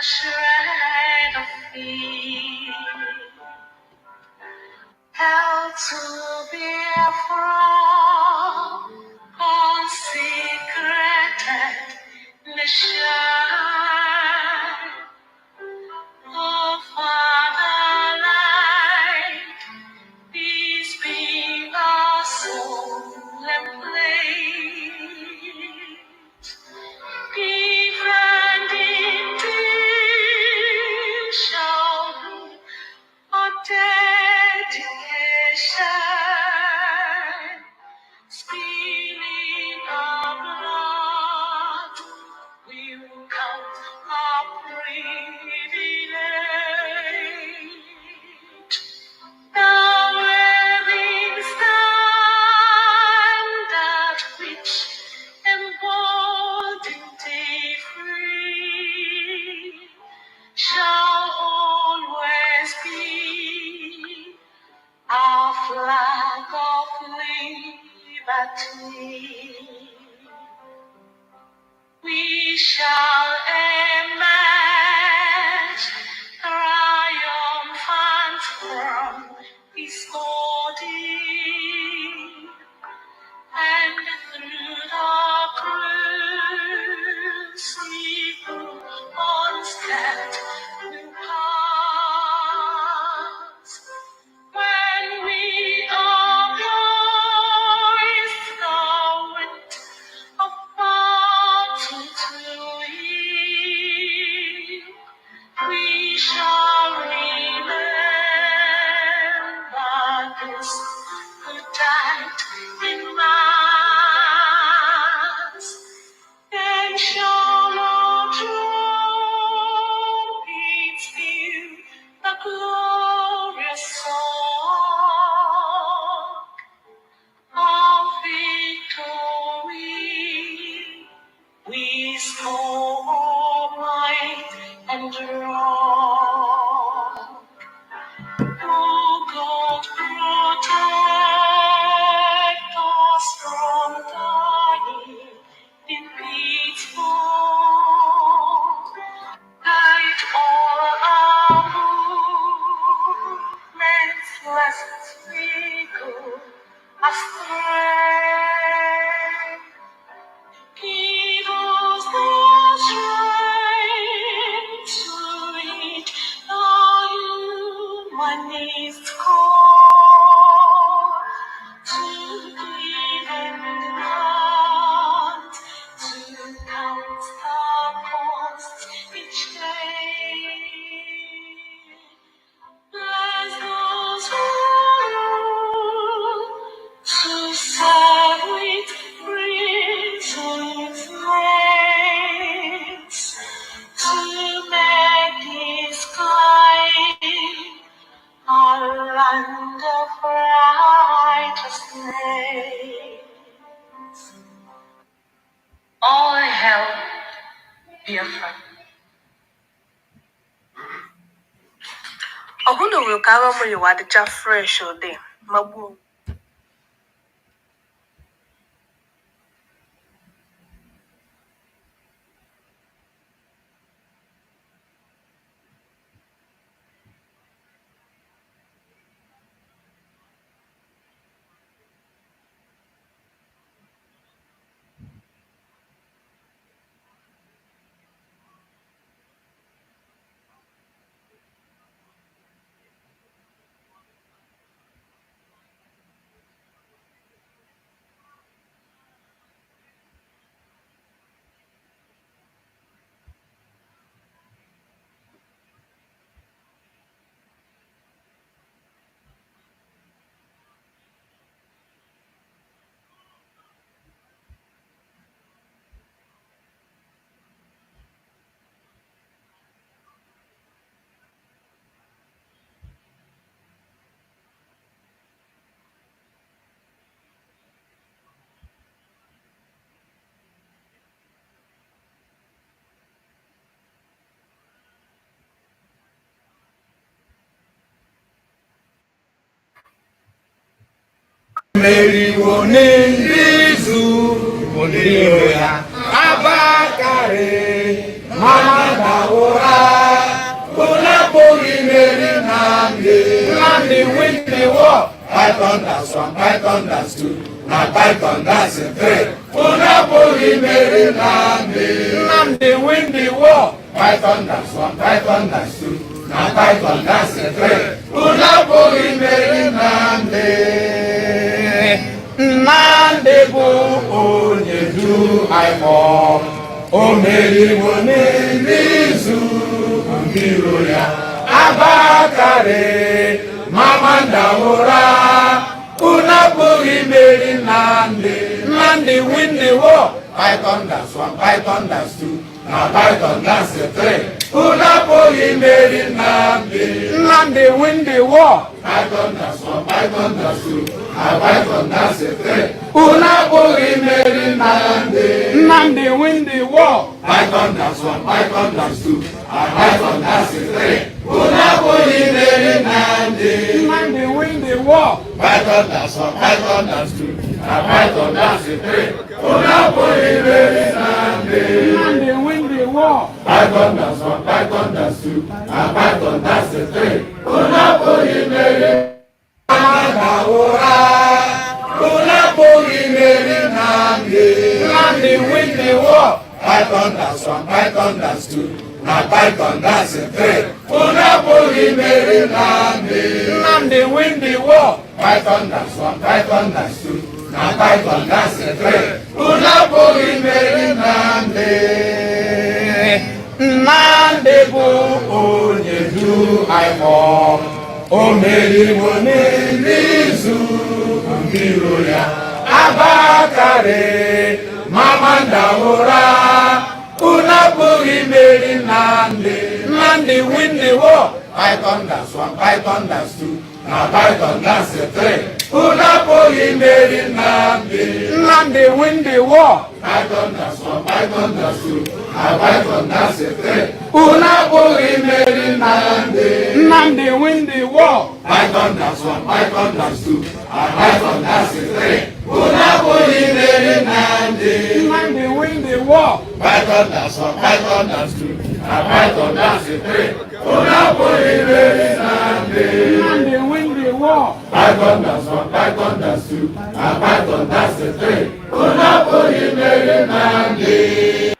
shred of fear, held to be from consecrated mission. Oh, Father, light, peace be our solemn plate. Different indeed shall be our dedication, spilling our blood, we will count our privilege. Now waving standard which emboldened day free shall always be our flag of liberty. We shall emerge triumphant from this ordeal, and through the crucible unscathed will pass. When we are poised, the weight of battle to yield, we shall remember this who died in mass. Then shall our trumpets fill the glorious song of victory. We score might and wrong. Oh God, protect us from dying in pitfall. Guide all our movements, lest we go astray. Give us the strength to read the humanist call, to give and grant, to count the cost each day. Bless those who rule, to serve with reason's grace, to make this kind our land of righteousness. All hail, Biafra. Ọhụrụ will cover for you at the chaff fresh all day. Mabu. Meriwo n'Izu Olioya Abakare Mama Daura, Una Puri Mary Nandi, Nandi win the war. Python that's one, Python that's two, now Python that's a three. Una Puri Mary Nandi, Nandi win the war. Python that's one, Python that's two, now Python that's a three. Una Puri Mary Nandi. Nandi bu onye du aimo o meri woni nizu mbiro ya abakare mama Daura una puri meri Nandi win the war. Python that's one, Python that's two, now Python that's a three. Una puri meri Nandi win the war. Python that's one, Python that's two, now Python that's a three. Una puri meri Nandi win the war. Python that's one, Python that's two, now Python that's a three. Una puri meri Nandi win the war. Python that's one, Python that's two, now Python that's a three. Una puri meri Nandi win the war. Python that's one, Python that's two, now Python that's a three. Una puri meri Daura, una puri meri Nandi win the war. Python that's one, Python that's two, now Python that's a three. Una puri meri Nandi win the war. Python that's one, Python that's two, now Python that's a three. Una puri meri Nandi bu onye du aimo o meri woni nizu mbiro ya abakare mama Daura una puri meri Nandi win the war. Python that's one, Python that's two, now Python that's a three. Una puri meri Nandi win the war. Python that's one, Python that's two, now Python that's a three. Una puri meri Nandi win the war. Python that's one, Python that's two, now Python that's a three. Una puri meri Nandi win the war. Python that's one, Python that's two, now Python that's a three. Una puri meri Nandi win the war. Python that's one, Python that's two, now Python that's a three. Una puri meri Nandi.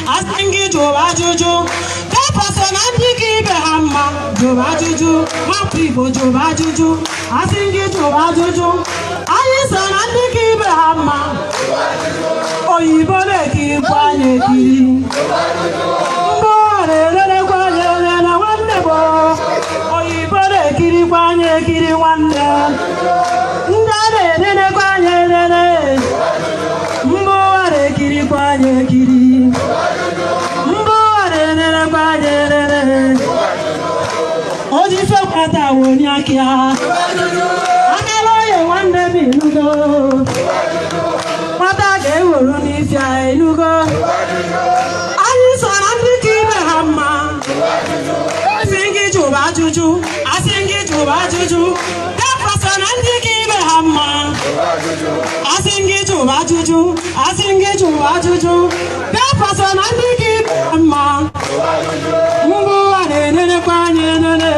Asingi joba juju, jụrụ ajụjụ nwata Igbo jụrụ ajụjụ asị gị jụrụ ajụjụ anyị so na ndị ka ibe ha mma oyibo na-ekirikwa anyị ekiri mbụ na-elerekwa anyị elele nwanne bụ oyibo na-ekirikwa anyị ekiri nwanne ndị a na-elelekwa anyị elele mbụ na-ekirikwa anyị ekiri mbụ na-elelekwa anyị elele oji fekwata wonye akịa akala oye nwanne m inugo nwata ga-ewuru n'isi anyị inugo anyị so na ndị ka ibe ha mma asị gị jụrụ ajụjụ asị gị jụrụ ajụjụ so na ndị ka ibe ha mma asị gị jụrụ ajụjụ asị gị jụrụ ajụjụ so na ndị ka ibe ha mma mbụ ụwa na-enenekwa anyị enene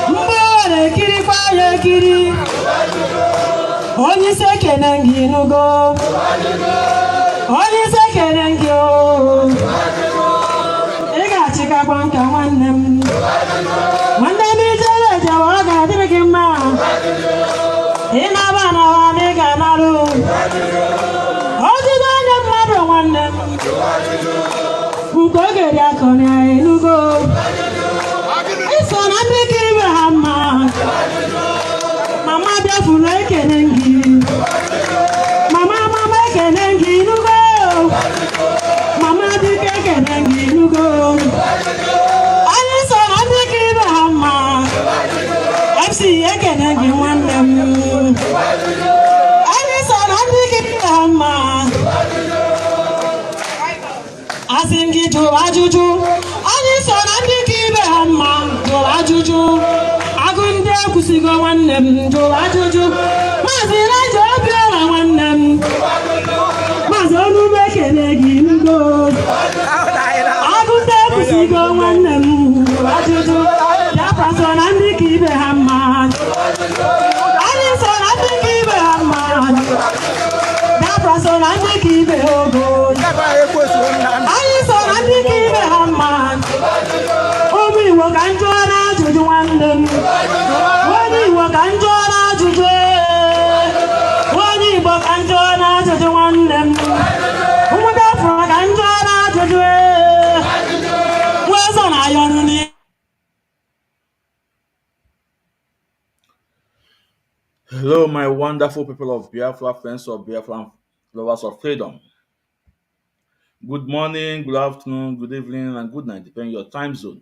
mbụ ụwa na-ekirikwa anyị ekiri onye isi ekene gị nugo onye isi ekene gị o ị ga-achịkakwa nka nwanne m ijere ejewe ọ ga-adịrị gị mma ị na-aba anawa na ị ga-anarụ ọjụjụ onye mmadụ nwanne m nke oge dị akọrọ ya enugo iso na ndị ka ibe ha mma mama bịafuru ekene gị mama ekene gị nugo mama dike ekene gị nugo anyị so na ndị ka ibe ha mma FC ekene gị nwanne m anyị so na ndị ka ibe ha mma asị m gị jụrụ ajụjụ anyị so na ndị ka ibe ha mma jụrụ ajụjụ agụ ndị ekwusigo nwanne m jụrụ ajụjụ maazị Elijah Obiora nwanne m maazị Onugbu ekele gị nugo agụ ndị ekwusigo nwanne m jụrụ ajụjụ bịakwa so na ndị ka ibe ha mma anyị so na ndị ka ibe ha mma bịakwa so na ndị ka ibe ha ogo anyị so na ndị ka ibe ha mma ụmụ Igbo ka njọ na ajụjụ nwanne m onye Igbo ka njọ na ajụjụ onye Igbo ka njọ na ajụjụ nwanne m ụmụ Biafra ka njọ na ajụjụ nwezo na ayọrụ n'ihe. Hello, my wonderful people of Biafra, friends of Biafra, lovers of freedom. Good morning, good afternoon, good evening, and good night, depending on your time zone.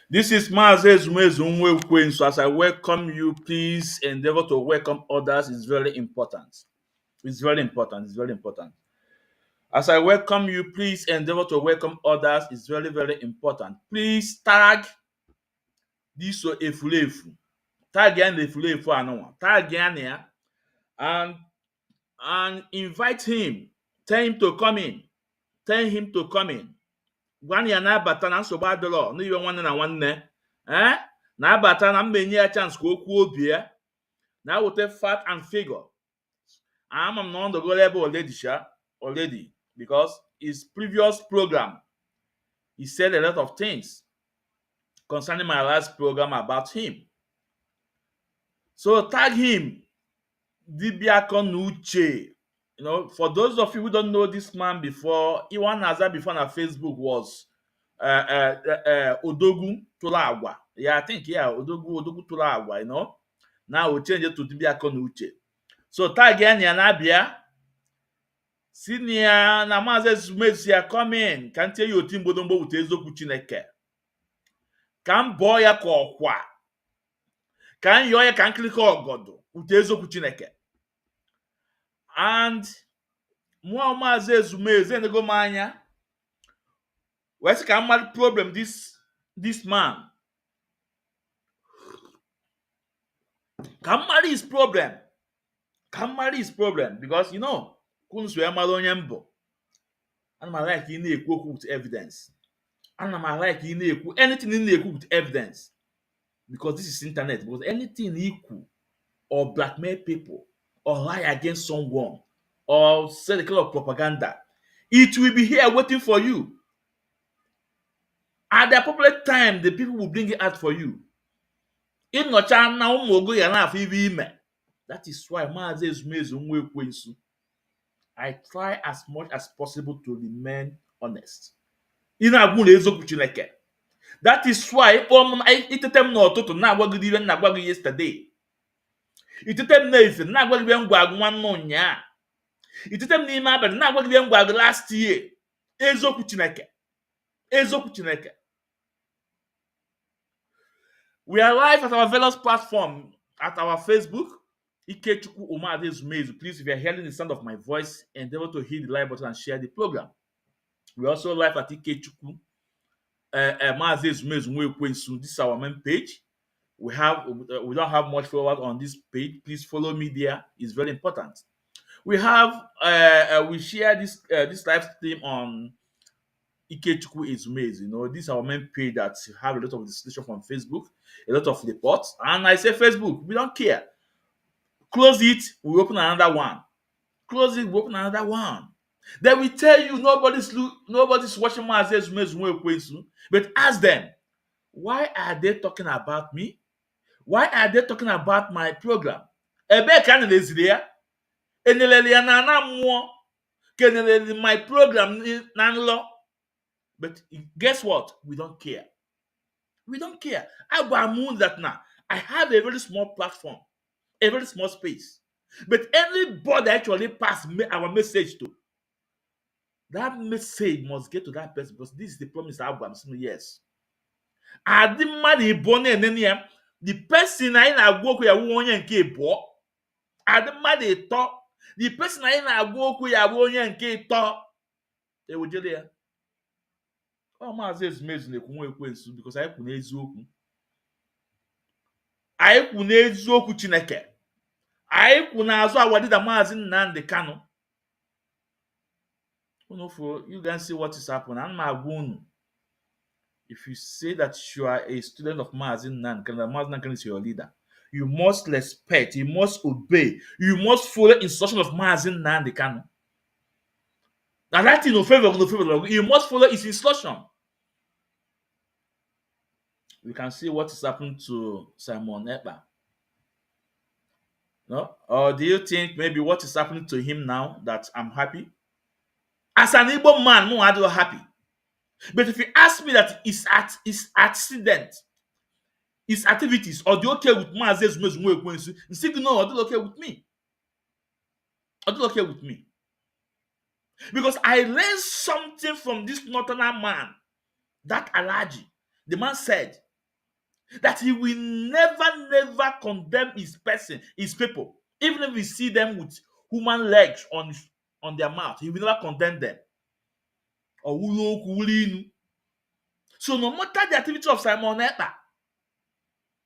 This is Maazị Ezumezunwekwe. So as I welcome you, please endeavor to welcome others. It's very important. It's very important. It's very important. As I welcome you, please endeavor to welcome others. It's very, very important. Please tag this efulefu. Tag yan efulefu anwa. Tag yan ya and invite him. Tell him to come in. Tell him to come in. Gwan ya na-abata na nsogbu adịrọ n'iwe nwanne na nwanne na-abata na mmenye ya chance ka o kwuo obi ya na-awute fact and figure. Ama m na ọ ndọgoro ebe already because his previous program he said a lot of things concerning my last program about him. So tag him, Dibia Uche. You know, for those of you who don't know this man before, Iwan Nazar before on Facebook was Odogu Tulagwa. Yeah, I think, Odogu Tulagwa, you know. Now we'll change it to Dibia Uche. So tag Yanabia. Senior Namazes Mesia come in. Can tell you team Bodombo with Ezoku Chineke. Can boy a kwa. Can you can click on God with Ezoku Chineke. And Maazị Ezumeze nego manya. Where's the problem this man? Can marry his problem. Can marry his problem because you know kunsu emalonye mbo. And my like you need with evidence. And my like you need anything in the with evidence. Because this is internet. Because anything equal or blackmail people or lie against someone or say the kind of propaganda, it will be here waiting for you. At the appropriate time, the people will bring it out for you. In no chana umogo ya na afọ ibe ime. That is why Maazị Ezumezu nwa ekwensu, I try as much as possible to remain honest. Ị na-agwụ na eziokwu Chineke. That is why itete m n'ụtụtụ na-agwagide ihe na-agwa gị yesterday. Itete m n'ezie na-agwa gị ihe m gwara gị nwanne ụnyaa. Itete m n'ime abalị na-agwa gị ihe m gwara gị last year. Eziokwu Chineke. Eziokwu Chineke. We are live at our various platforms, at our Facebook, Ikechukwu Umade Ezumezu. Please, if you are hearing the sound of my voice, endeavor to hit the like button and share the program. We are also live at Ikechukwu Umade Ezumezu Nwekwensu. This is our main page. We don't have much followers on this page. Please follow me there. It's very important. We share this live stream on Ikechukwu Ezumezu. This is our main page that have a lot of discussion from Facebook, a lot of reports. And I say Facebook, we don't care. Close it, we open another one. Close it, we open another one. Then we tell you nobody's watching Maazị Ezumezu Nwekwensu, but ask them, why are they talking about me? Why are they talking about my program? Ebe ka na-ezire ya? Enelele ya na ana mmụọ ka enelele my program na nlọ. But guess what? We don't care. We don't care. I will that now. I have a very small platform, a very small space. But anybody actually pass our message to, that message must get to that person, because this is the promise I am saying. Yes. The person I na-agwa okwu ya bụ onye nke ịbụọ. Adịmmadụ ịtọ. The person I na-agwa okwu ya bụ onye nke ịtọ. Ewejele ya. Maazị Ezumezu na-ekwu Nwekwensu because anyị kwu n'eziokwu. Anyị kwu n'eziokwu Chineke. Anyị kwu n'azụ awadida Maazị Nnamdi Kanu. You can see what is happening. And my if you say that you are a student of Maazị Nnamdi Kanu, Maazị Nnamdi Kanu is your leader, you must respect, you must obey, you must follow instruction of Maazị Nnamdi Kanu. Now that in no favor, you must follow his instruction. We can see what is happening to Simon Ekpa. No? Or do you think maybe what is happening to him now that I'm happy? As an Igbo man, no, I don't happy. But if you ask me that his accident, his activities, or do okay with Maazị Ezumezu Nwekwensu, you still no, or do okay with me. Or do okay with me. Because I learned something from this northerner man, that Alhaji. The man said that he will never condemn his person, his people. Even if we see them with human legs on their mouth, he will never condemn them. So no matter the activity of Simon Ekpa,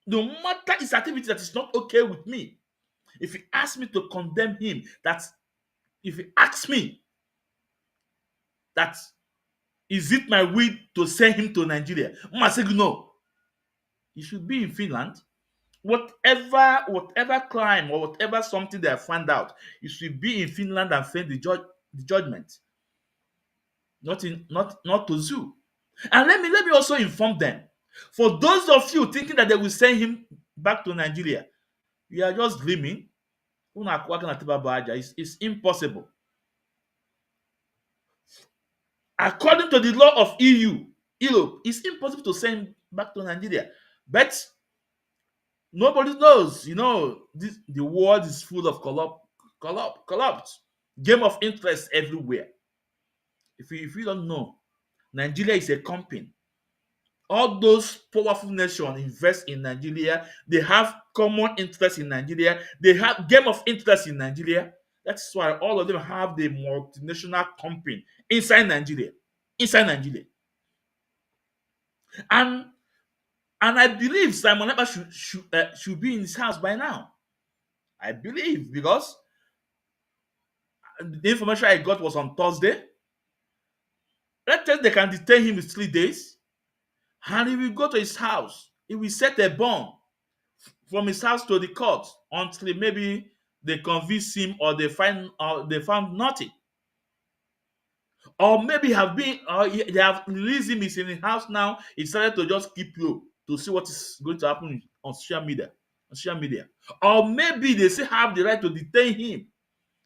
no matter his activity that is not okay with me, if he asks me to condemn him, if he asks me that is it my will to send him to Nigeria, I must say no. He should be in Finland. Whatever crime or whatever something they have found out, you should be in Finland and face the judgment. Not to zoo. And let me also inform them. For those of you thinking that they will send him back to Nigeria, you are just dreaming. It's impossible. According to the law of Europe, it's impossible to send him back to Nigeria. But nobody knows. The world is full of corrupt game of interest everywhere. If you don't know, Nigeria is a company. All those powerful nations invest in Nigeria. They have common interest in Nigeria. They have game of interest in Nigeria. That's why all of them have the multinational company inside Nigeria. And I believe Simon Ekpa should be in his house by now. I believe, because the information I got was on Thursday. Let's say they can detain him in 3 days, and he will go to his house. He will set a bond from his house to the court until maybe they convince him or they found nothing. Or maybe have been, or they have released him. He's in the house now. He decided to just keep low to see what is going to happen on social media. On social media. Or maybe they still have the right to detain him.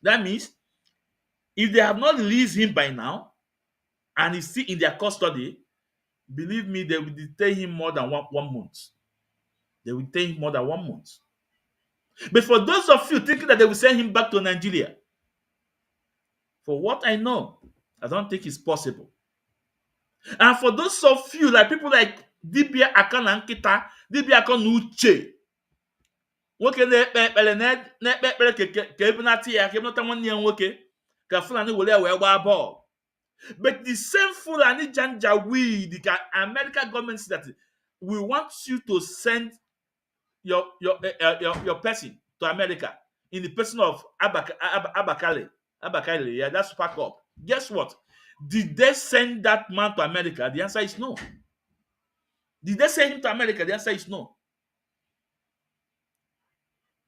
That means if they have not released him by now and he's still in their custody, believe me, they will detain him more than one month. They will detain him more than 1 month. But for those of you thinking that they will send him back to Nigeria, for what I know, I don't think it's possible. And for those of you, like people like Dibia aka na nkịta, Dibia aka na Uche, nwoke na-ekpe ekpere na-ekpe ekpere ka ebunata ya, ka ebunata nwanne ya nwoke, ka Fulani were ya wee gbaa bọọlụ. But the same Fulani Janjaweed, the American government said that we want you to send your person to America in the person of Abakale. Abakale, yeah, that's pack up. Guess what? Did they send that man to America? The answer is no. Did they send him to America? The answer is no.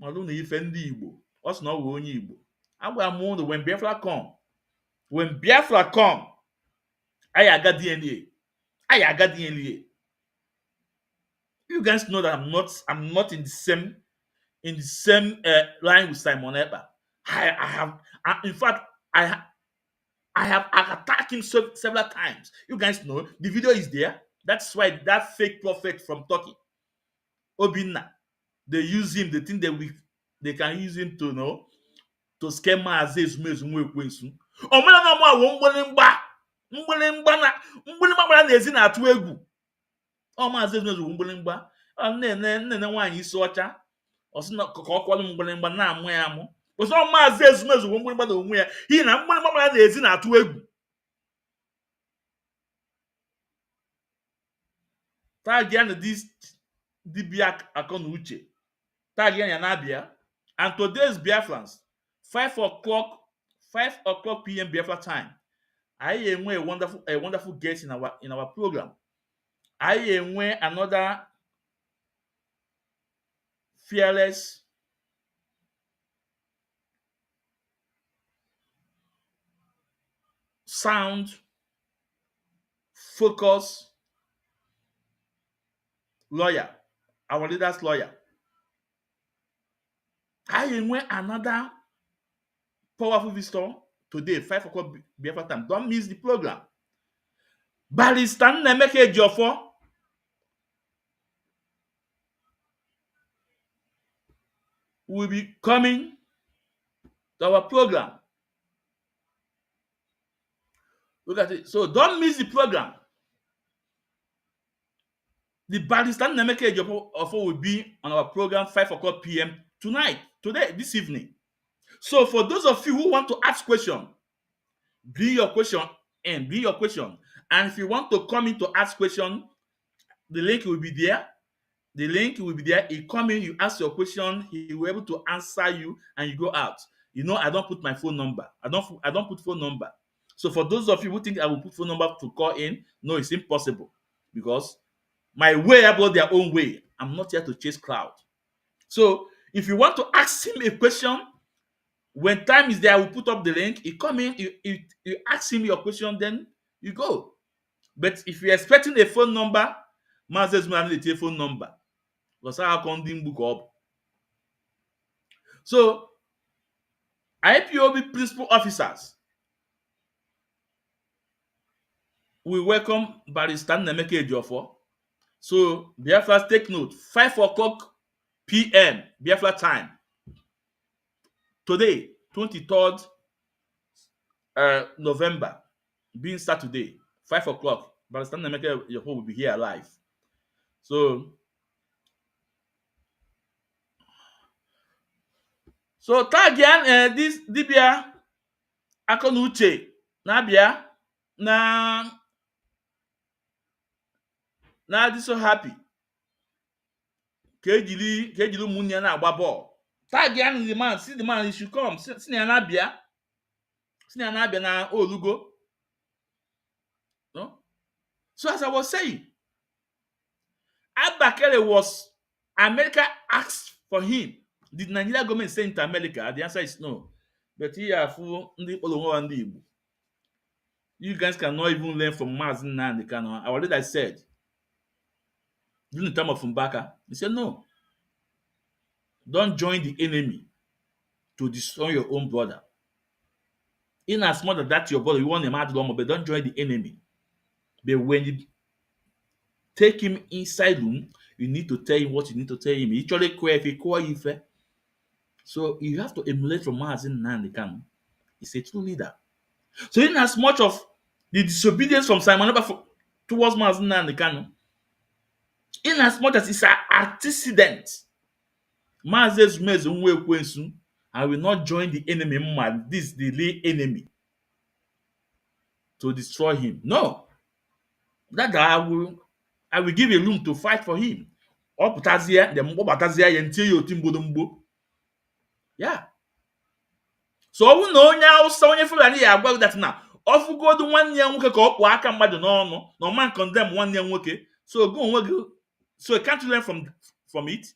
Malụ na ife ndị Igbo, ọ sị na ọ bụ onye Igbo. Agwara m unu, when Biafra come, anyị aga DNA. Anyị aga DNA. You guys know that I'm not in the same line with Simon Ekpa. In fact, I have attacked him several times. You guys know the video is there. That's why that fake prophet from Turkey, Obinna, they use him. They think they can use him to scare Maazị Ezumezu Ekwensu. Omena na mo mgbelemgba na-ezi na-atụ egwu. Ọ Maazị Ezumezu mgbelemgba. Nne nwaanyị isi ọcha. Ọ sị na ka ọ kwalụ mgbelemgba na-amụ ya amụ. Ọsọ Maazị Ezumezu mgbelemgba na onwe ya. Ihe na mgbelemgba na-ezi na-atụ egwu. Tagian this Dibia aka na Uche. Tagian ya na-abịa. And today's Biafrans, 5 o'clock p.m. Biafra time. I enwe a wonderful guest in our program. I enwe another fearless, sound, focused lawyer, our leader's lawyer. I enwe another powerful visitor today, 5 o'clock Biafra time. Don't miss the program. Barrister Nnemeka Ejiofor will be coming to our program. Look at it. So don't miss the program. The Barrister Nnemeka Ejiofor will be on our program 5 o'clock p.m. today, this evening. So for those of you who want to ask question, bring your question. And if you want to come in to ask question, the link will be there. You come in, you ask your question, he will be able to answer you, and you go out. I don't put my phone number. I don't put phone number. So for those of you who think I will put phone number to call in, no, it's impossible. Because my way about their own way. I'm not here to chase crowd. So if you want to ask him a question, when time is there, I will put up the link. You come in, you ask him your question, then you go. But if you're expecting a phone number, man says man need a phone number. Because I can't book up. So IPOB principal officers, we welcome Barrister Nnemeka Ejiofor. So Biafra, take note, 5 o'clock p.m. Biafra time. Today, 23rd November, being Saturday, 5 o'clock, Barrister Nnemeka Ejiofor will be here live. So tagian this Dibia aka na Uche na-abịa na dị so happy ka ejiri ụmụnne ya na-agba bọọlụ. Tagian the man, see the man, he should come. Si na na-abịa na olugo. No? So as I was saying, Abakele America asked for him. Did Nigeria government send to America? The answer is no. But here are ndị Igbo. You guys cannot even learn from Mazin Nnamdi Kanu. I already said during the time of Mbaka, he said no, don't join the enemy to destroy your own brother. In as much as that's your brother, you want him out of but don't join the enemy. But when you take him inside room, you need to tell him what you need to tell him. He actually quite if he call you fair. So you have to emulate from Mazin Nnamdi Kanu. He's a true leader. So in as much of the disobedience from Simon Ekpa towards Mazin Nnamdi Kanu, in as much as it's an antecedent, Mazes Mezu Nwekwensu, I will not join the enemy, man. This is the real enemy to destroy him. No, that I will give a room to fight for him. Ọ pụtazie, the mkpọbatazie ya ntie ya oti mgbodomgbo. Yeah. So ọ bụ na onye Hausa onye Fulani ya agwa that na ọfụgodu nwanne ya nwoke ka ọ kpụ aka mmadụ n'ọnụ na ọma condemn nwanne ya nwoke. So go onwe gị. So can't you learn from it?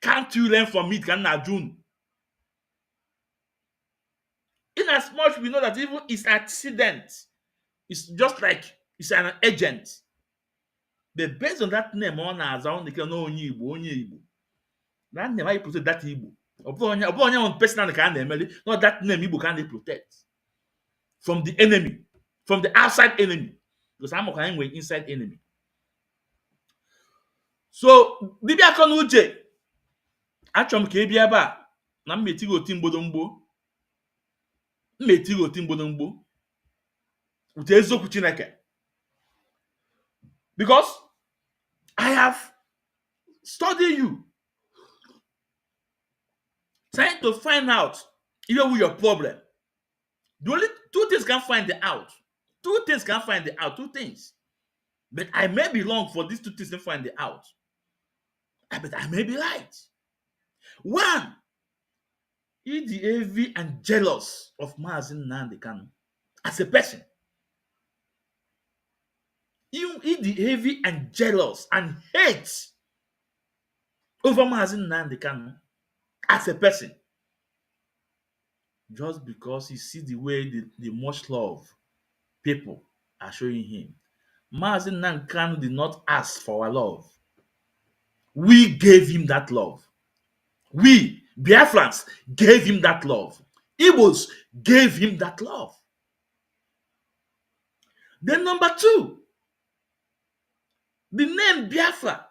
Can't you learn from it? Can June? In as much we know that even it's accident, it's just like it's an agent. But based on that name, on as on the onye Igbo. That name I protect that Igbo. Upon your own personal kind of not that name Igbo can they protect from the enemy, from the outside enemy. Because I'm okay with inside enemy. So Dibia kon Uche. Achọm ka ebia ebe a na mmetigo oti mgbodomgbo. Mmetigo oti mgbodomgbo. Ute eziokwu Chineke. Because I have studied you, trying to find out even with your problem. The only two things can find it out. Two things can find it out. Two things. But I may be wrong for these two things to find it out. But I may be right. One, he the envy and jealous of Mazin Nnamdi Kanu as a person. You eat the heavy and jealous and hate over Mazin Nnamdi Kanu as a person. Just because you see the way the much love people are showing him. Mazin Nnamdi Kanu did not ask for our love. We gave him that love. We, Biafrans, gave him that love. Igbos gave him that love. Then number two, the name Biafra.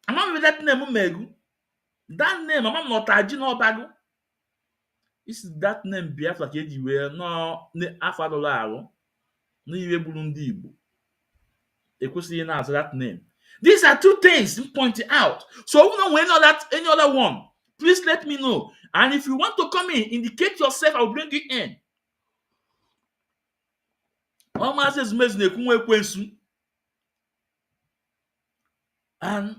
I'm not with that name Megu. That name, I'm not Ajino Bagu. This is that name Biafra KG where no Afadolaro, no Burundi Igbo. Ekwesịghị na-aza that name. These are two things pointing out. So when any other one, please let me know. And if you want to come in, indicate yourself, I'll bring you in. And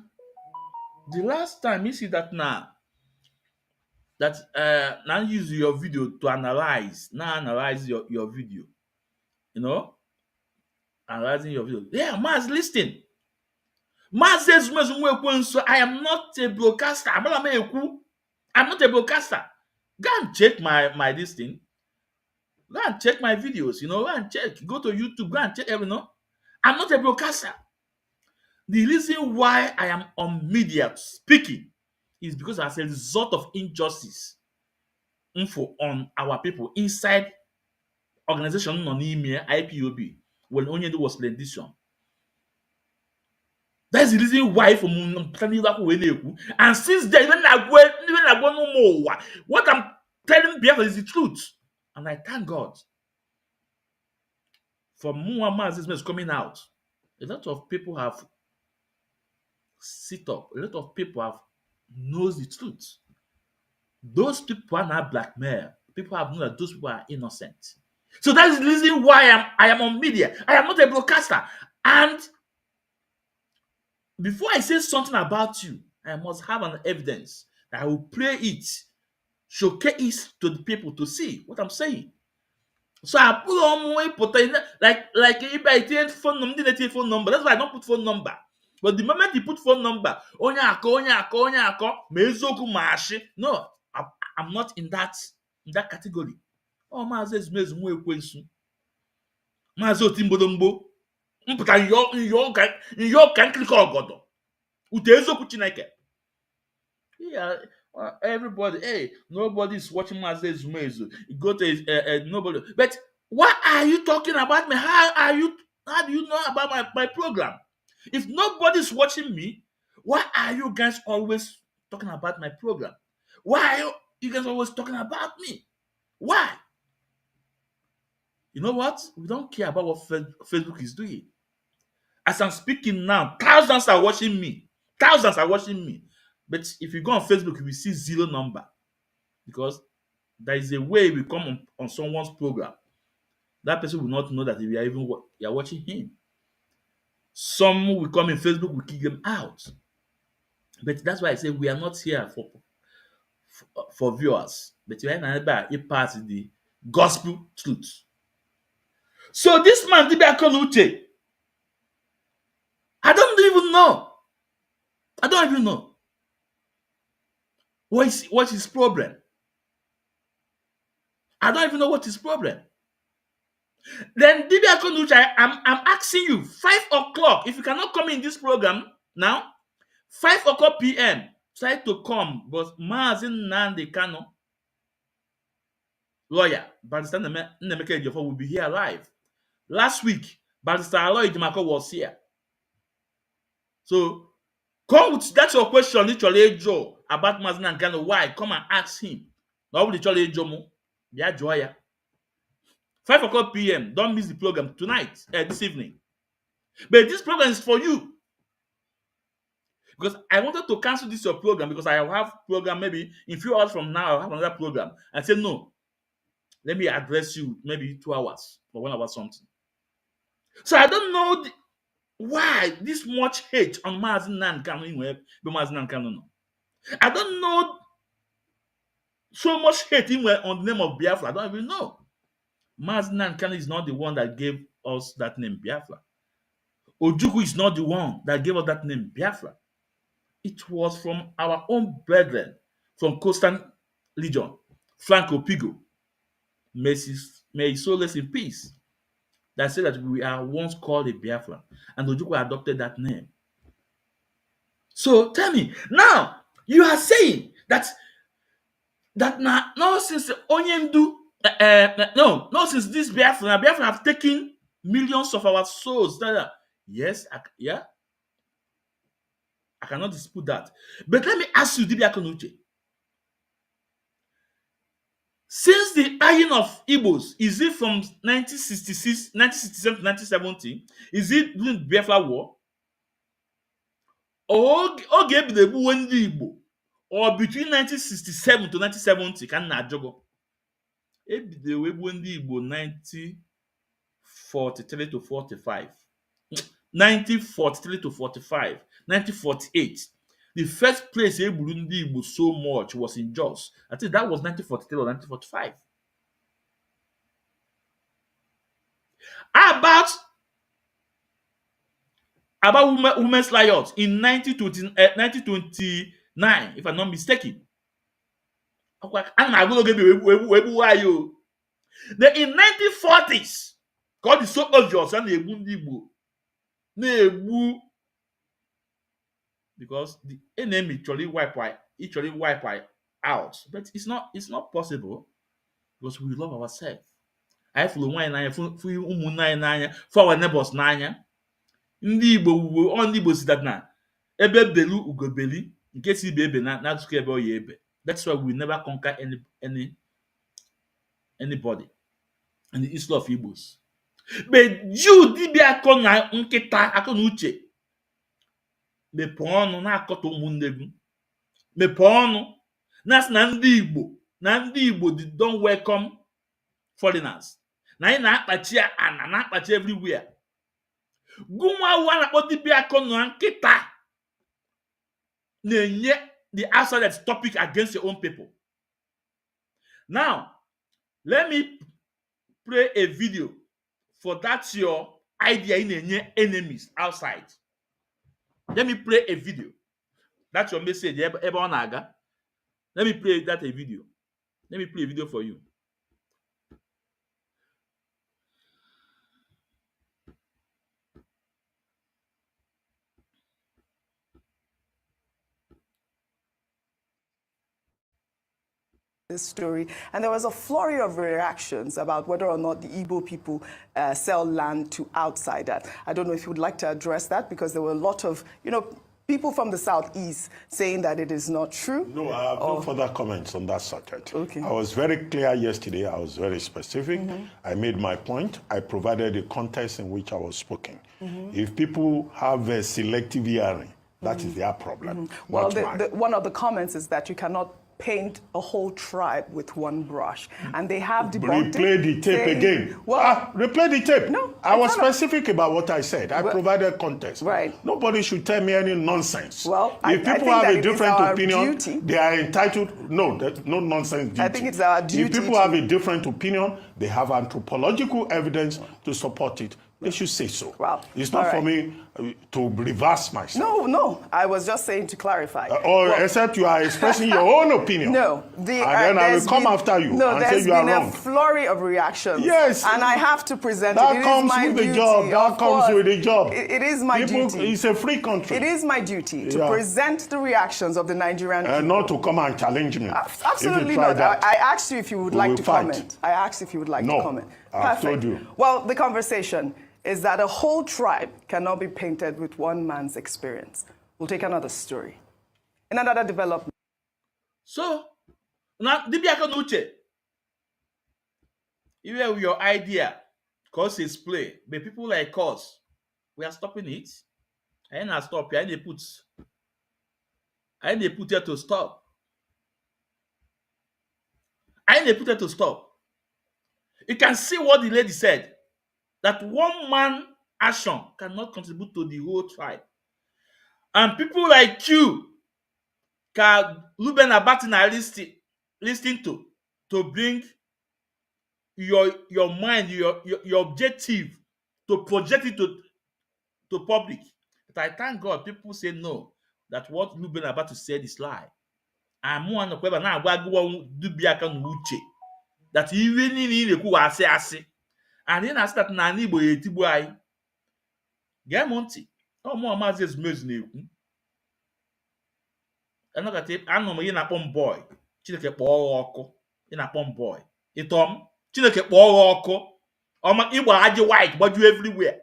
the last time you see that now use your video to analyze. Now analyze your video. You know? Analyzing your video. Yeah, Maz, listen. Maz says, I am not a broadcaster. I'm not a broadcaster. Go and check my this thing. Go and check my videos, you know. Go and check. Go to YouTube. Go and check everything. I'm not a broadcaster. The reason why I am on media speaking is because as a result of injustice info on our people inside organization non-email IPOB when only was rendition. That's the reason why and since then when I go no more, what I'm telling Biafra is the truth. And I thank God for Muhammad is coming out. A lot of people have sit up. A lot of people have knows the truth. Those people are not blackmail. People have known that those people are innocent. So that is the reason why I am on media. I am not a broadcaster. And before I say something about you, I must have an evidence that I will play it, showcase it to the people to see what I'm saying. So I put on my like if I take phone number, that's why I don't put phone number. But the moment you put phone number, no, I'm not in that category. Oh, my says Maazị Otimbodomgbo mpụta nyọ ka nkirika ọgọdọ ute eziokwu Chineke. Yeah, everybody, hey, nobody is watching Maazị Ezumezu. You go to nobody. But what are you talking about me? How do you know about my program? If nobody is watching me, why are you guys always talking about my program? Why are you guys always talking about me? Why? You know what? We don't care about what Facebook is doing. As I'm speaking now, thousands are watching me. Thousands are watching me. But if you go on Facebook, you will see zero number. Because there is a way we come on someone's program. That person will not know that we are even you are watching him. Some will come in Facebook, we kick them out. But that's why I say we are not here for viewers. But we are a part of the gospel truth. So this man, Dibia Uche, I don't even know. I don't even know. What is his problem? I don't even know what his problem. Then Dibia Uche, I'm asking you, 5 o'clock, if you cannot come in this program now, 5 o'clock p.m., try to come. But Mazin Nandi Kano, lawyer, Barrister Nemeke Ejiofor will be here live. Last week, Barrister Aloy Jimako was here. So, come with that's your question, literally, Joe, about Mazin and Kano. Why? Come and ask him. Now, literally, Joe, yeah, Joya. 5 o'clock p.m. Don't miss the program tonight, this evening. But this program is for you. Because I wanted to cancel this your program because I have program maybe in a few hours from now, I'll have another program. I said, no, let me address you maybe 2 hours or 1 hour something. So I don't know why this much hate on Mazin Nankano. I don't know so much hate on the name of Biafra. I don't even know. Mazin Nankano is not the one that gave us that name, Biafra. Ojukwu is not the one that gave us that name, Biafra. It was from our own brethren from Coastal Legion, Franco Pigo. May his soul rest in peace. That said that we are once called a Biafra, and Ojukwu adopted that name. So tell me, now you are saying that now since Onyendu, no, since this Biafra have taken millions of our souls. Yes, yeah, I cannot dispute that. But let me ask you, Dibia Uche. Since the dying of Igbos, is it from 1966, 1967 to 1970? Is it during the Biafra War? Or Igbo? Or between 1967 to 1970? Can na jogo? Ebido egbu ndị Igbo 1943 to 45. 1943 to 45. 1948. The first place egburu ndị Igbo so much was in Jos. I think that was 1943 or 1945. About women's riots in 1929, if I'm not mistaken. Then in 1940s, God is so obvious and na-egbu ndị Igbo na-egbu because the enemy actually wipe out, but it's not possible because we love ourselves. I follow one n'anya for ụmụnne anyị n'anya for our neighbors n'anya. Ndị Igbo si that na ebe belu ugobeli nke si ebe na atụkọ ebe ọ ya ebe. That's why we never conquer anybody in the East of Igbos. But you Dibia na nkịta akọ na uche mepee ọnụ na-akọta ụmụnne gị, mepee ọnụ na-asị na ndị Igbo don't welcome foreigners. Na anyị na-akpachi ana na-akpachi everywhere. Gụnwa ụwa na-akpọ Dibia na nkịta na-enye the outside topic against your own people. Now, let me play a video for that your idea in enemies outside. Let me play a video. That's your message. Let me play that a video. Let me play a video for you. this story, and there was a flurry of reactions about whether or not the Igbo people sell land to outsiders. I don't know if you would like to address that, because there were a lot of, people from the southeast saying that it is not true. No, I have no further comments on that subject. Okay. I was very clear yesterday. I was very specific. I made my point. I provided the context in which I was speaking. If people have a selective hearing, that is their problem. Well, one of the comments is that you cannot paint a whole tribe with one brush, and they have debunked Replay the tape again. Well, replay the tape. No, I was specific about what I said. I provided context. Right. Nobody should tell me any nonsense. Well, if I people think have that a different opinion, duty. they are entitled. No, that's no nonsense duty. I think it's our duty. If people have a different opinion, they have anthropological evidence to support it. They should say so. Well, it's not for me to reverse myself. No. I was just saying to clarify. Except you are expressing your own opinion. No. And then I will come after you and say you are wrong. There's been a flurry of reactions. Yes. And I have to present that it. It comes is my with duty. the job. That comes with the job. It is my duty. It's a free country. It is my duty to present the reactions of the Nigerian people. And not to come and challenge me. Absolutely not. I asked you if you would like to comment. I asked if you would like to comment. I've told you. Well, the conversation is that a whole tribe cannot be painted with one man's experience. We'll take another story. In another development. So, now, Dibia and Uche, even with your idea, cause it's play, but people like us, we are stopping it. I ain't not stop. I ain't put here to stop. I ain't put here to stop. You can see what the lady said. That one man action cannot contribute to the whole tribe. And people like you can Ruben Abatina listen to bring your mind, your objective, to project it to public. But I thank God people say no, that what Ruben Abatina said is lie. I'm one of them now Dibia and Uche. That even in the say. And then I start na Igbo etigbu anyị. Gee m ntị. Ọ Maazị Ezumezu na-ekwu. Anọ m ihe na-akpọ m boy. Chineke kpọọ ọkụ. Ị na-akpọ m boy. Ịtọ m. Chineke kpọọ ọkụ. Ịgbara ajị white gbaju everywhere.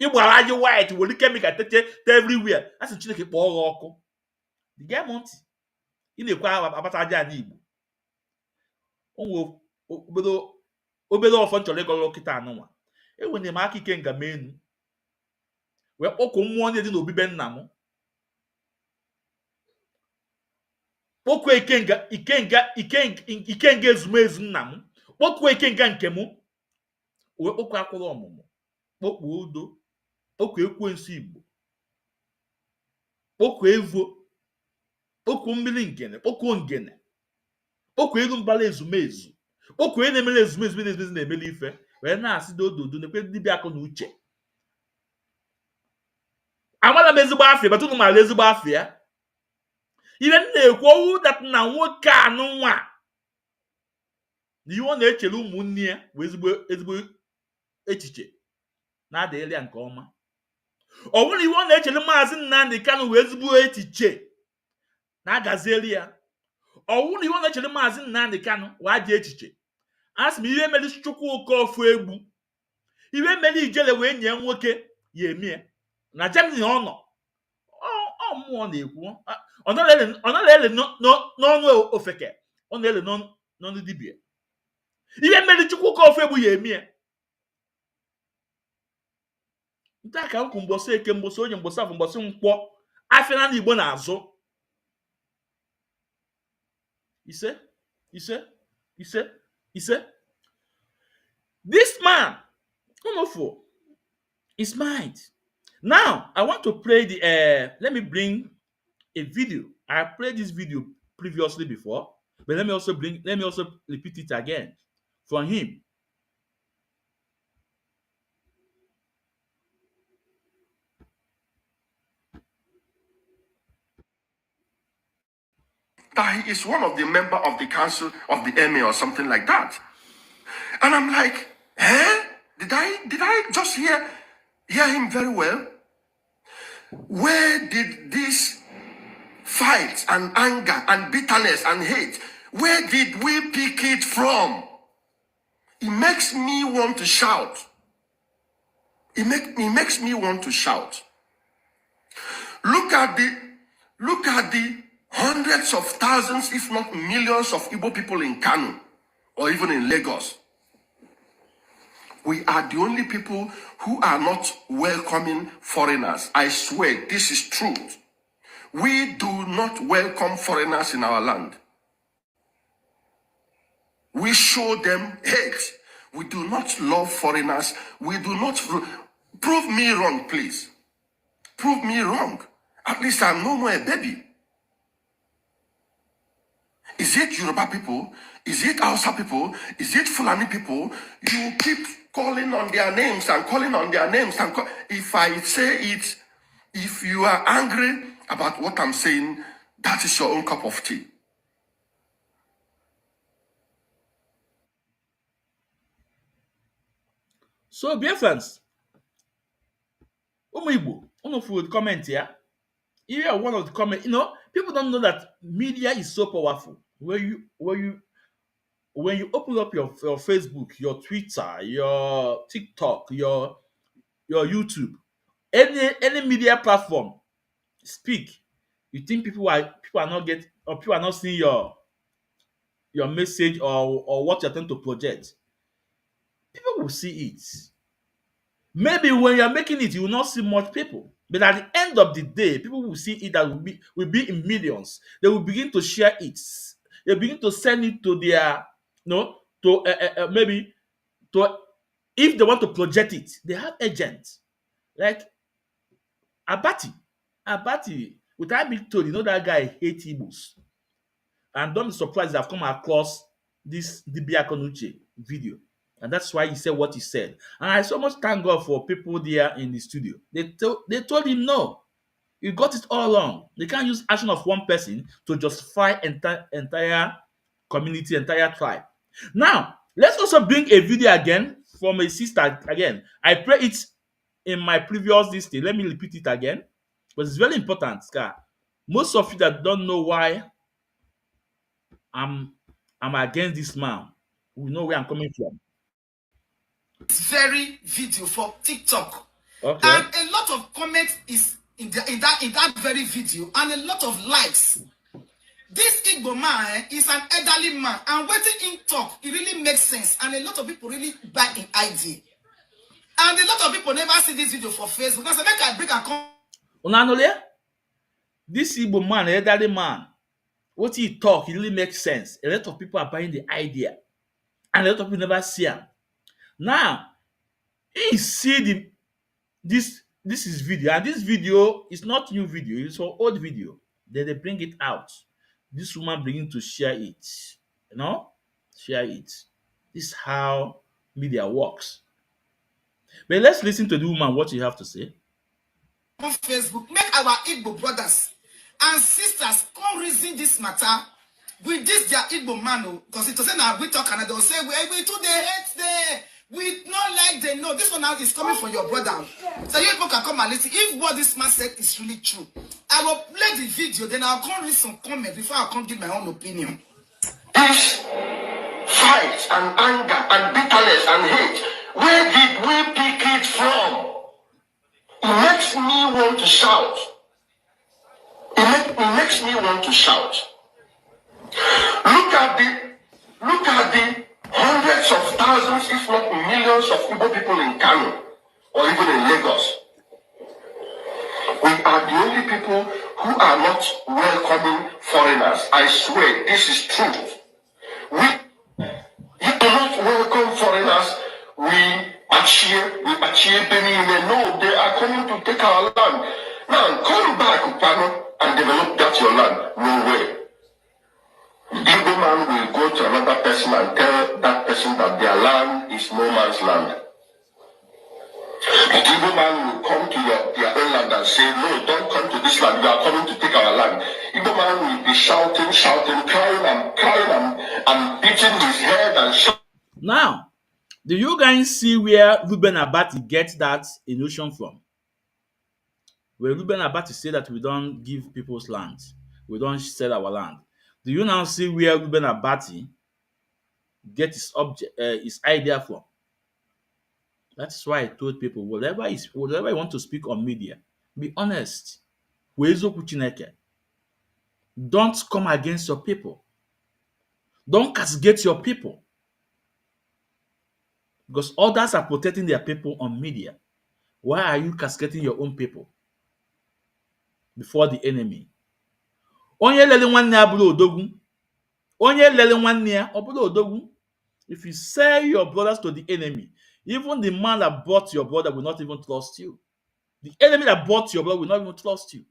Ịgbara ajị white were chemical tete everywhere. Asị Chineke kpọọ ọkụ. Gee m ntị. Ị na-ekwu abata aja n'Igbo. O nwere obere ọfọ nchọrọ ịgọrọ kịta anụnwa. Enwere m aka ike nga menu wee kpọkụ mmụọ ndị dị n'obibe nna m, kpọkụ ikenga ezumezu nna m, kpọkụ ikenga nke m, wee kpọkụ akwụrụ ọmụmụ, kpọkụ udo, kpọkụ ekwensu Igbo, kpọkụ evo, kpọkụ mmiri ngene, kpọkụ ngene, kpọkụ elu mbara ezumezu, kpọkụ onye na-emere ezumezu na-emere ife, wee na-asị dododo na-ekwe dibịa akụ na uche. Amara m ezigbo afịa, batụ mara ezigbo afịa. Ihe m na-ekwu owu dat na nwoke anụ nwa na ihe ọ na-echere ụmụnne ya bụ ezigbo echiche na-adịghị ya nke ọma. Ọ bụrụ ihe ọ na-echere Maazị Nnamdi Kanu wee ezigbo echiche na-agazieli ya. Ọ bụrụ ihe ọ na-echere Maazị Nnamdi Kanu wee ajọ echiche. Asị m ihe mere Chukwu oke ofu egbu, ihe mere ijele wee nye nwoke ya emie na Germany ọ nọ. Ọ mmụọ na-ekwu. Ọ na-ele n'ọnụ ofeke, ọ na-ele n'ọnụ dibia. Ihe mere Chukwu oke ofu egbu ya emie. Nke a ka nkwu mgbọsị eke, mgbọsị onye, mgbọsị afọ, mgbọsị nkwọ, afịa na Igbo na-azụ. Ise. This man, Onofo, is mine. Now, I want to play let me bring a video. I played this video previously before, but let me also repeat it again from him. That he is one of the member of the council of the emir or something like that. And I'm like, did I just hear him very well? Where did this fight and anger and bitterness and hate, Where did we pick it from? It makes me want to shout. It makes me want to shout. Look at the hundreds of thousands, if not millions of Igbo people in Kano or even in Lagos. We are the only people who are not welcoming foreigners. I swear, this is truth. We do not welcome foreigners in our land. We show them hate. We do not love foreigners. We do not... Prove me wrong, please. Prove me wrong. At least I'm no more a baby. Is it Yoruba people? Is it Hausa people? Is it Fulani people? You keep calling on their names and calling on their names. If I say it, if you are angry about what I'm saying, that is your own cup of tea. So, dear friends, Igbo, one of you would comment here. Here, one of the comment. People don't know that media is so powerful. When you open up your Facebook, your Twitter, your TikTok, your YouTube, any media platform, speak. You think people are not seeing your message or what you're trying to project. People will see it. Maybe when you're making it, you will not see much people. But at the end of the day, people will see it that will be in millions. They will begin to share it. They begin to send it to their, maybe to, if they want to project it, they have agents like Abati. Abati, without being told, that guy hates Igbos. And don't be surprised I've come across this Dibia Uche video. And that's why he said what he said. And I so much thank God for people there in the studio. They told him no. You got it all wrong. They can't use action of one person to justify entire community, entire tribe. Now, let's also bring a video again from a sister again. I play it in my previous listing. Let me repeat it again. But it's very important, Scar. Most of you that don't know why I'm against this man, we know where I'm coming from. Very video for TikTok. Okay. And a lot of comments is in that very video, and a lot of likes. This Igbo man is an elderly man, and waiting in talk, it really makes sense, and a lot of people really buy in idea. And a lot of people never see this video for Facebook. Because make I bring a Unanole, this Igbo man, elderly man, what he talk, it really makes sense. A lot of people are buying the idea, and a lot of people never see him. Now, he see this is video, and this video is not new video, it's an old video. Then they bring it out. This woman begin to share it. Share it. This is how media works. But let's listen to the woman, what you have to say. on Facebook, make our Igbo brothers and sisters come reason this matter with this their Igbo man, because it was saying we talk and they'll say we too they hate them. We not like they know. This one now is coming from your brother. So you people can come and listen. If what this man said is really true, I will play the video, then I'll come read some comments before I come give my own opinion. This fight and anger and bitterness and hate, where did we pick it from? It makes me want to shout. It makes me want to shout. Look at the hundreds of thousands, if not millions of Igbo people in Kano or even in Lagos. We are the only people who are not welcoming foreigners. I swear, this is truth. You do not welcome foreigners. We achieve Benin. No, they are coming to take our land. Now, come back, Upano, and develop that your land. No way. The Igbo man will go to another person and tell that person that their land is no man's land. The Igbo man will come to your own land and say, no, don't come to this land, you are coming to take our land. Igbo man will be shouting, crying and beating his head and shouting. Now, do you guys see where Ruben Abati gets that notion from? Where Ruben Abati say that we don't give people's land, we don't sell our land. Do you now see where Ruben Abati get his idea from? That's why I told people, whatever you want to speak on media, be honest. Weeziokwu Chineke. Don't come against your people. Don't castigate your people. Because others are protecting their people on media. Why are you castigating your own people before the enemy? Onye lele nwanne ya bụrụ odogwu. Onye lele nwanne ya ọ bụrụ odogwu. If you sell your brothers to the enemy, even the man that bought your brother will not even trust you. The enemy that bought your brother will not even trust you.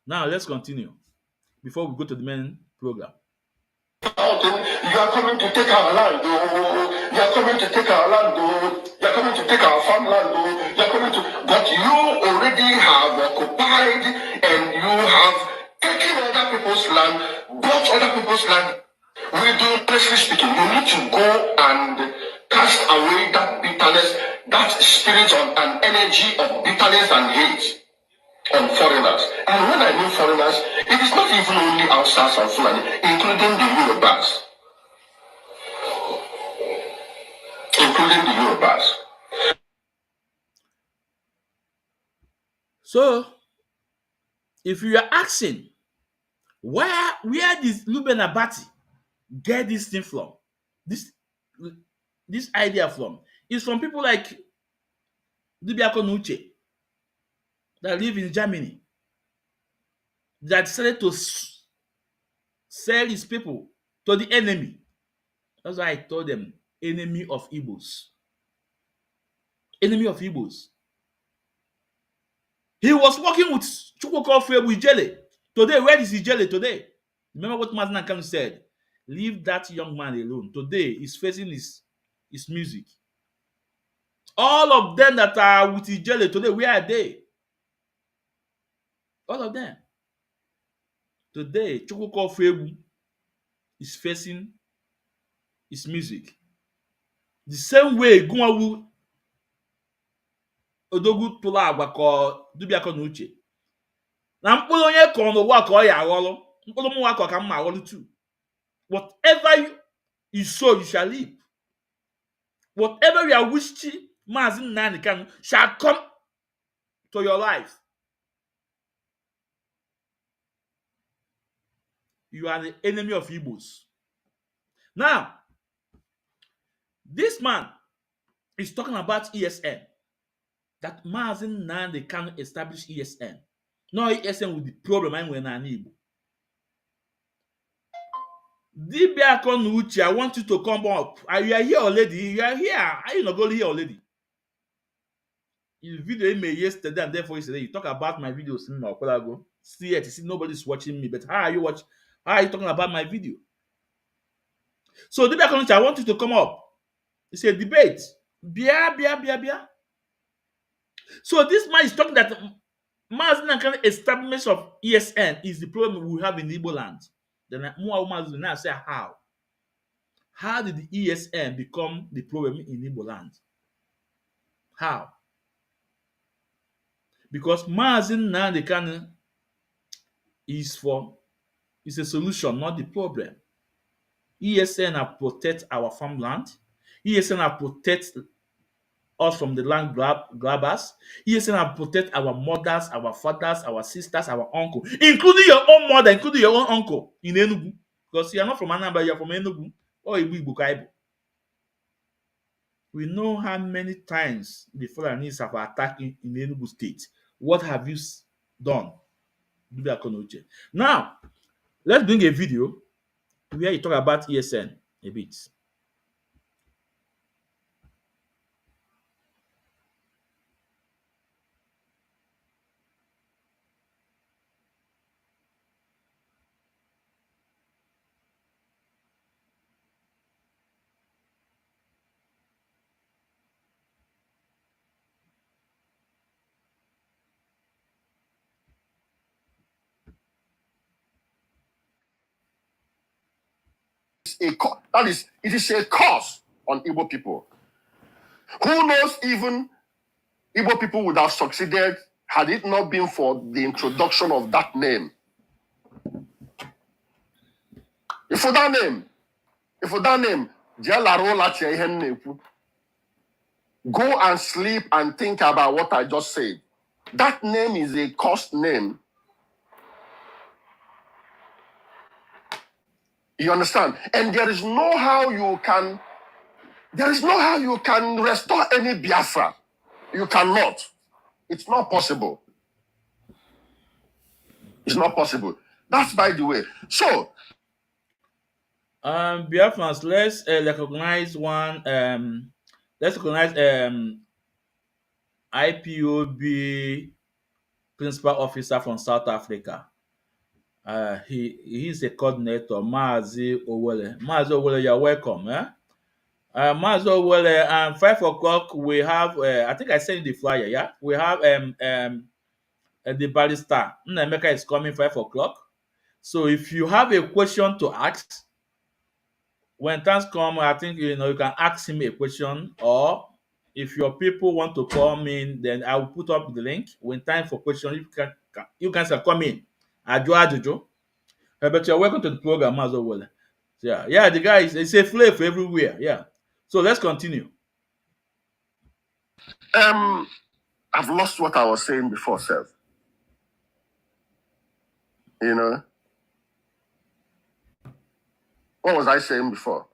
Now let's continue before we go to the main program. You are coming to take our land, oh. You are coming to take our land, oh. You are coming to take our farmland, oh. You are coming to, but you already have occupied and you have taken other people's land, bought other people's land. We do, honestly speaking, you need to go and cast away that bitterness, that spirit of an energy of bitterness and hate on foreigners. And when I mean foreigners, it is not even only Hausas and Fulani, including the Yorubas. Including the Yorubas. So, if you are asking, where did Ruben Abati get this thing from? This idea from? It's from people like Dibia Uche that live in Germany, that decided to sell his people to the enemy. That's why I told them, enemy of Igbos. Enemy of Igbos. He was working with Chukwuka with Ijele. Today, where is Ijele today? Remember what Mazen Ankanu said? Leave that young man alone. Today, he's facing his music. All of them that are with Ijele today, where are they? All of them. Today, Chukwuka is facing his music. The same way Gunwawu Odogwu tụrụ agwa ka Dibia na Uche. Na mkpụrụ onye kọrọ n'ụwa ka ọ ya aghọrọ. Mkpụrụ mụnwa ka mma aghọrọ too. Whatever you sow, you shall reap. Whatever you are wishing, Mazi Nnamdi Kanu, shall come to your life. You are the enemy of Igbos. Now, this man is talking about ESN. That Mazi Nnamdi Kanu established ESN. No ESN with the problem I'm when I need. Dibia na Uche, I want you to come up. You are here already. You are here. Are you not going here already? In the video you made yesterday and therefore yesterday, you talk about my videos in Okolago. See it. You see nobody's watching me, but how are you watching? How are you talking about my video? So Dibia na Uche, I want you to come up. It's a debate. Bia. So this man is talking that Mazi Nnamdi Kanu establishment of ESN is the problem we have in Igbo land. Then Muammar will now say how. How did the ESN become the problem in Igbo land? How? Because Mazi Nnamdi Kanu is a solution, not the problem. ESN have protect our farmland. ESN have protect us from the land grabbers. ESN have protect our mothers, our fathers, our sisters, our uncle, including your own mother, including your own uncle in Enugu. Because you are not from Anambra, you are from Enugu or Igbo Kaibo. We know how many times the Fulanis have attacked in Enugu State. What have you done? Now, let's bring a video where you talk about ESN a bit. It is a curse on Igbo people. Who knows, even Igbo people would have succeeded had it not been for the introduction of that name. If for that name, go and sleep and think about what I just said. That name is a cursed name. You understand? And there is no how you can restore any Biafra. You cannot. It's not possible. It's not possible. That's by the way. So Biafrans, let's recognize one. Let's recognize IPOB principal officer from South Africa. He's a coordinator, Mazi Owele. Mazi Owele, you're welcome. Mazi Owele, 5 o'clock we have. I think I sent you the flyer. Yeah, we have the barrister Nnaemeka is coming 5 o'clock. So if you have a question to ask, when times come, I think you can ask him a question, or if your people want to come in, then I will put up the link. When time for question, you guys can come in. Ajo. But you're welcome to the program as well. Yeah, the guy is a flavor everywhere. Yeah. So let's continue. I've lost what I was saying before, sir. You know? What was I saying before?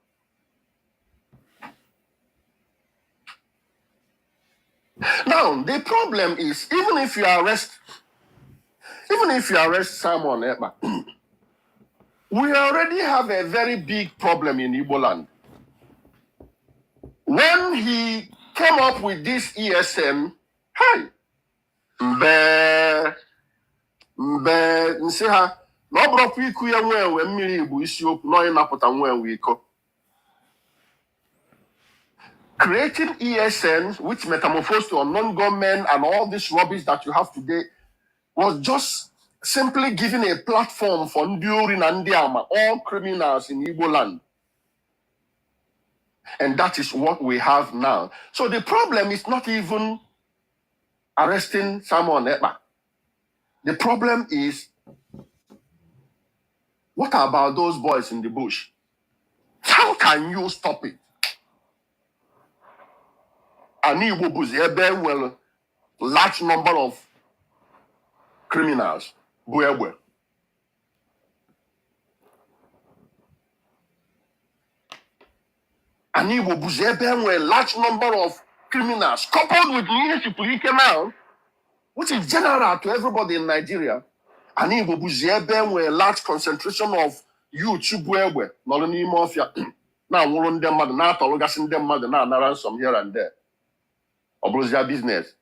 Now, the problem is, even if you arrest Simon Ekpa, we already have a very big problem in Igbo land. When he came up with this ESN, hi, nse ha na ọbụrụkwa iku ya nwe enwe mmiri bụ isiokwu na onye napụta nwe enwe iko. Creating ESN, which metamorphosed to unknown government and all this rubbish that you have today, was just simply giving a platform for Ndiori and Ndiama, all criminals in Igbo land. And that is what we have now. So the problem is not even arresting Simon Ekpa. The problem is, what about those boys in the bush? How can you stop it? Well, large number of criminals. Well. And he will a large number of criminals, coupled with Nigeria, which is general to everybody in Nigeria. And he will a large concentration of youth, not only mafia. Now, one them mother, now, Tologasin them mother, now, ransom here and there. Obrozia business.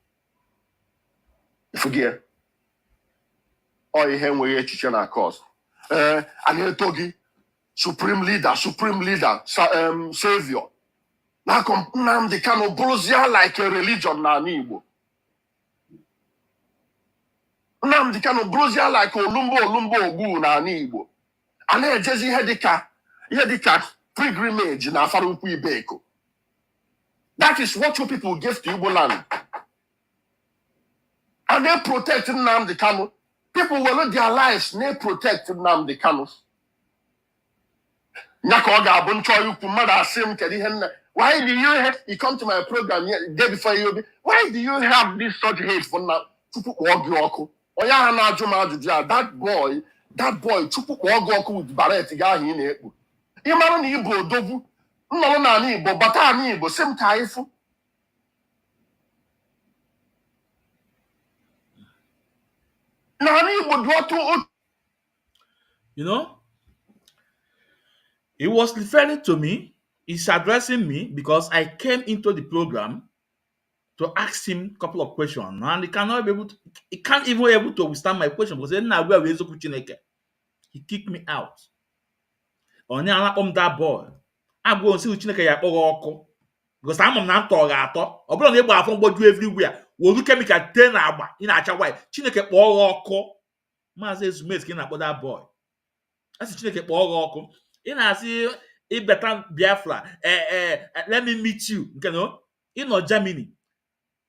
Forget. Or you have where you course. And he togi. Supreme leader, savior. Now come they can obrozia like a religion na Igbo. Now they can obrozia like olumbo ogu na Igbo. And he jezi hedika pilgrimage na Faruku Ibeko. That is what you people give to Igbo land. And they protect Nnamdi Kanu. People will let their lives, they protect Nnamdi Kanu. Why do you have, you come to my program the day before you, why do you have this such hate for now? That boy, with Barrett, guy in it. You man in Igbo, Dovu, no, Igbo, but I'm Igbo, same type. You know, he was referring to me, he's addressing me because I came into the program to ask him a couple of questions, and he cannot be able to, he can't even be able to withstand my question because he kicked me out. Onye that boy. I'm going to see Chineke ya kpọrọ because I'm not talking at all. I'm not able to go everywhere. We look at me at 10 agba in a white. Chineke kpọrọ ọkụ. Maazị Ezumezu ka na-akpọ that boy. That's Chineke kpọrọ ọkụ. Ị na-asị Ibeta Biafra. Let me meet you. You know, in Germany.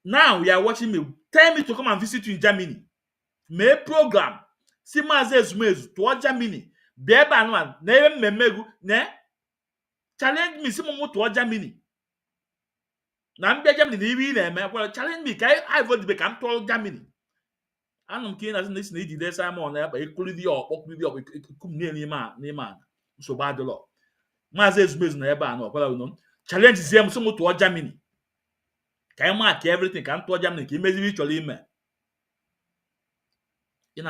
Now you are watching me. Tell me to come and visit you in Germany. May program. See Maazị Ezumezu to Germany. bịa ebe anụmanụ na ebe mmemme egwu na challenge me si m tụọ Germany na mbịa Germany na ibe ị na-eme kwere challenge me ka anyị vodibe ka m tụọ Germany. Anụ m ka ị na-asị na isi na ijide Simon na-akpa ekulidi ọkpọkulidi ọkpọkum n'ime a nsogbu adịlọ. Maazị Ezumezu na ebe a na ọkwara uno challenge zie m si m tụọ Germany ka anyị maa ka everything ka m tụọ Germany ka imeziri ị chọrọ ime. Ị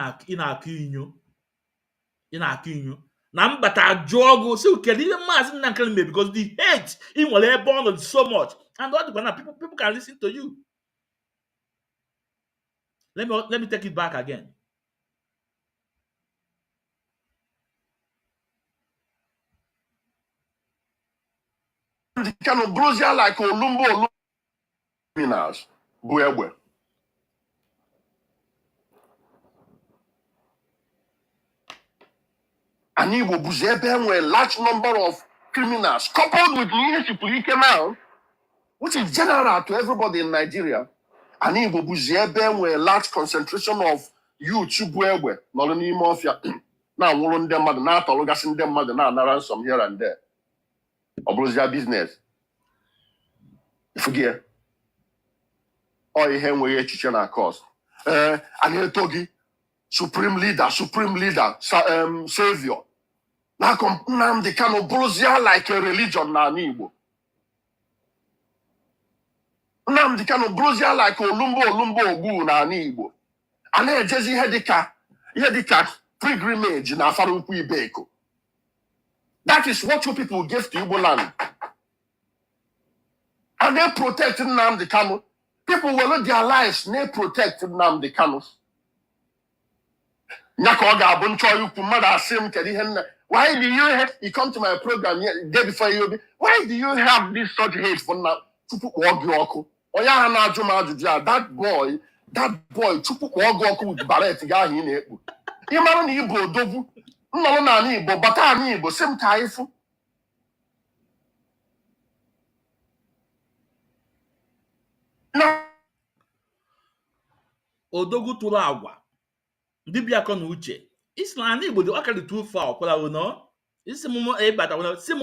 na-akụ inyo na mbata jụọ ọgụ si kedu ihe maazị Nnamdi mee because the hate ị nwere ebe ọ nọ so much and ọ dịkwa na people can listen to you. Let me take it back again. The kind of brosier like Olumbo criminals, Buegwe. And he will a large number of criminals coupled with leadership now, which is general to everybody in Nigeria. And he will a large concentration of youth Buegwe, not only mafia. Now, one of them, now, Tologasin them, now, ransom here and there. Or business. Forget. Or you have where you are cost. And he told supreme leader, savior. Now come the kind of brosier like a religion na Igbo. Now the kind of brosier like Olumbo Ogu na Igbo. And then just hedika pilgrimage na Faruku Ibeko. That is what you people give to Igbo land. And they protect Nnamdi Kanu. People will let their lives, they protect Nnamdi Kanu. Why do you have, you come to my program the day before you, why do you have this such hate for now? That boy, with ballet guy in it. You man Igbo dovu, no Igbo, but I Igbo, same type. Odogwu tụrụ agwa Dibia akọ na Uche isi na ndị Igbo dị aka dị too far ọkwara ụnọ isi m ịbata ụnọ si m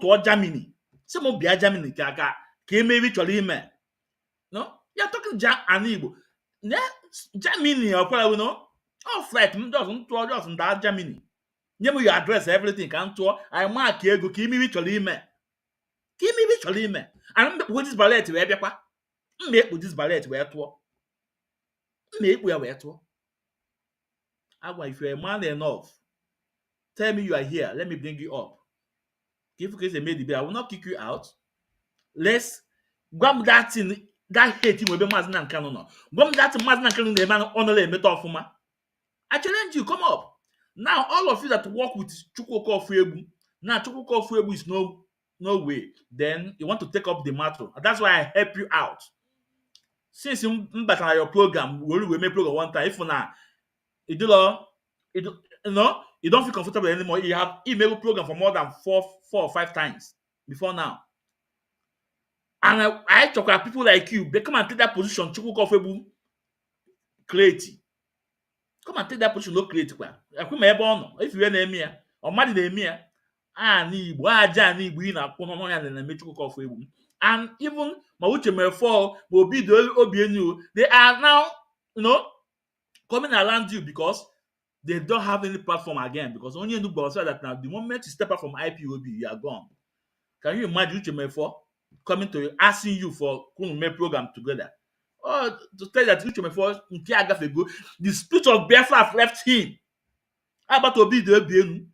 tụọ Germany si m bịa Germany ka emeri chọrọ ime no ya tọkị ana Igbo na Germany ọkwara ụnọ ọ flight m just tụọ just nda Germany nye m your address everything ka m tụọ anyị maa ka ego ka emeri chọrọ ime ana mmekpu dis ballet wee bịakwa mmekpu dis ballet wee tụọ mmekpu ya wee tụọ Agwa, if you're a man enough, tell me you are here. Let me bring you up. If you case made Dibia, I will not kick you out. Let's grab that thing, that hate him with Mazna Canon. Grab that Mazna Canon, the man honorary metaphor. I challenge you, come up. Now, all of you that work with Chukwuka Fuebu, now Chukwuka Fuebu is no way. Then you want to take up the matter. That's why I help you out. Since you back on your program, we make program one time. If now you don't feel comfortable anymore. You have email program for more than four or five times before now. And I talk about people like you. They come and take that position. Chukwuka create. Come and take that position. No create. If you are name here or mad name here, and even Uche Mefo will be the OBNU. They are now, coming around you because they don't have any platform again. Because only you know that now the moment you step out from IPOB, you are gone. Can you imagine Uche Mefo coming to you, asking you for make program together? Or to tell that Uche Mefo the spirit of Biafra have left him. How about to be the OBNU?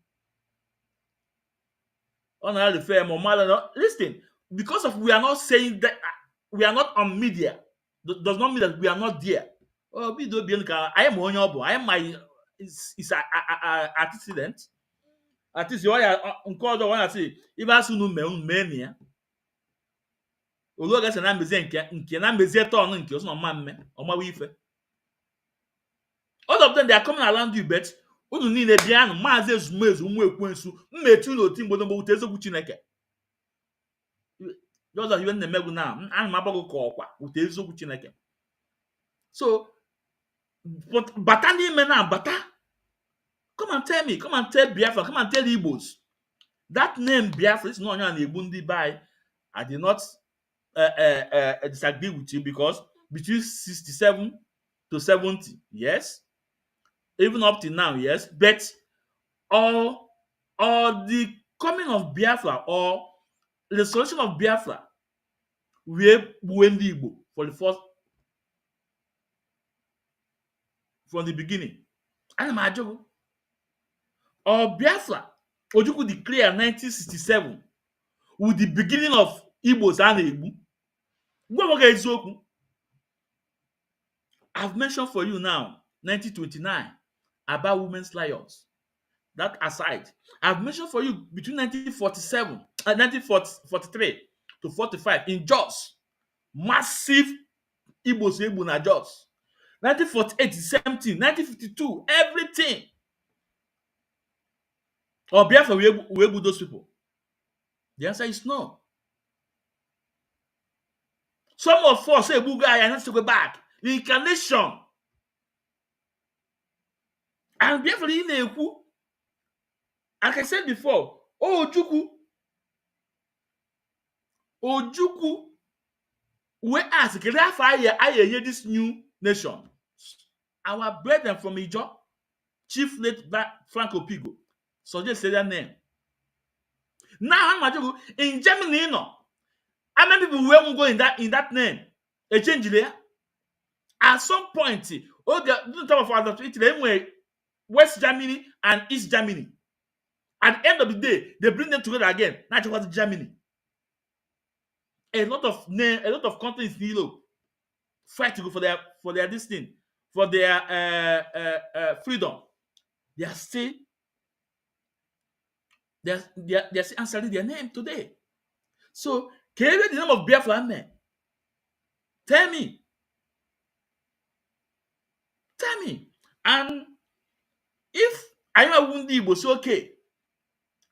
Listen, because of we are not saying that we are not on media, does not mean that we are not there. Oh, I am on your boy. I am my is antecedent. At least you are called the one I say. If I soon mania. Although that's an amazing turn in case no man or my wife. All of them they are coming around you, but unu niile bịa nụ maazị ezumezu nwa ekwensu mmetu n'oti mgbe n'ogbo ute ezogwu Chineke just as you na-emegwu na ana m agbago ka ọkwa ute ezogwu Chineke. So bata n'ime na bata, come Come and tell me. Come and tell Biafra. Come and tell Igbos. That name Biafra is not an Ebundi by. I did not disagree with you because between 67 to 70, yes, even up to now, yes, but or the coming of Biafra or the solution of Biafra wee gbuo ndị Igbo for the first from the beginning. Ana m ajụ gị, or Biafra Ojukwu declare 1967 with the beginning of Igbos a na-egbu. Gwa m oge eziokwu. I've mentioned for you now 1929 about women's riots. That aside, I've mentioned for you between 1947 and 1943 to 45 in Jos, massive Igbos egbu na Jos. 1948 is 17, 1952, everything. Or Biafra we egbu those people? The answer is no. Some of us say Buga and has to go back. The incarnation. And Biafra in Ekwu, like I said before, Ojukwu, we ask, I this new nation. Our brethren from Ijo, Chief late Franco Pigo, suggest their name. Now, in Germany, no. How many people won't go in that name? A change there. At some point, the top of Italy, West Germany and East Germany. At the end of the day, they bring them together again. Not just Germany. A lot of countries in Europe fight to go for their this thing, for their freedom. They are still answering their name today. So, can you read the name of Biafra man? Tell me. And if I am a Wundi Igbo, so okay.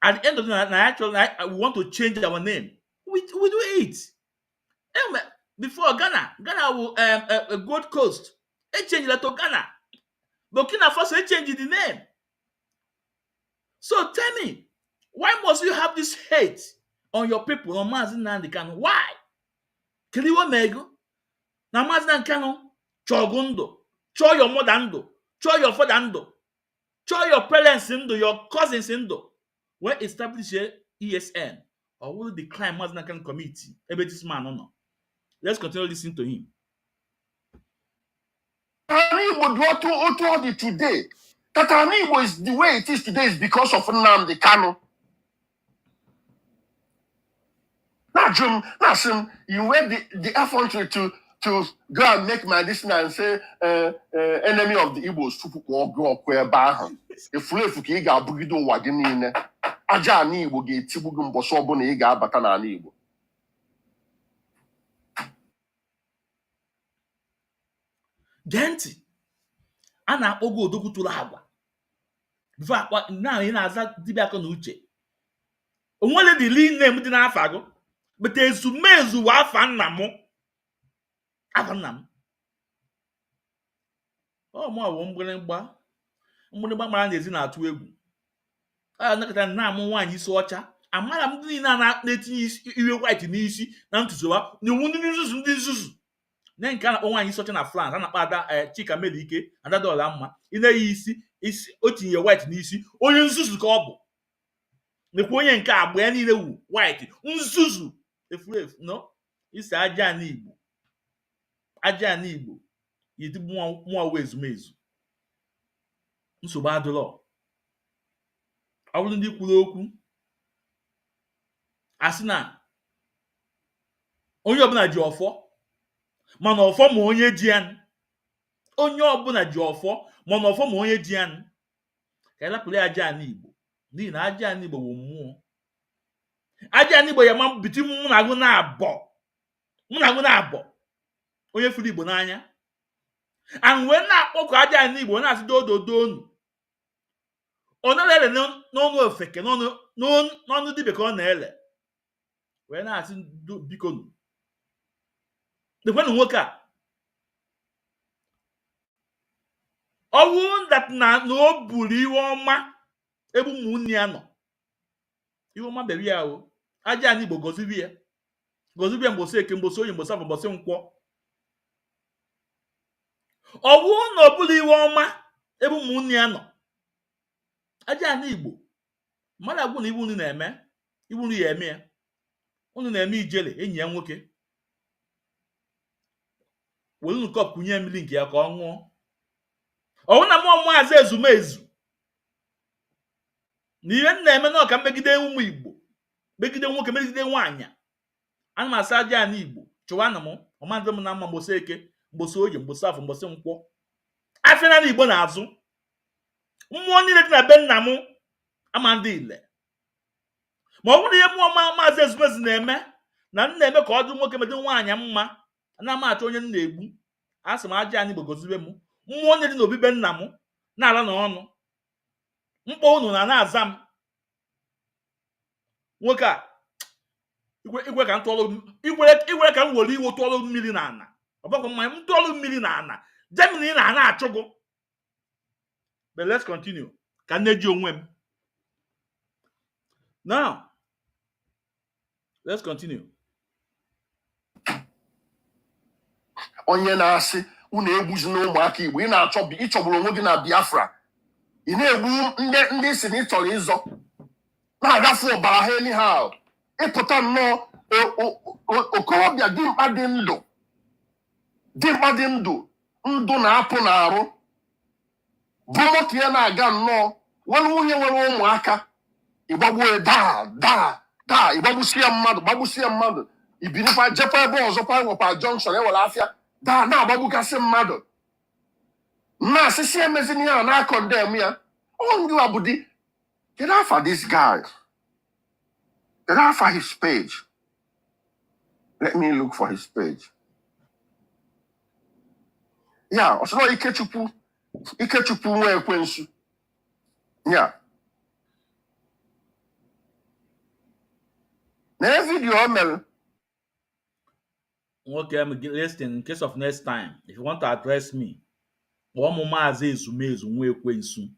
At the end of the night, actually, I want to change our name. We do it. Before Ghana will Gold Coast. They change that to Ghana. Burkina Faso, they change the name. So tell me, why must you have this hate on your people, on Mazi Nnamdi Kanu? Why? Kiliwa Mego? Na Mazi Nnamdi Kanu, Chogundo, Cho your mother ndo, Cho your father ndo, Cho your parents ndo, your cousins ndo. When establish ESN, or will decline Mazi Nnamdi Kanu committee? This man, no. Let's continue listening to him. Today, Tatanibo is the way it is today is because of Nnamdi Kanu. Now, you wear the effrontery to go and make my listener and say enemy of the Igbos or go up where Bahan. If we ga bugido waginine, aja ni Igbo ga etibugu mboso ọbụna ị ga-abata n'ala Igbo. Genti, a na-akpọgo odogwu tụrụ agwa. Before akpa na ị na-aza Dibia aka na Uche. Onwere the lean name dị n'afọ agụ. But ezumezu wa afa nna m. Afa nna m. Ọ mụ awụ mgbịrịgba mara n'ezi na-atụ egwu. A nakọta nna m nwaanyị isi ọcha. Amara m ndị niile na-etinye iwe white n'isi na ntutuwa n'iwu ndị nzuzu. Na nke a na-akpọ nwaanyị isi ọcha na France, a na-akpọ Ada Chika Melike, Ada Dola Mma. Ị na-eyi isi o tinye white n'isi, onye nzuzu ka ọ bụ. Nekwa onye nke agba ya niile wu white, nzuzu efu no. Isi aja n'Igbo. Aja n'Igbo. Yidi mụọ ezumezu. Nsogbu adụlọ. Ọ bụrụ ndị kwuru okwu asị na onye ọbụla ji ọfọ mana ọfọ ma onye ji anụ. Onye ọbụla ji ọfọ mana ọfọ ma onye ji anụ. Ka elapụrụ aja n'Igbo n'ihi na aja n'Igbo bụ mmụọ. Aja n'Igbo ya ma biti mụ na agụ na-abọ onye furu Igbo n'anya. And wee na-akpọkọ aja n'Igbo na-asị dododonu. Ọ na-ele n'ọnụ ofeke n'ọnụ dibịa ka ọ na-ele wee na-asị bikonu. Dekwenụ nwoke a ọwụ that na o buru iwe ọma ebe ụmụnne ya nọ iwe ọma bere ya o aja anyị Igbo goziri ya mbosi eke mbosi oyi mbosi afọ mbosi nkwọ ọwụ na ọ bụla iwe ọma ebe ụmụnne ya nọ aja anyị Igbo mmadụ agwụ na iwu unu na-eme iwu unu ya eme ya unu na-eme ijele enyi ya nwoke were unu kọp kunye mmiri nke ya ka ọ ṅụọ ọwụ na mụọ maazị ezumezu na ihe m na-eme na ọka megide ụmụ Igbo megide nwoke megide nwaanyị ana m asa aja anyị Igbo chụwa na m ọmadị m na mma mgbosi eke mgbosi oyi mgbosi afọ mgbosi nkwọ afịa na Igbo na-azụ mmụọ niile dị na be nna m ama ndị ile ma ọ bụrụ ihe mmụọ maazị ezumezu na-eme na m na-eme ka ọ dị nwoke megide nwaanyị mma ana m achọ onye m na-egbu a sị m aja anyị Igbo gozibe m mmụọ onye dị n'obibe nna m na-ala n'ọnụ mkpọ unu na-aza m nwoke a igwe ka m were iwe tụọlụ mmiri na ana ọbakwa mmanya m tụọlụ mmiri na ana Germany na ana achụgụ. But let's continue ka nne ji onwe m. Now let's continue. onye na-asị unu egbuzi na ụmụaka Igbo ị ịchọgburu onwe gị na Biafra ị na-egbu ndị si na ịchọrọ ịzọ na-agafe ọbara ha anyhow ịpụta nnọọ okorobịa dimkpa dị ndụ na-apụ n'arụ bụ nwoke ya na-aga nnọọ nwere nwunye nwere ụmụaka ịgbagbuo daa ịgbagbusie mmadụ ibinikwa jekwa ebe ọzọkwa nwekwa junction ewere afịa daa na-agbagbugasị mmadụ na-asịsị emezina ya na-akọndem ya ndị a bụ di get after this guy get after his page. Let me look for his page. Yeah, ọsọrọ Ikechukwu nwa ekwensu. Yeah. Na video o mere. Okay, listen, in case of next time, if you want to address me, Maazị Ezumezu nwa ekwensu.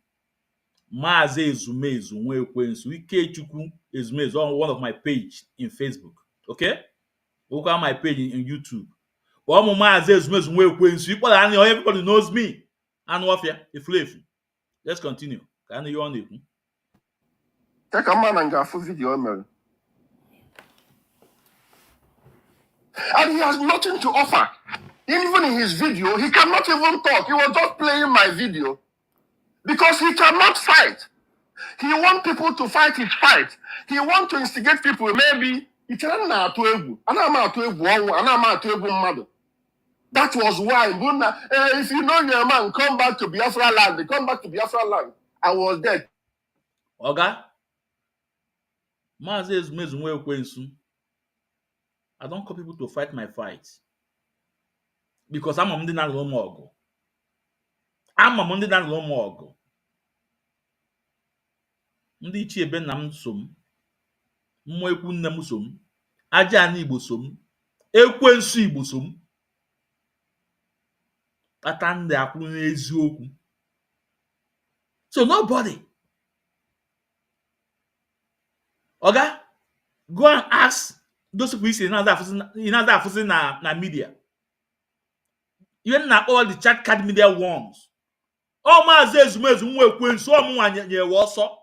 Maazị Ezumezu nwa ekwensu. Ikechukwu Ezumezu on one of my page in Facebook. Okay? Look at my page in YouTube. Maazị Ezumezu nwa ekwensu. Everybody knows me. Anwafia, Iflefu. Let's continue. Ka anyị ọ na-ekwu. Take a man and go for video email. And he has nothing to offer. Even in his video, he cannot even talk. He was just playing my video because he cannot fight. He wants people to fight his fight. He wants to instigate people. Maybe that was why. If you know your man, come back to Biafra land. Come back to Biafra land. I was dead. Oga, Maazị Ezumezu nwa ekwensu. I don't call people to fight my fight because I'm ndị na-alụ m ọgụ. Ndị na-alụ m ọgụ. Ndị ichie ebe nna m so m. Mmụọ ekwu nne m so m. Aja anyị Igbo so m. Ekwensu Igbo so m. Kpata ndị akwụrụ n'eziokwu. So nobody. Oga, go and ask those people in other na media. Even na all the chat card media worms. All Maazị Ezumezu nwa ekwensu ọmụnwa nyewe ọsọ.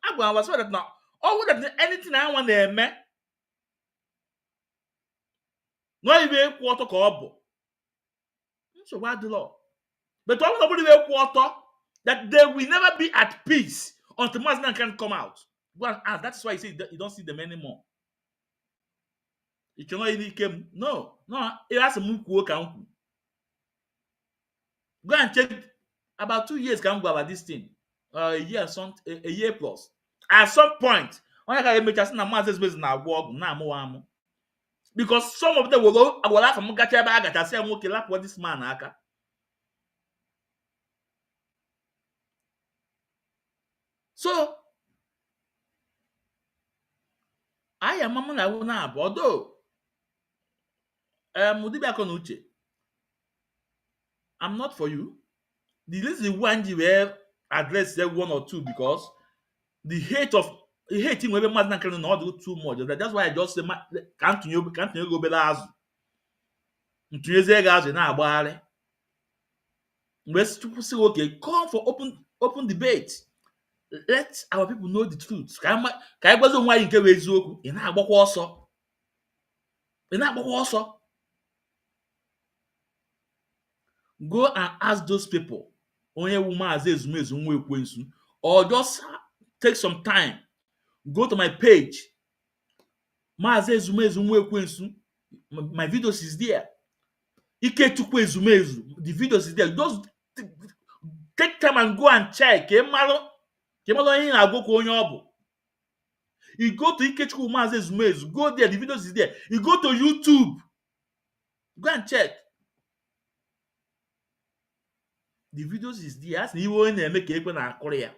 Agwa was that now. All that anything I want to eme. No even quarter ka ọ bụ. So what the law? But all nobody will quarter that they will never be at peace until Maazị can come out. Go and ask. That's why you see you don't see them anymore. You cannot even come. No. It has a mukwu count. Go and check. About 2 years can go about this thing. A year plus. At some point, when I make us na Maazị Ezumezu na work na mo. Because some of them will go. I will have from gacha bag at say I'm okay. Lap what this man aka. So I am mama na una although Dibia Uche, I'm not for you, the reason one you will address that one or two because the hating webe mmadụ na nkiri na ọ dị too much. That's why I just say ka ntụnye go obere azụ ntụnyezie gị azụ na-agbagharị mgbe chukwu sị okay come for open debate, let our people know the truth ka anyị gwazi onwe anyị nke bụ eziokwu. Ị na-agbakwa ọsọ go and ask those people onye wu Maazị Ezumezu nwa Ekwensu, or just take some time, go to my page Maazị Ezumezu nwa Ekwensu, my videos is there. Ikechukwu Ezumezu, the videos is there. Just take time and go and check. Ka ị mara onye na-agụ ka onye ọ bụ. You go to Ikechukwu Maazị Ezumezu, go there, the videos is there. You go to YouTube, go and check. The videos is there. As na iwe onye na-eme ka ekwe na-akụrụ ya.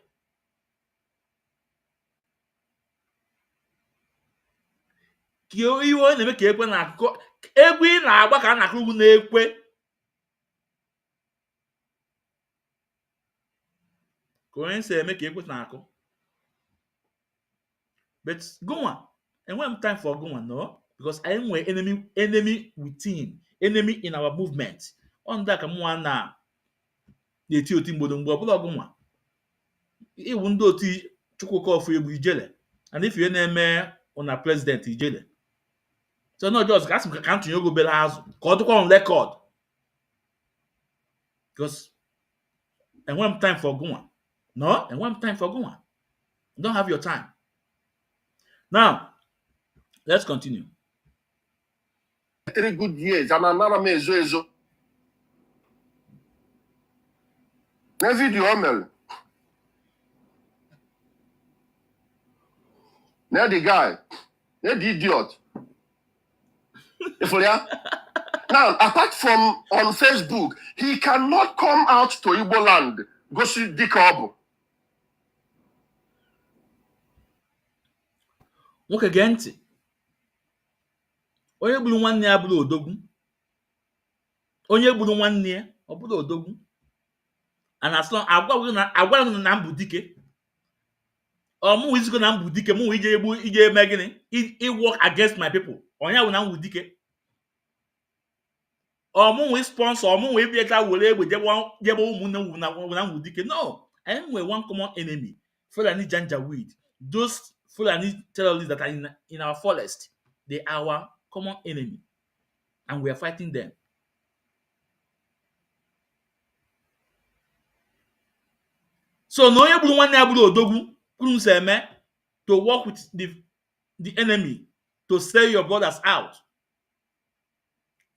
Ka iwe onye na-eme ka ekwe na-akụ egwu ị na-agba ka a na-akụrụ ugwu na-ekwe. Ka onye si eme ka ekwe na-akụ. But Gunwa, and when time for Gunwa, no, because I am enemy within, enemy in our movement. On that, come on now. The team bodum bobula Gunwa. Even though chukwu call for you ijele, and if you name on a president ijele. So not just ask him can't you go bela azu. Call on record. Because and when time for Gunwa, no, and when time for Gunwa, you don't have your time. Now, let's continue. 3 good years, and another mezo. Na video omel. Na the guy, na the idiot. Now, apart from on Facebook, he cannot come out to Igbo land. Go see Dikobo. Nwoke gee ntị. Onye gburu nwanne ya bụrụ odogwu. Onye gburu nwanne ya ọ bụrụ odogwu. And as long agwa na mbụ dike. Ọ mụ izigo na mbụ dike, mụ ije eme gịnị? I work against my people. Onye ahụ na mbụ dike. Ọ mụ sponsor, ọ mụ bịa were egbe jebe ụmụnne na mbụ dike. No, I am one common enemy. Fulani Janjaweed. Those Fulani terrorists that are in our forest, they are our common enemy, and we are fighting them. So no ebulu nwanne abulu odogwu kwuru se eme to work with the enemy to sell your brothers out.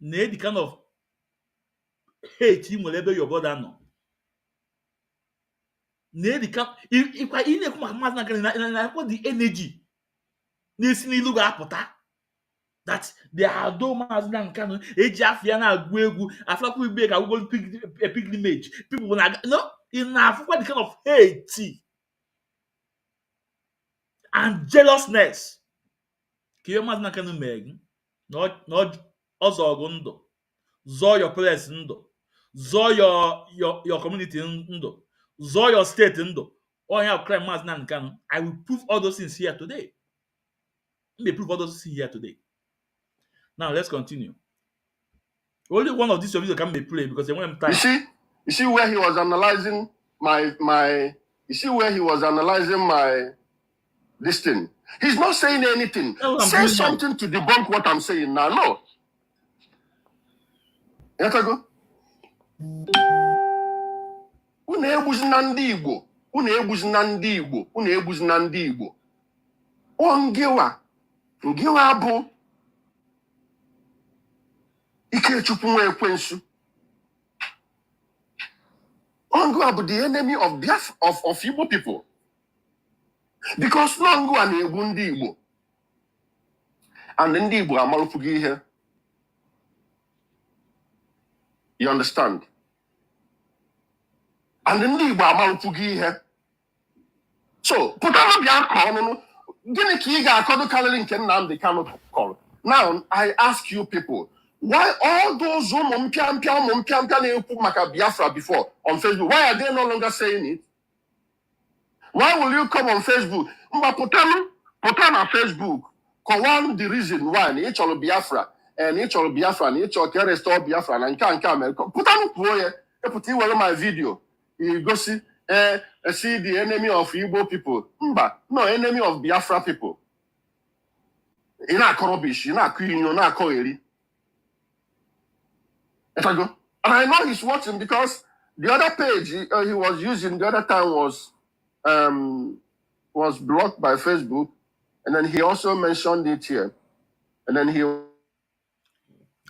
Na the kind of hate you nwere ebe your brother no. Na the kind if I na-ekwu maka mmadụ na the energy na-esi n'ilu ga-apụta that they are do maazị na nkanu eji afia na-agụ egwu afakwu ibe ka ugbo pilgrimage people na no in afukwa the kind of hate and jealousness ka ihe maazị na nkanu mee na ọzọ ọgụ ndụ zọọ your place ndụ zọọ your community ndụ zọọ your state ndụ onye of crime maazị na nkanu. I will prove all those things here today. Let me prove all those things here today. Now let's continue. Only one of these videos can be played because they want time. You see where he was analyzing my you see where he was analyzing my this thing. He's not saying anything. Say something to debunk what I'm saying now. No. Yatago. Unu egbuzi na ndị Igbo. Unu egbuzi na ndị Igbo. Unu egbuzi na ndị Igbo. Ongewa bụ Ikechukwu nwa Ekwensu. Ongewa bụ the enemy of Igbo people. Because Ongewa na-egbu ndị Igbo. And ndị Igbo amalụpụghị ihe. You understand? And ndị Igbo amalụpụghị ihe. So, pụtara bịa ka ọnụnụ. Gịnị ka ị ga-akọdụ karịrị nke Nnamdi Kanu kọrọ? Now, I ask you people, Why all those maka Biafra before on Facebook? Why are they no longer saying it? Why will you come on Facebook? Put on Facebook. One the reason why each all Biafra and each all Biafra and each all can restore Biafra and can't come. Put on put my video. You go see see the enemy of Igbo people. No enemy of Biafra people. You're not rubbish. You're not queen. You're not coeri. And I know he's watching because the other page he was using the other time was blocked by Facebook, and then he also mentioned it here, and then he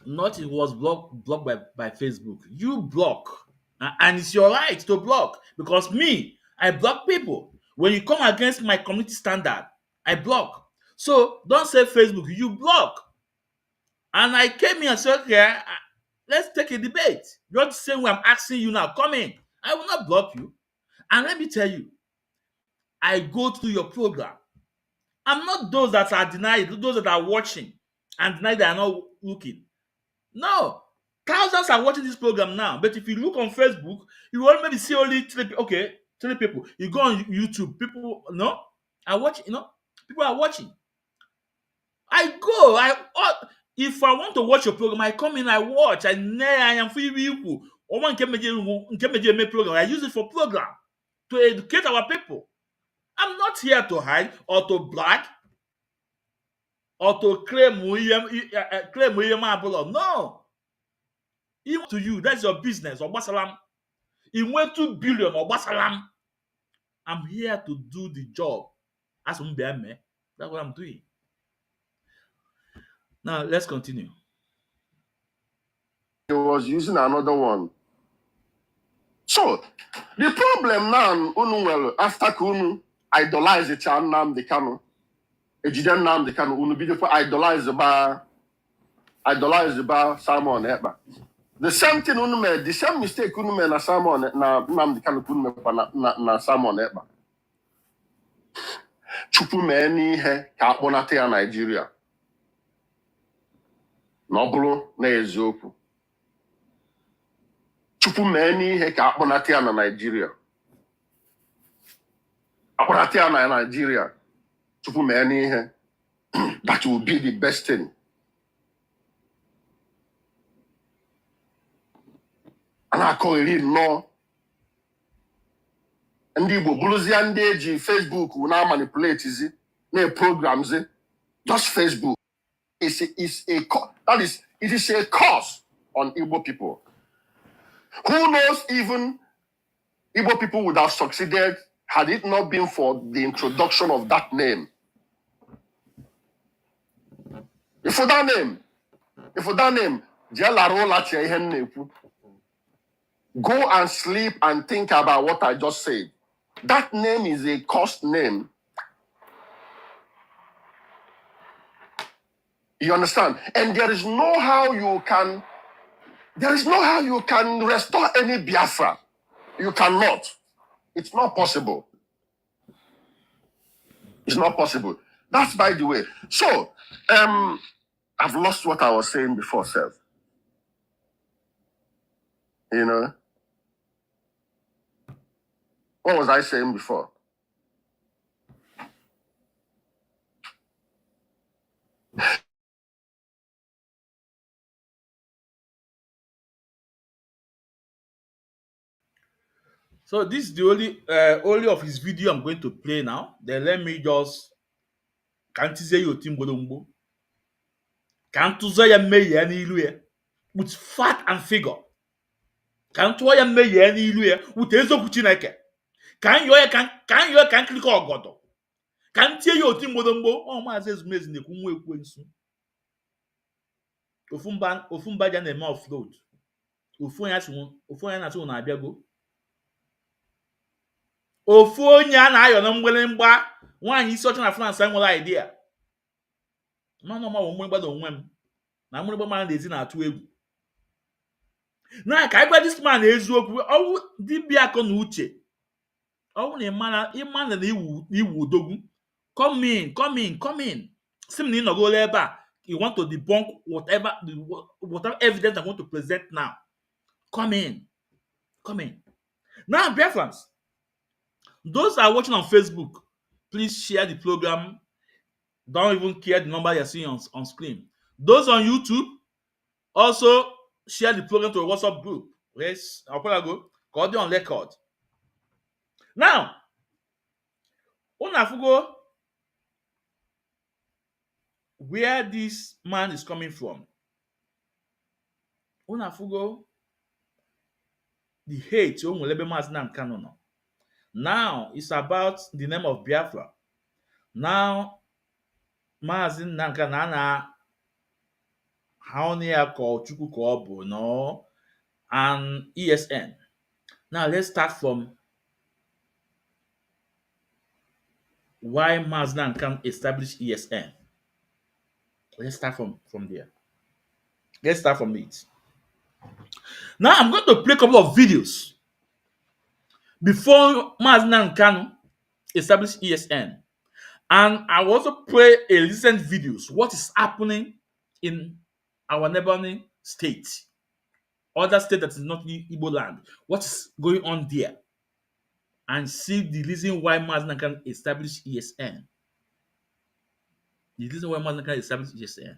Nothing was blocked by Facebook. You block, and it's your right to block because me, I block people. When you come against my community standard, I block. So don't say Facebook, you block. And I came here and said, okay, let's take a debate. You're the same way I'm asking you now. Come in. I will not block you. And let me tell you, I go through your program. I'm not those that are denied, those that are watching and deny they are not looking. No. Thousands are watching this program now. But if you look on Facebook, you will maybe see only three people. You go on YouTube, people are watching, people are watching. If I want to watch your program, I come in, I watch, I am free equal. Or one can make program. I use it for program to educate our people. I'm not here to hide or to brag or to claim no. Even to you, that's your business. Or basalam. It went 2 billion or basalam. I'm here to do the job. That's what I'm doing. Now let's continue. he was using another one. So the problem now, after Kunu idolize the Nnamdi Kanu, Ejide Nnamdi Kanu, unu beautiful idolize the Simon Ekpa. The same thing the same mistake na Simon na Nnamdi Kanu na Simon Ekpa. Chukwu mee n'ihe ka akpọnata ya Nigeria. Na ọ bụrụ na eziokwu. Chukwu mee n'ihe ka akpọnata ya na Nigeria. Akpọnata ya na Nigeria. Chukwu mee n'ihe. That will be the best thing. And I call it no. Ndị Igbo bụrụzie ndị eji Facebook na manipulate na programs just Facebook it is a curse on Igbo people. Who knows, even Igbo people would have succeeded had it not been for the introduction of that name. If for that name, go and sleep and think about what I just said. That name is a cursed name. You understand? And there is no how you can restore any Biafra. You cannot. It's not possible. It's not possible. That's by the way. So, I've lost what I was saying before, self. You know? What was I saying before? So this is the only of his video I'm going to play now. Then let me just can't say your team bolombo. Can't say ya me any ilu with fat and figure. Can't ya me any ilu with ezo kuchineke. Can you click on godo. Can't say your team bolombo. Oh my says mezi ne kumwe kwensu. Ofumba ja na ma offload. Ofonya na so na abiago. Ofu onye a na-ayọ na mgbelemgba nwaanyị isi ọcha na France enwere idea. Mmanụ ọma bụ mgbelemgba na onwe m na mgbelemgba mara na ezi na-atụ egwu. Na ka ịgwa this man eziokwu ọwụ dibịa akọ na uche. Ọwụ na ịma na iwu odogwu. Come in. Sị m na ịnọgola ebe a you want to debunk whatever evidence I want to present now, come in. Come in. Now, Biafrans, those that are watching on Facebook, please share the program. Don't even care the number you're seeing on screen. Those on YouTube, also share the program to a WhatsApp group. Yes, I'll probably go. Call on record. Now, Unafugo, where this man is coming from. Unafugo, the hate now it's about the name of Biafra. Now, Mazin Nankanana, Haonia called Chukuko no, and ESN. Now let's start from why Mazda can establish ESN. Let's start from there. Let's start from it. Now I'm going to play a couple of videos before Mazda can establish ESN. And I will also play a recent videos. What is happening in our neighboring state? Other state that is not Igbo land. What is going on there? And see the reason why Mazda can establish ESN. The reason why Mazda can establish ESN.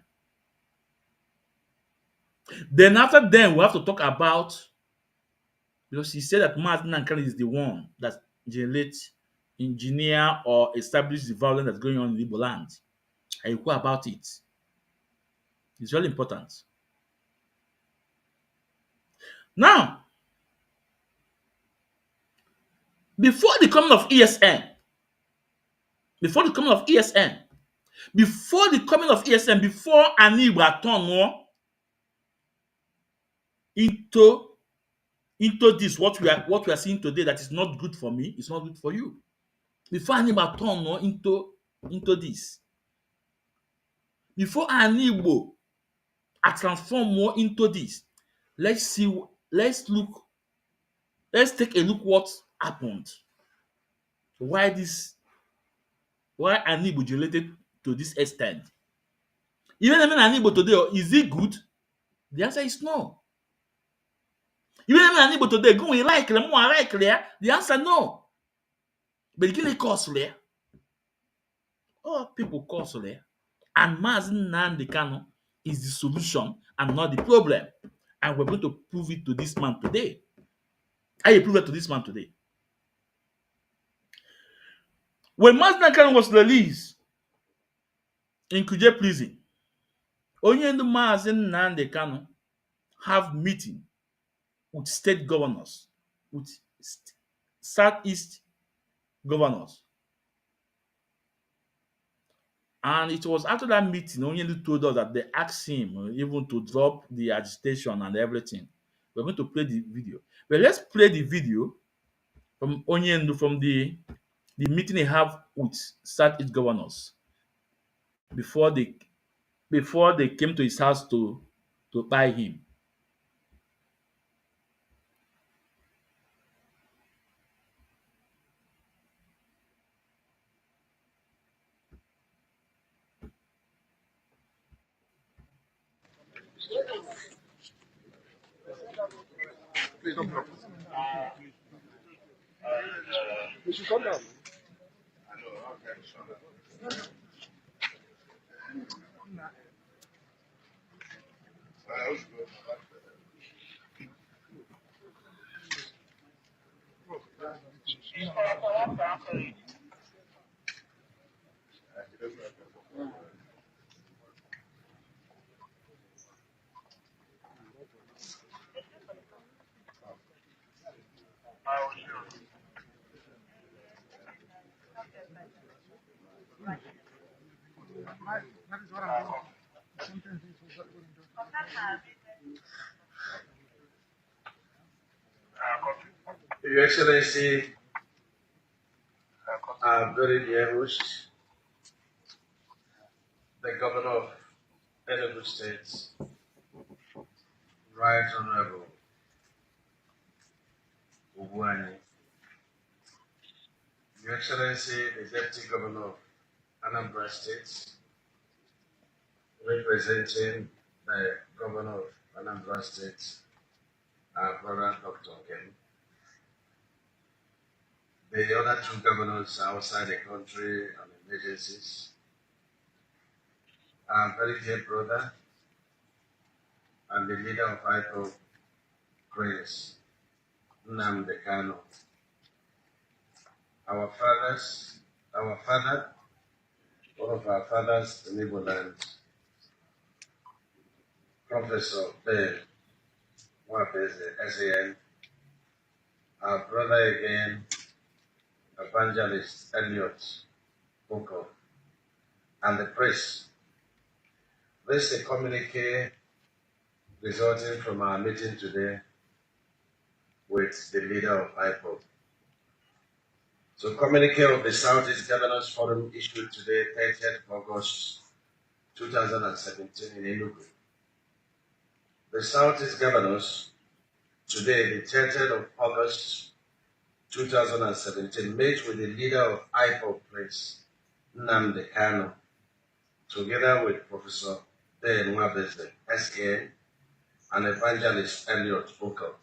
Then after then, we have to talk about, because he said that Martin Nankana is the one that generates, engineer, or establish the violence that's going on in Igbo land. And you go about it. It's very important. Now, before the coming of ESN, before the coming of ESN, before Anibra turned into this, what we are seeing today, that is not good for me, it's not good for you. Before Anibra turned into this, before Anigbo are transformed more into this, let's take a look what happened. Why Anigbo related to this extent? Even Anigbo today, is it good? The answer is no. Even Anigbo today, go we like them, more like there. The answer no. But give it cost there. All people cost there. And Mazin Nnamdi Kanu is the solution and not the problem. And we're going to prove it to this man today. I prove it to this man today. When Mazin Kanu was released in Kuje prison, only the Mazin Nnamdi Kanu have meeting with state governors, with southeast governors. And it was after that meeting, Onyendu told us that they asked him even to drop the agitation and everything. We're going to play the video. But let's play the video from Onyendu, from the meeting he have with Southeast governors before they came to his house to buy him. Your Excellency, very dear host, the Governor of Enugu State, Right Honorable Ubuani, Your Excellency, the Deputy Governor of Anambra State, representing the governor of Anambra State, our brother Dr. Ken. The other two governors outside the country on emergencies. Our very dear brother and the leader of IPO, Prince Nnamdi Kanu. Our father, one of our fathers in Igbo land, Professor Ben Nwabeze, SAN, our brother again, Evangelist Elliot Boko, and the press. This is a communique resulting from our meeting today with the leader of IPOB. So, communique of the Southeast Governors Forum issued today, 30th August 2017 in Enugu. The Southeast Governors, today, the 30th of August 2017, met with the leader of IPOB, Prince Nnamdi Kanu, together with Professor Ben Nwabeze, SAN, and Evangelist Elliot Boko.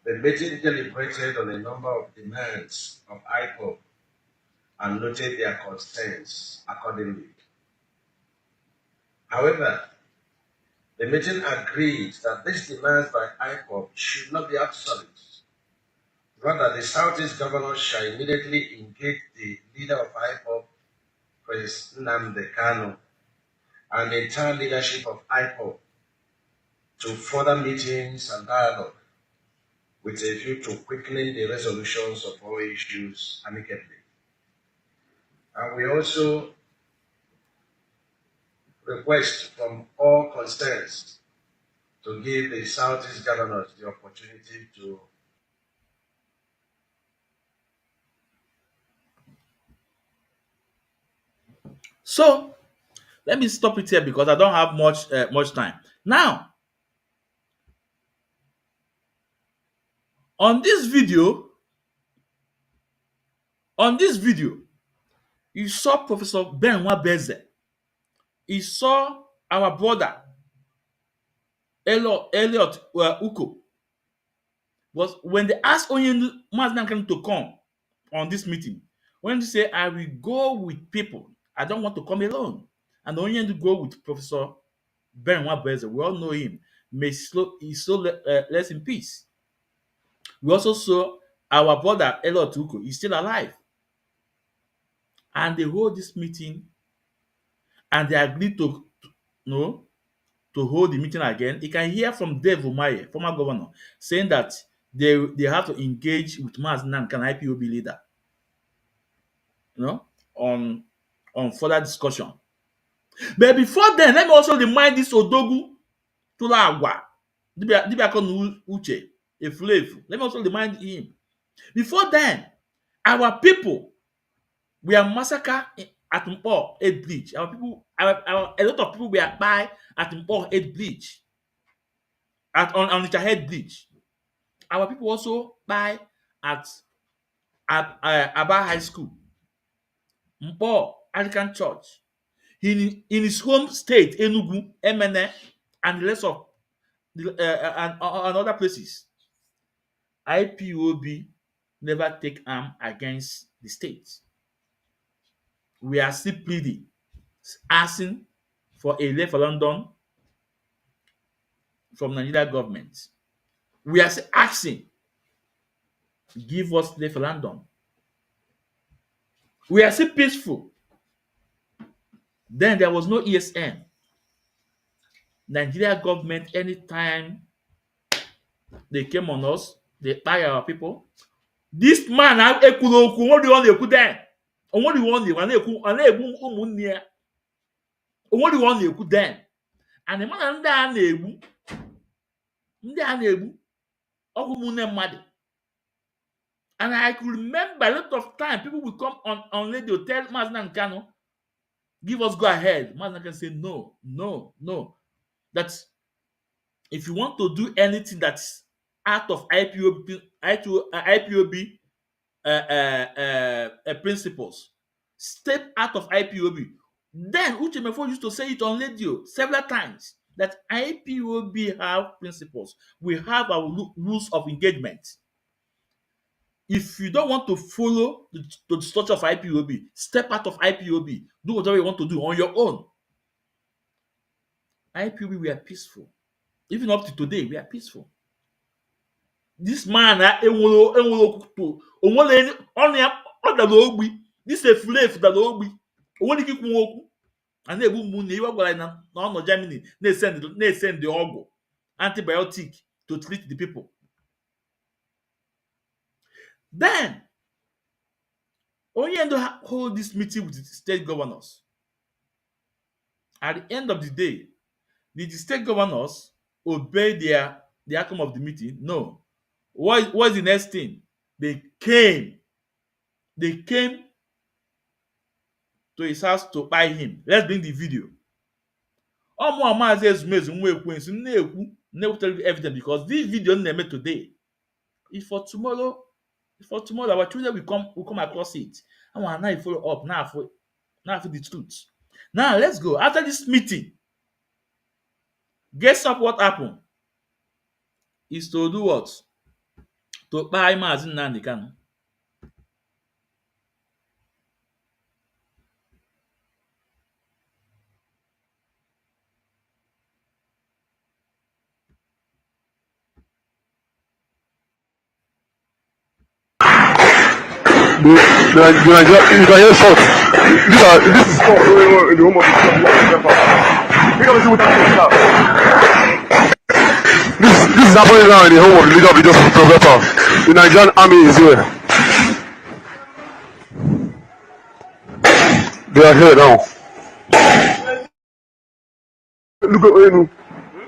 The meeting deliberated on a number of demands of IPOB and noted their concerns accordingly. However, the meeting agreed that these demands by IPOB should not be absolute. Rather, the Southeast governor shall immediately engage the leader of IPOB, Prince Nnamdi Kanu, and the entire leadership of IPOB to further meetings and dialogue with a view to quickening the resolutions of all issues amicably. And we also request from all concerns to give the Southeast governors the opportunity to So let me stop it here because I don't have much time. Now, on this video, you saw Professor Ben Nwabeze. You saw our brother Elliot Uko. Was when they asked Onyendu Mazinankan to come on this meeting, when they say, I will go with people, I don't want to come alone. And Onyendu go with Professor Ben Nwabeze. We all know him. May he's so less in peace. We also saw our brother Elliot Uko. He's still alive. And they hold this meeting and they agreed to hold the meeting again. You can hear from Dave Umaye, former governor, saying that they have to engage with Maz Nankan, IPOB leader, on further discussion. But before then, let me also remind this Odogu Tulagwa, Dibia Uche, Efulefu. Let me also remind him. Before then, our people were massacred at Mpo 8 Bridge. Our people, a lot of people were by at Mpo 8 Bridge, on the Head Bridge. Our people also buy at Aba High School, Mpo Anglican Church, in his home state, Enugu, Emene, and the rest of and other places. IPOB never take arm against the state. We are still pleading, asking for a referendum from Nigeria government. We are still asking, give us referendum. We are still peaceful. Then there was no ESN. Nigeria government, anytime they came on us, they buy our people. This man, what do you want to put there? What do you want to put there? And the man ndị a na-egbu ọgwụ mmadụ. And I could remember a lot of time people will come on radio, tell Mazen Nkanu, give us go ahead. Mazen can say no. That if you want to do anything that's out of IPOB principles, step out of IPOB. Then Uche Mefo used to say it on radio several times that IPOB have principles. We have our rules of engagement. If you don't want to follow the structure of IPOB, step out of IPOB, do whatever you want to do on your own. IPOB, we are peaceful. Even up to today, we are peaceful. This man ọ dara ogbi. This efulefu dara ogbi. O nwere ike ikwu okwu. A na-egbu mgbu na iwe gwara na ọ nọ Germany na-esend ọgwụ antibiotic to treat the people. Then Onyendo hold this meeting with the state governors. At the end of the day, did the state governors obey the outcome of the meeting? No. What's the next thing? They came to his house to buy him. Let's bring the video. Omo Amazi Ezumezu nwa ekwensu na-ekwu evidence because this video na-eme today is for tomorrow. For tomorrow, our children will come across it. I want to now follow up now for the truth. Now let's go. After this meeting, guess up what happened? Is to do what? To buy Mazi Nnamdi Kanu. You can hear shots. This is stuff going on in the home of the we can see what happening now. This is happening now in the home of the leader of the Justice Professor. The Nigerian army is here. They are here now. Look at Enu.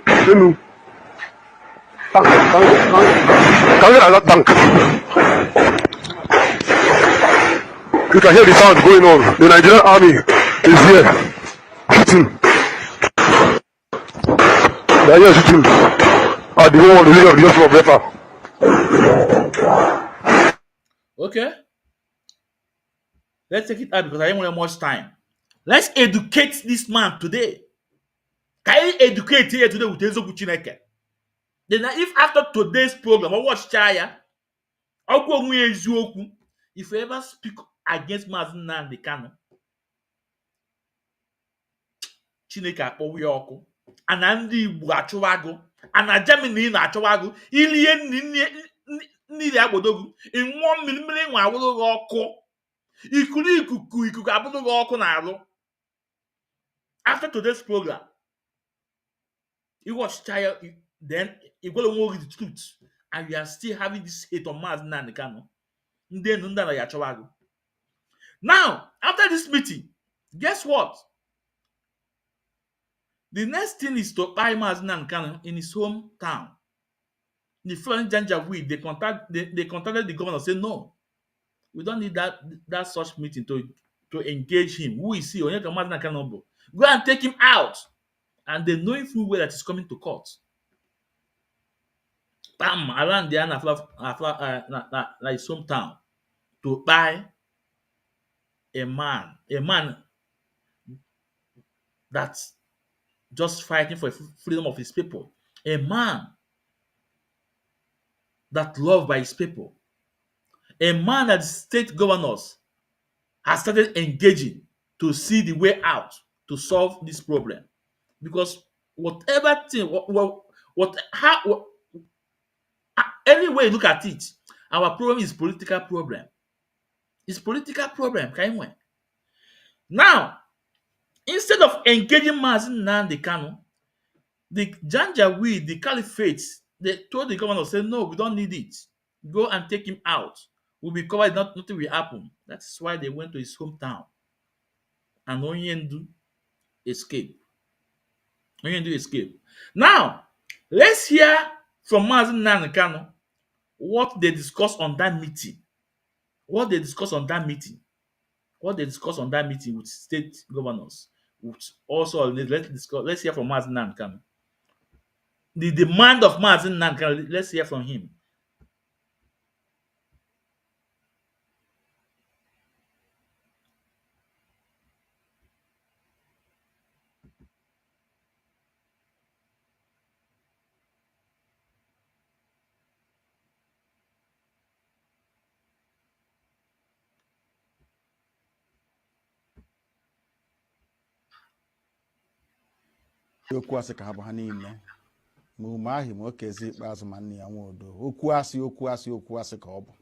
Can you get that tank? You can hear the sound going on. The Nigerian army is here. Shooting. They are here shooting at the home of the leader of the Justice Professor. Okay. Let's take it out because I don't have much time. Let's educate this man today. Can you educate here today with Ezoku Chineke? Then if after today's program, I watch Chaya, I'll go with Ezoku. If you ever speak against Mazi Nnamdi Kanu, Chineke akpọwa ya ọkụ. Ana ndị Igbo achụwa agụ. Ana Germany na-achụwa agụ. Ilie nri agbodogu. Ịṅụọ mmiri nwa awụrụ gị ọkụ. Ikuku abụrụ gị ọkụ na-arụ. After today's program, you watch Chaya, then you go to work with the truth. And you are still having this hate on Mazi Nnamdi Kanu. Now, after this meeting, guess what? The next thing is to buy Mazi Nnamdi Kanu in his hometown. The foreign Janjaweed, they contacted the governor and said, no, we don't need that such meeting to engage him. Who is he? Onyeka Mazi Nnamdi Kanu. Go and take him out. And they know full well that he's coming to court. Bam, around there, like his hometown, to buy a man that's just fighting for freedom of his people, a man that loved by his people, a man that the state governors has started engaging to see the way out to solve this problem. Because whatever thing, any way you look at it, our problem is political problem. It's political problem. Now, instead of engaging Mazi Nnamdi Kanu, the Janjaweed, the Caliphate, they told the governor, say, no, we don't need it. Go and take him out. We'll be covered, nothing will happen. That's why they went to his hometown. And Onyendu escaped. Now, let's hear from Mazi Nnamdi Kanu what they discussed on that meeting. What they discussed on that meeting with state governors. Also, let's hear from Mazi Nnamdi Kanu. The demand of Mazi Nnamdi Kanu, let's hear from him. okwu asị ka ha bụ ha niile ma ume ahụ ma okezi ikpeazụ ma nne ya nwa odo okwu asị ka ọ bụ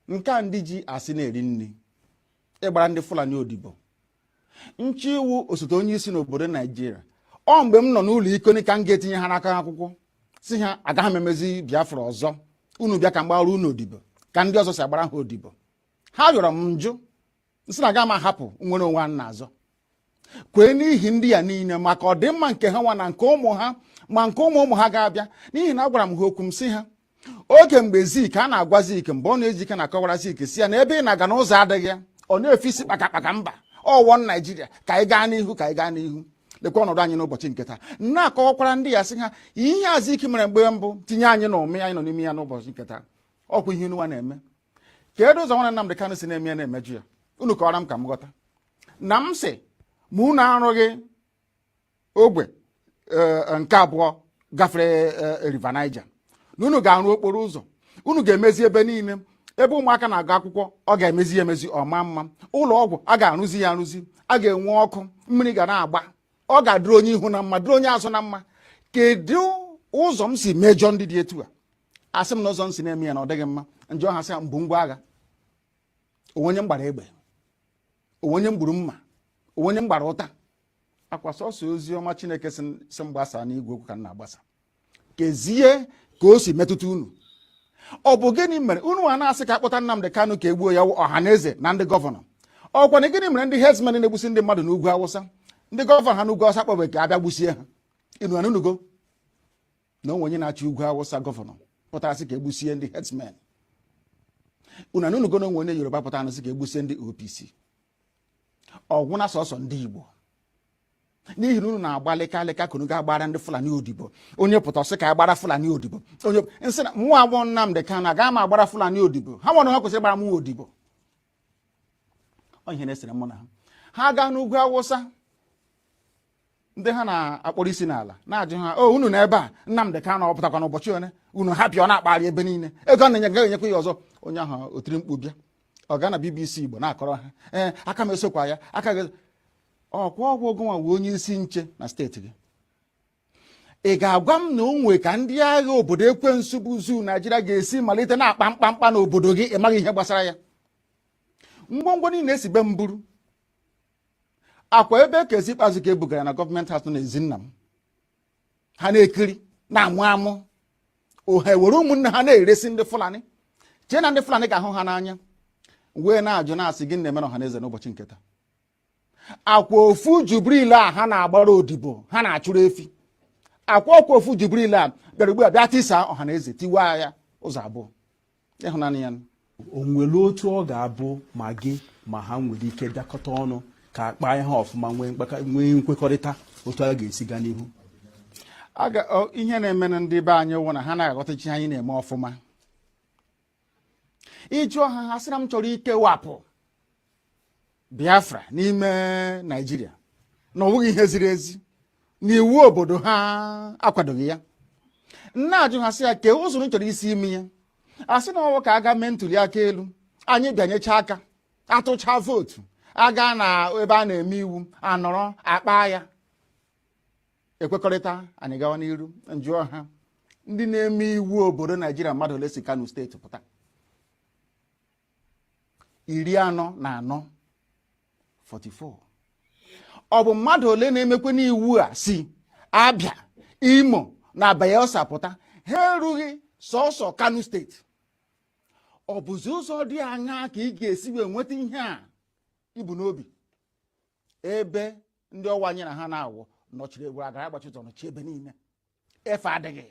nke a ndị ji asị na-eri nri ịgbara ndị Fulani odibo nchi iwu osote onye isi n'obodo Naijiria ọ mgbe m nọ n'ụlọ ikoni ka m ga-etinye ha n'aka akwụkwọ si ha agaghị m emezi Biafra ọzọ unu bịa ka m gbara unu odibo ka ndị ọzọ si agbara ha odibo ha rịọrọ m njụ nsị na aga m ahapụ nwere onwe a na-azọ kwee n'ihi ndị ya niile maka ọdịmma nke ha nwa na nke ụmụ ha ma nke ụmụ ha ga-abịa n'ihi na agwara m ha okwu m si ha oge mgbe Zik a na-agwa Zik mgbe ọ na-eji ike na-akọwara Zik si ya na ebe ị na-aga n'ụzọ adịghị ya ọ na-efe isi kpakakpaka mba ọwọ Naijiria ka anyị gaa n'ihu lekwa ọnọdụ anyị n'ụbọchị nke taa na-akọwakwara ndị ya sị ha ihe a Zik mere mgbe mbụ tinye anyị na ụmị anyị nọ n'ime ya n'ụbọchị nke taa ọkwa ihe unu nwa na-eme kedu ụzọ nwanne Nnamdi Kanu si na-eme ya na-emeju ya unu kọwara m ka m ghọta na m sị ma unu arụghị ogbe nke abụọ gafere River Niger na unu ga-arụ okporo ụzọ unu ga-emezi ebe niile ebe ụmụaka na-agụ akwụkwọ ọ ga-emezi ya emezi ọma mma ụlọ ọgwụ a ga-arụzi ya arụzi a ga-enwe ọkụ mmiri ga na-agba ọ ga-adịrị onye ihu na mma dịrị onye azụ na mma kedu ụzọ m si mejọ ndị dị etu a asị m na ụzọ m si na-eme ya na ọ dịghị mma njọ ha sị ya mbụ ngwa agha onwenye m gbara egbe onwenye m gburu mma onwenye m gbara ụta akwa sọsọ ozi ọma Chineke si m gbasa n'igwe okwu ka m na-agbasa kezie ka o si metụta unu ọ bụ gịnị mere unu a na-asị ka akpọta Nnamdi Kanu ka egbuo ya ọha na eze na ndị gọvanọ ọkwa na gịnị mere ndị herdsmen na-egbusi ndị mmadụ n'ugwu Awụsa ndị gọvanọ ha n'ugwu Awụsa kpọbe ka abịa gbusie ha inu anunugo na onwe onye na-achị ugwu Awụsa gọvanọ pụtara sị ka egbusie ndị herdsmen unu anunugo na onwe onye Yoruba pụtara sị ka egbusie ndị OPC ọgwụ na sọsọ ndị Igbo n'ihi na unu na-agba leka ka unu ga-agbara ndị Fulani odibo onye pụta sị ka agbara Fulani odibo onye nsị na mụ abụọ Nnamdi Kanu agaghị m agbara Fulani odibo ha nwere ha kwesịrị gbara m odibo ihe na-esere mụ na ha gaa n'ugwu Awụsa ndị ha na-akpọrọ isi n'ala na-ajụ ha o unu na ebe a Nnamdi Kanu ọ pụtakwa n'ụbọchị one unu hapịa ọ na-akpagharị ebe niile ego a na-enye ga-enyekwa ya ọzọ onye ahụ otiri mkpu bịa ọ gaa na BBC Igbo na-akọrọ ha aka m esokwa ya aka gị ọkwa ọgwụ ogonwa wee onye isi nche na steeti gị ị ga-agwa m na o nwee ka ndị agha obodo ekwensu bụ zu Naijiria ga-esi malite na-akpa mkpamkpa n'obodo gị ịmaghị ihe gbasara ya ngwongwo niile esi be m buru akwa ebe Kezi Ikpeazụ ka ebugara na gọọmenti haus nọ n'ezi nna m ha na-ekiri na-amụ amụ oha were ụmụnne ha na-eresi ndị Fulani chee na ndị Fulani ga-ahụ ha n'anya wee na-ajụ na-asị gị na-emere ọha na eze n'ụbọchị nketa akwa ofu Jubril a ha na-agbara odibo ha na-achụrụ efi akwa ofu Jubril a bịara ugbu a bịa tisa ọha na eze tiwa ya ụzọ abụọ ịhụnanya ya o nwere otu ọ ga-abụ ma gị ma ha nwere ike bịakọta ọnụ ka akpa ihe ọfụma nwee nkwekọrịta otu a ga-esi gaa n'ihu ihe na-eme ndị be anyị wụ na ha na-aghọtachi anyị na-eme ọfụma ịjụọ ha sị na m chọrọ ikewapụ Biafra n'ime Naijiria na ọ bụghị ihe ziri ezi na iwu obodo ha akwadoghị ya nna ajụ ha sị ya kee ụzọ m chọrọ isi ime ya asị na ọwụ ka aga mee ntuli aka elu anyị bịanyecha aka atụcha vootu aga na ebe a na-eme iwu anọrọ akpa ya ekwekọrịta anyị gawa n'iru njụọ ha ndị na-eme iwu obodo Naijiria mmadụ ole si Kano steeti pụta 44 44 ọ bụ mmadụ ole na-emekwe n'iwu a si Abia Imo na Bayelsa pụta ha erughị sọsọ Kano steeti ọ bụzi ụzọ dị aṅaa ka ị ga-esi wee nweta ihe a ibu n'obi ebe ndị ọwa anyị na ha na-awụ nọchiri egwu agara agbachi ụzọ nọchi ebe niile efe adịghị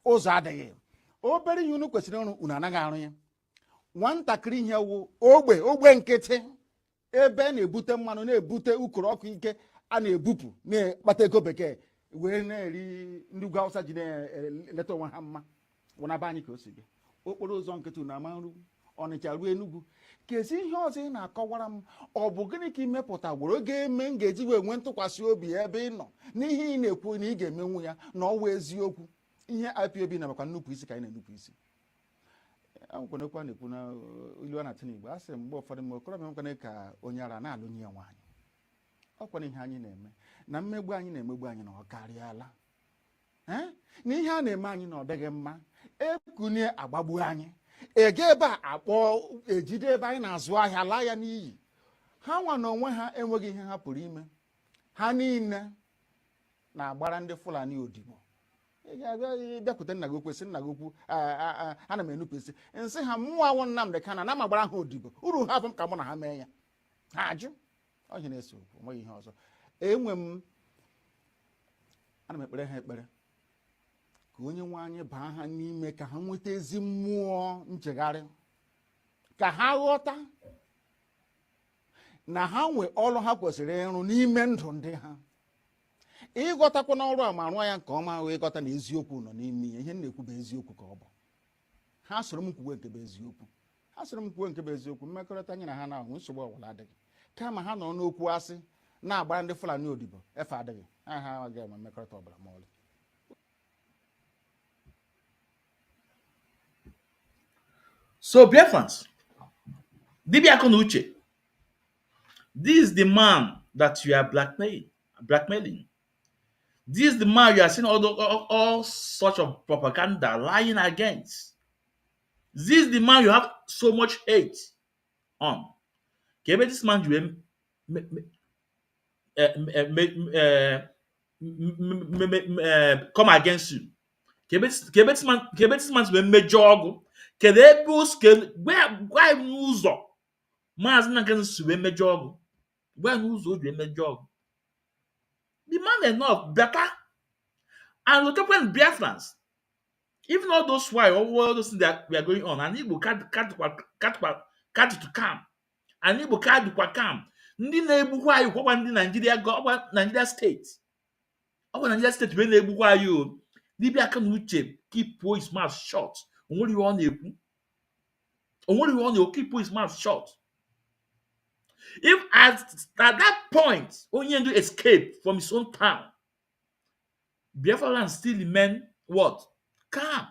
ụzọ adịghị obere ihe unu kwesịrị ịrụ unu anaghị arụ ya nwatakịrị ihe wụ ogbe nkịtị ebe na-ebute mmanụ na-ebute ukoro ọkụ ike a na-ebupụ na-akpata ego bekee wee na-eri ndị ugwu Awụsa ji na-eleta onwe ha mma wụnaba anyị ka o si gị okporo ụzọ nkịtị na amarụ Ọnịcha ruo Enugu kezi ihe ọzọ ị na-akọwara m ọ bụ gịnị ka imepụta were ga-eme m ga-eji wee nwee ntụkwasị obi ebe ị nọ n'ihe ị na-ekwu na ị ga-emenwu ya na ọwa eziokwu ihe IPOB na-amakwa nnupụ isi ka anyị na-enupụ isi akwụkwanekwa na-ekwu na ilu a na-atụ n'Igbo a sị mgbe ụfọdụ mgbe okorobịa nwekwana ka onye ara na-alụ nye ya nwaanyị ọkwana ihe anyị na-eme na mmegbu anyị na-emegbu anyị na ọ karịala na ihe a na-eme anyị na ọ dịghị mma ekunye agbagbu anyị ege ebe a akpọ ejide ebe anyị na-azụ ahịa laa ya n'iyi ha nwa na onwe ha enweghị ihe ha pụrụ ime ha niile na-agbara ndị Fulani odibo bịakwute nna gị okwesị nna gị okwu ana m enupụsị nsị ha mmụọ awụ Nnamdị Kanụ na m agbara ha odibo uru ha bụ m ka mụ na ha mee ya ha ajụ ọhịa na-eso okwu onweghị ihe ọzọ ana m ekpere ha ekpere ka onye nwe anyị baa ha n'ime ka ha nweta ezi mmụọ nchegharị ka ha ghọta na ha nwee ọrụ ha kwesịrị ịrụ n'ime ndụ ndị ha ịghọtakwa n'ọrụ a ma rụọ ya nke ọma wee ịghọta na eziokwu nọ n'ime ihe na-ekwu bụ eziokwu ka ọ bụ ha soro m kwuwe nke bụ eziokwu ha soro m kwuwe nke bụ eziokwu mmekọrịta anyị na ha na-ahụ nsogbu ọbụla adịghị kama ha nọ n'okwu asị na-agbara ndị Fulani odibo efe adịghị ha agaghị enwe mmekọrịta ọbụla ma ọlị. So, Biafrans, Dibia and Uche, this is the man that you are blackmailing. This is the man you are seeing all sorts of propaganda lying against. This is the man you have so much hate on. Okay, but this man you come against you. Okay, but this man will major. Why news? Maazị Nnaganụ wee mejọ ọgụ gwa n'ụzọ o ji emejọ ọgụ the man enough better and look when Biafrans even all those why all those things that we are going on and Igbo catch to come and Igbo kadukwa come ndị na-egbukwa anyị kwakwa ndị Nigeria state ọkwa Nigeria state wee na-egbukwa anyị o Dibia aka na Uche keep his mouth shut onwere ihe ọ na-ekwu onwere ihe ọ na-ekwu keep his mouth shut. If at that point Onyendu escaped from his own town, Biafra land still remain what? Calm.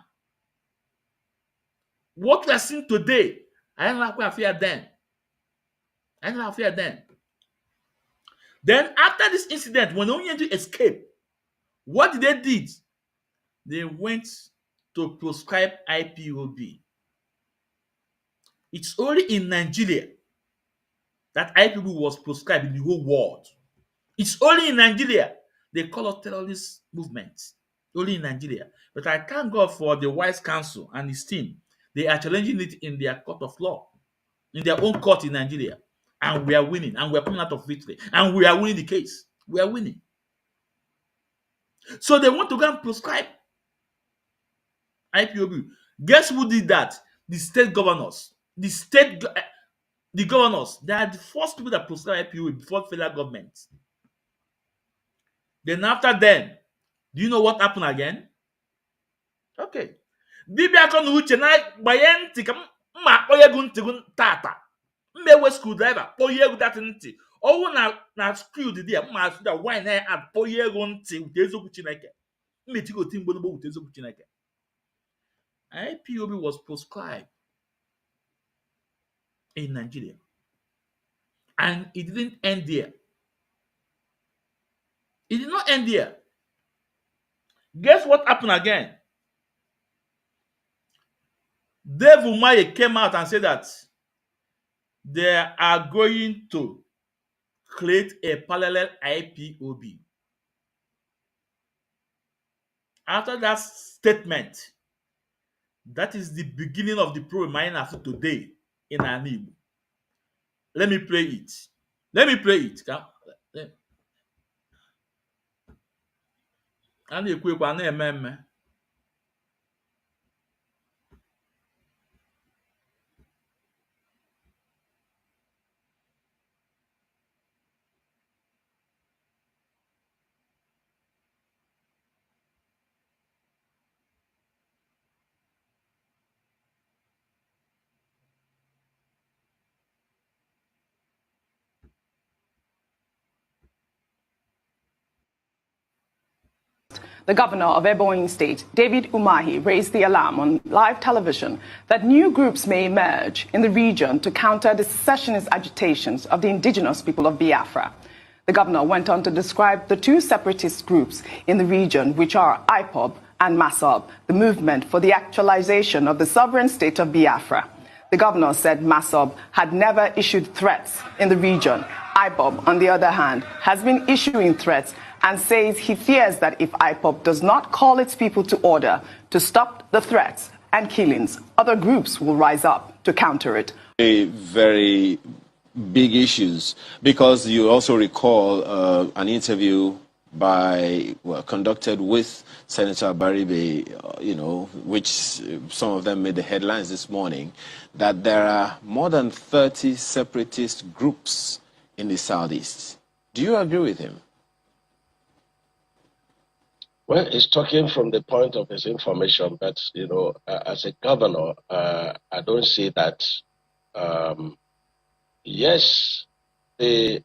What we are seeing today, I don't like what I fear then. I don't like fear then. Then after this incident, when Onyendu escaped, what did they did? They went to proscribe IPOB. It's only in Nigeria that IPOB was proscribed in the whole world. It's only in Nigeria they call us terrorist movement. Only in Nigeria. But I thank God for the wise council and his team. They are challenging it in their court of law, in their own court in Nigeria. And we are winning. And we are coming out of victory. And we are winning the case. We are winning. So they want to go and proscribe IPOB. Guess who did that? The state governors. The governors, they are the first people that proscribe IPOB before federal government. Then after them, do you know what happened again? Okay. Dibia and Uche na gbaye ntị ka mma kpọye gu ntị gu tata. Mmewe screwdriver kpọye gu that ntị. Owu na screw dị there mma asụ da wine na add kpọye gu ntị ute eziokwu Chineke. Mmeti go ti mgbonogbo ute eziokwu Chineke. IPOB was proscribed in Nigeria. And it didn't end there. It did not end there. Guess what happened again? Dave Umaye came out and said that they are going to create a parallel IPOB. After that statement, that is the beginning of the problem I have today in Igbo. Let me play it. Let me play it. And you quick one name. The governor of Ebonyi State, David Umahi, raised the alarm on live television that new groups may emerge in the region to counter the secessionist agitations of the indigenous people of Biafra. The governor went on to describe the two separatist groups in the region, which are IPOB and MASOB, the movement for the actualization of the sovereign state of Biafra. The governor said MASOB had never issued threats in the region. IPOB, on the other hand, has been issuing threats and says he fears that if IPOB does not call its people to order to stop the threats and killings, other groups will rise up to counter it. Very big issues, because you also recall an interview conducted with Senator Baribe, which some of them made the headlines this morning, that there are more than 30 separatist groups in the Southeast. Do you agree with him? Well, he's talking from the point of his information, but, as a governor, I don't see that. Yes, the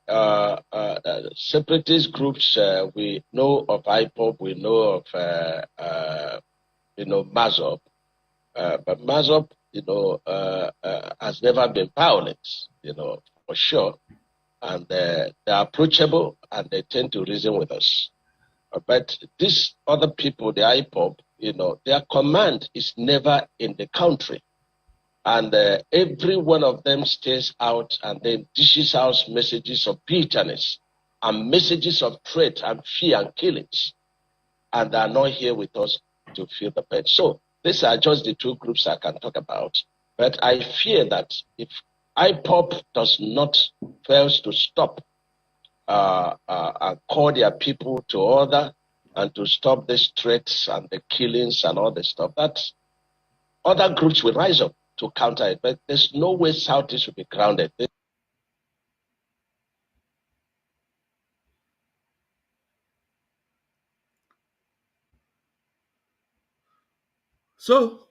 separatist groups, we know of IPOB, we know of, MASOB, but MASOB, has never been violent, for sure, and they're approachable and they tend to reason with us. But these other people, the IPOB, their command is never in the country. And every one of them stays out and then dishes out messages of bitterness and messages of threat and fear and killings. And they are not here with us to feel the pain. So these are just the two groups I can talk about. But I fear that if IPOB does not fail to stop and call their people to order and to stop these threats and the killings and all the stuff, that other groups will rise up to counter it. But there's no way Southeast will be grounded. So,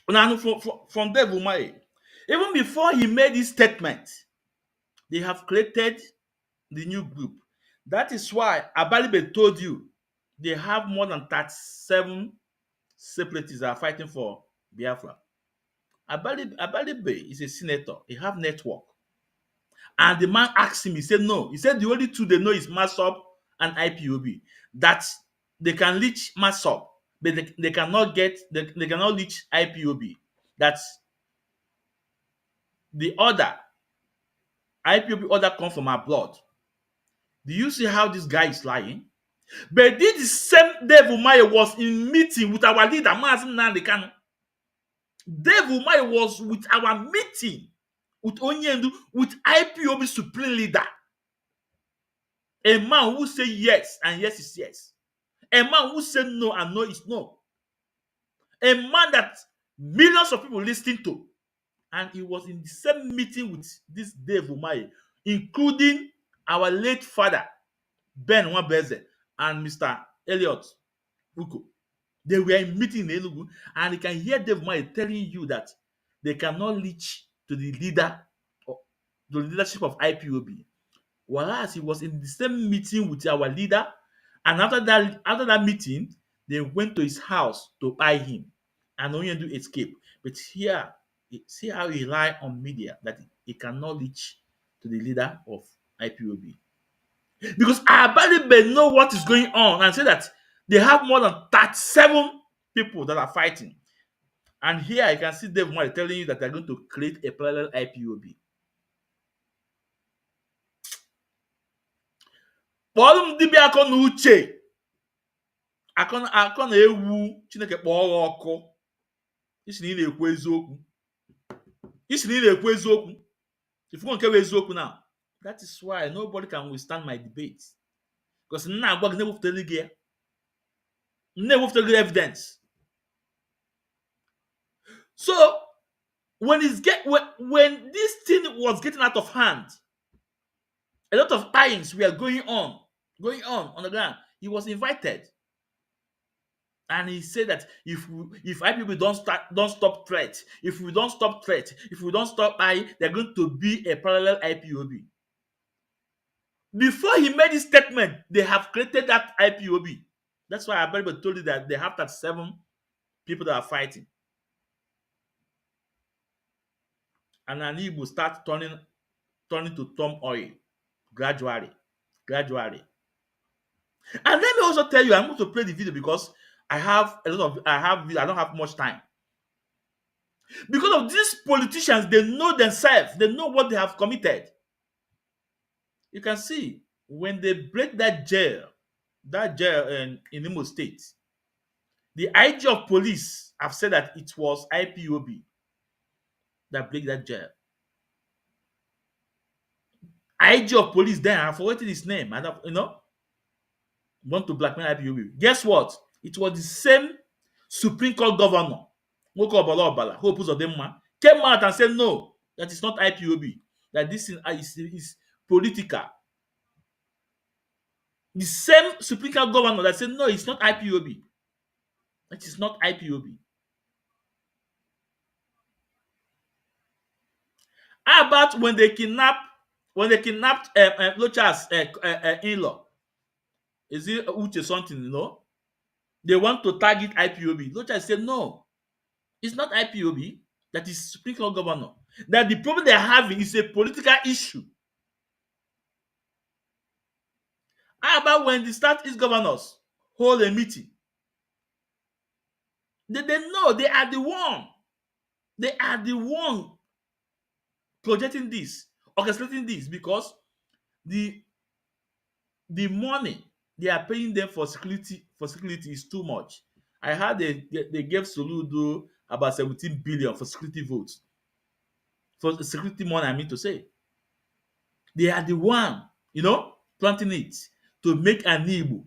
now from there, Vumaye, even before he made his statement, they have created the new group. That is why Abalibe told you they have more than 37 separatists that are fighting for Biafra. Abalibe is a senator. He have network. And the man asked him, he said no. He said the only two they know is MASOB and IPOB. That they can reach MASOB, but they cannot they cannot reach IPOB. That's the order. IPOB order come from abroad. Do you see how this guy is lying? But this the same Dave Umaye was in meeting with our leader, Mazin Nandekano. Dave Umaye was with our meeting with Onyendu, with IPOB supreme leader. A man who say yes and yes is yes. A man who say no and no is no. A man that millions of people listening to. And he was in the same meeting with this Dave Umaye, including our late father, Ben Wabeze, and Mr. Elliot Uko. They were in meeting in Enugu, and you can hear Dave Umaye telling you that they cannot reach to the leadership of IPOB. Whereas he was in the same meeting with our leader, and after that meeting, they went to his house to buy him, and Onyendu escape. But here, see how he rely on media that he cannot reach to the leader of IPOB. Because Abalibe know what is going on and say that they have more than 37 people that are fighting. And here I can see Dave Umahi telling you that they're going to create a parallel IPOB. Kpọrọ m dibịa akọ na uche akọ na ewu Chineke kpọọ ọkụ isi na ị na-ekwu eziokwu ifugo nke bụ eziokwu now. That is why nobody can withstand my debate, because nna agwa gị na-ewepụtara gị ya, na-ewepụtara gị evidence. So when this thing was getting out of hand, a lot of things were going on the ground. He was invited, and he said that if IPOB don't stop threat, if we don't stop buying, they're going to be a parallel IPOB. Before he made his statement, they have created that IPOB. That's why I told you that they have 37 people that are fighting. And an Igbo start turning to Tom oil gradually. gradually. And let me also tell you, I'm going to play the video because I don't have much time. Because of these politicians, they know themselves, they know what they have committed. You can see when they break that jail in Imo State, the IG of police have said that it was IPOB that break that jail. IG of police then, I've forgotten his name, and want to blackmail IPOB. Guess what? It was the same Supreme Court governor, Nwoko Obala, Hope Uzodinma, came out and said no, that is not IPOB, that this is political. The same Supreme Court governor that said no, it's not IPOB. It is not IPOB. How about when they kidnapped Locha's in-law? Is it Uche something, They want to target IPOB. Locha said no, it's not IPOB. That is Supreme Court governor. That the problem they're having is a political issue. How about when the Southeast governors hold a meeting? They know they are the one. They are the one projecting this, orchestrating this, because the money they are paying them for security is too much. I heard they gave Soludo about 17 billion for security votes. For security money, I mean to say. They are the one, planting it to make an Igbo.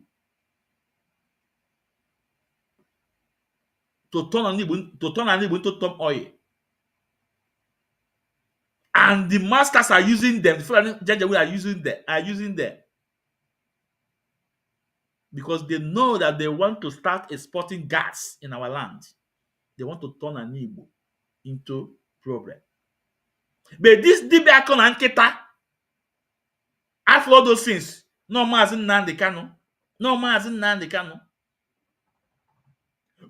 To turn an Igbo into Tom oil. And the masters are using them, the Fulani Janjaweed are using them. Because they know that they want to start exporting gas in our land. They want to turn an Igbo into problem. But this Dibia and Nketa, after all those things, no Mazi Nnamdi Kanu.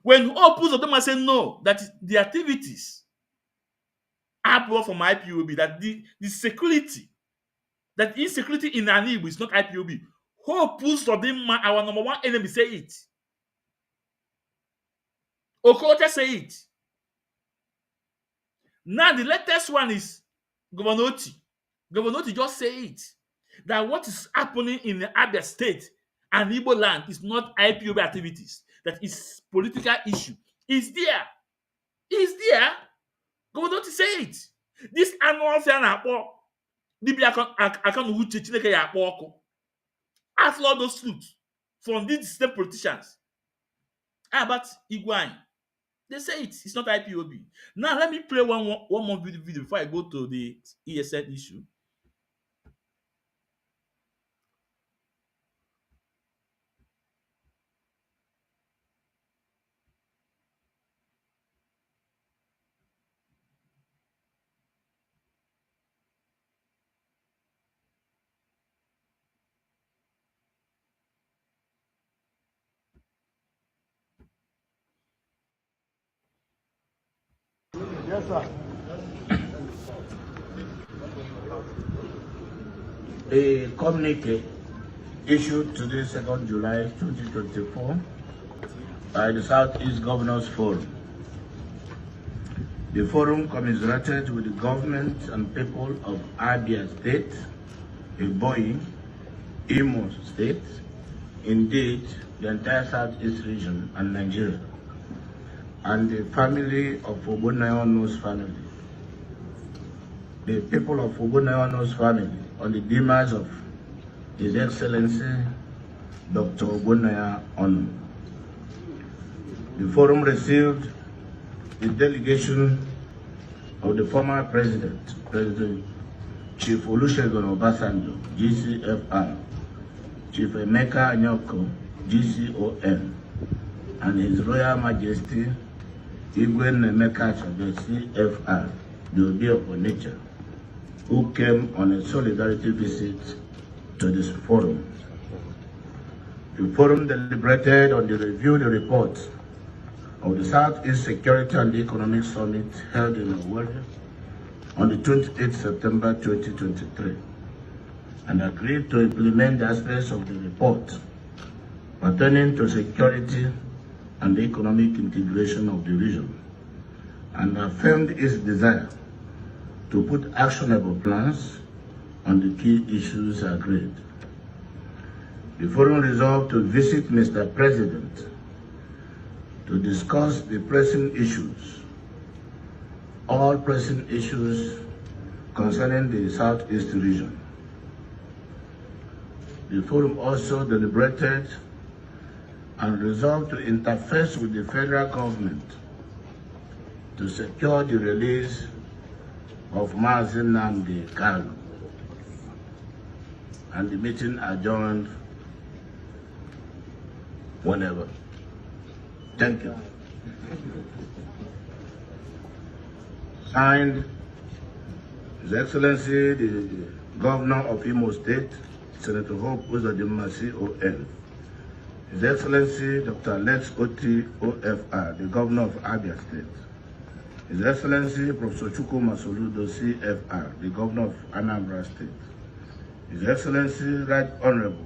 When opposed of them say no, that the activities are brought from IPOB, that the security, that insecurity in an Igbo is not IPOB. Opposed of them, our number one enemy, say it. Okocha say it. Now the latest one is Governor Oti. Governor Oti just say it. That what is happening in the Abia state and Igbo land is not IPOB activities. That is political issue. It's there. It's there. Governor Oti say it. This annual fair na Dibia account Uche Chineke ya akpo. After all those fruits from these same politicians. How about Iguane? They say it's not IPOB. Now let me play one more video before I go to the ESN issue. Yes, sir. A communique issued today, 2nd July 2024, by the Southeast Governors Forum. The forum commiserated with the government and people of Abia State, Ebonyi, Imo State, indeed the entire Southeast region and Nigeria, and the family of Obonayono's family. The people of Obonayono's family on the demise of His Excellency Dr. Obonaya Ono. The forum received the delegation of the former President Chief Olusegun Obasanjo, GCFR, Chief Emeka Anyoko, GCON, and His Royal Majesty Igwe Emeka Achebe, CFR, the Obi of Onitsha, who came on a solidarity visit to this forum. The forum deliberated on the review the report of the Southeast Security and Economic Summit held in Owerri on the 28th September 2023, and agreed to implement the aspects of the report pertaining to security and economic integration of the region, and affirmed its desire to put actionable plans on the key issues agreed. The forum resolved to visit Mr. President to discuss the pressing issues, all pressing issues concerning the Southeast region. The forum also deliberated and resolved to interface with the federal government to secure the release of Mazi Nnamdi Kanu, and the meeting adjourned whenever. Thank you. Signed, His Excellency the Governor of Imo State, Senator Hope Uzodimma CON. His Excellency Dr. Lex Oti OFR, the Governor of Abia State. His Excellency Professor Chukwu Masoludo CFR, the Governor of Anambra State. His Excellency Right Honorable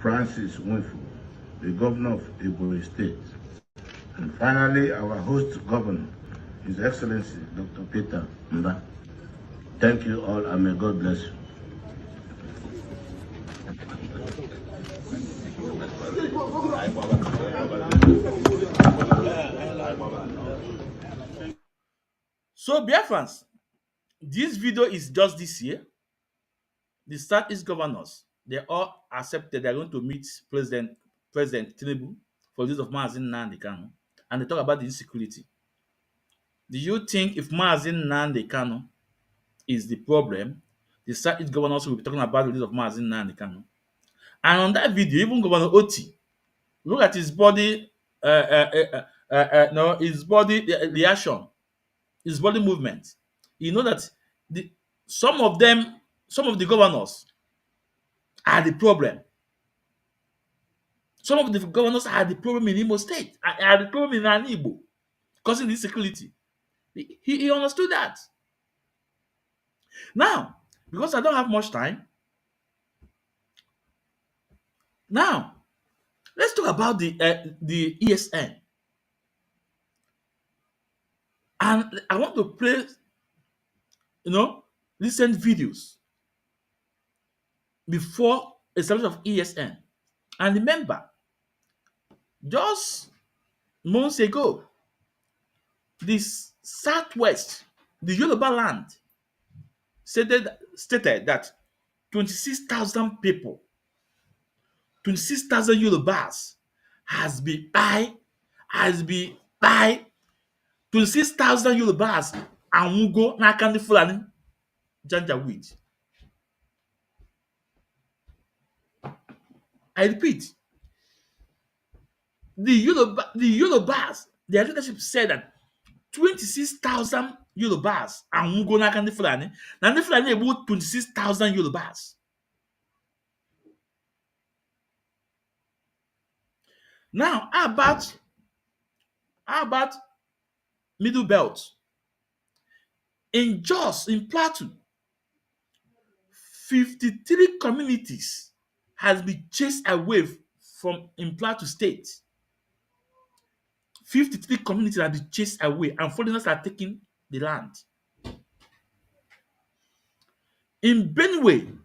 Francis Nwifo, the Governor of Ebonyi State. And finally, our host governor, His Excellency Dr. Peter Mba. Thank you all, and may God bless you. So, Biafrans, this video is just this year. The Southeast governors, they all accepted they're going to meet President Tinubu for the use of Mazi Nnamdi Kanu, and they talk about the insecurity. Do you think if Mazi Nnamdi Kanu is the problem, the Southeast governors will be talking about the use of Mazi Nnamdi Kanu? And on that video, even Governor Oti, look at his body, no, his body reaction, his body movement. You know that some of the governors are the problem. Some of the governors are the problem in Imo State, are the problem in Igbo, causing insecurity. He understood that. Now, because I don't have much time, now let's talk about the ESN. And I want to play, recent videos before establishment of ESN. And remember, just months ago, this Southwest, the Yoruba land, stated that 26,000 people, 26,000 Yorubas has been by 26,000 Yorubas anwụgo n'aka ndị Fulani Janjaweed. I repeat, the Yorubas, their leadership said that 26,000 Yorubas anwụgo n'aka ndị Fulani, na ndị Fulani egbu 26,000 Yorubas. Now, how about Middle Belt? In Jos, in Plateau, 53 communities has been chased away from in Plateau State. 53 communities have been chased away, and foreigners are taking the land. In Benue,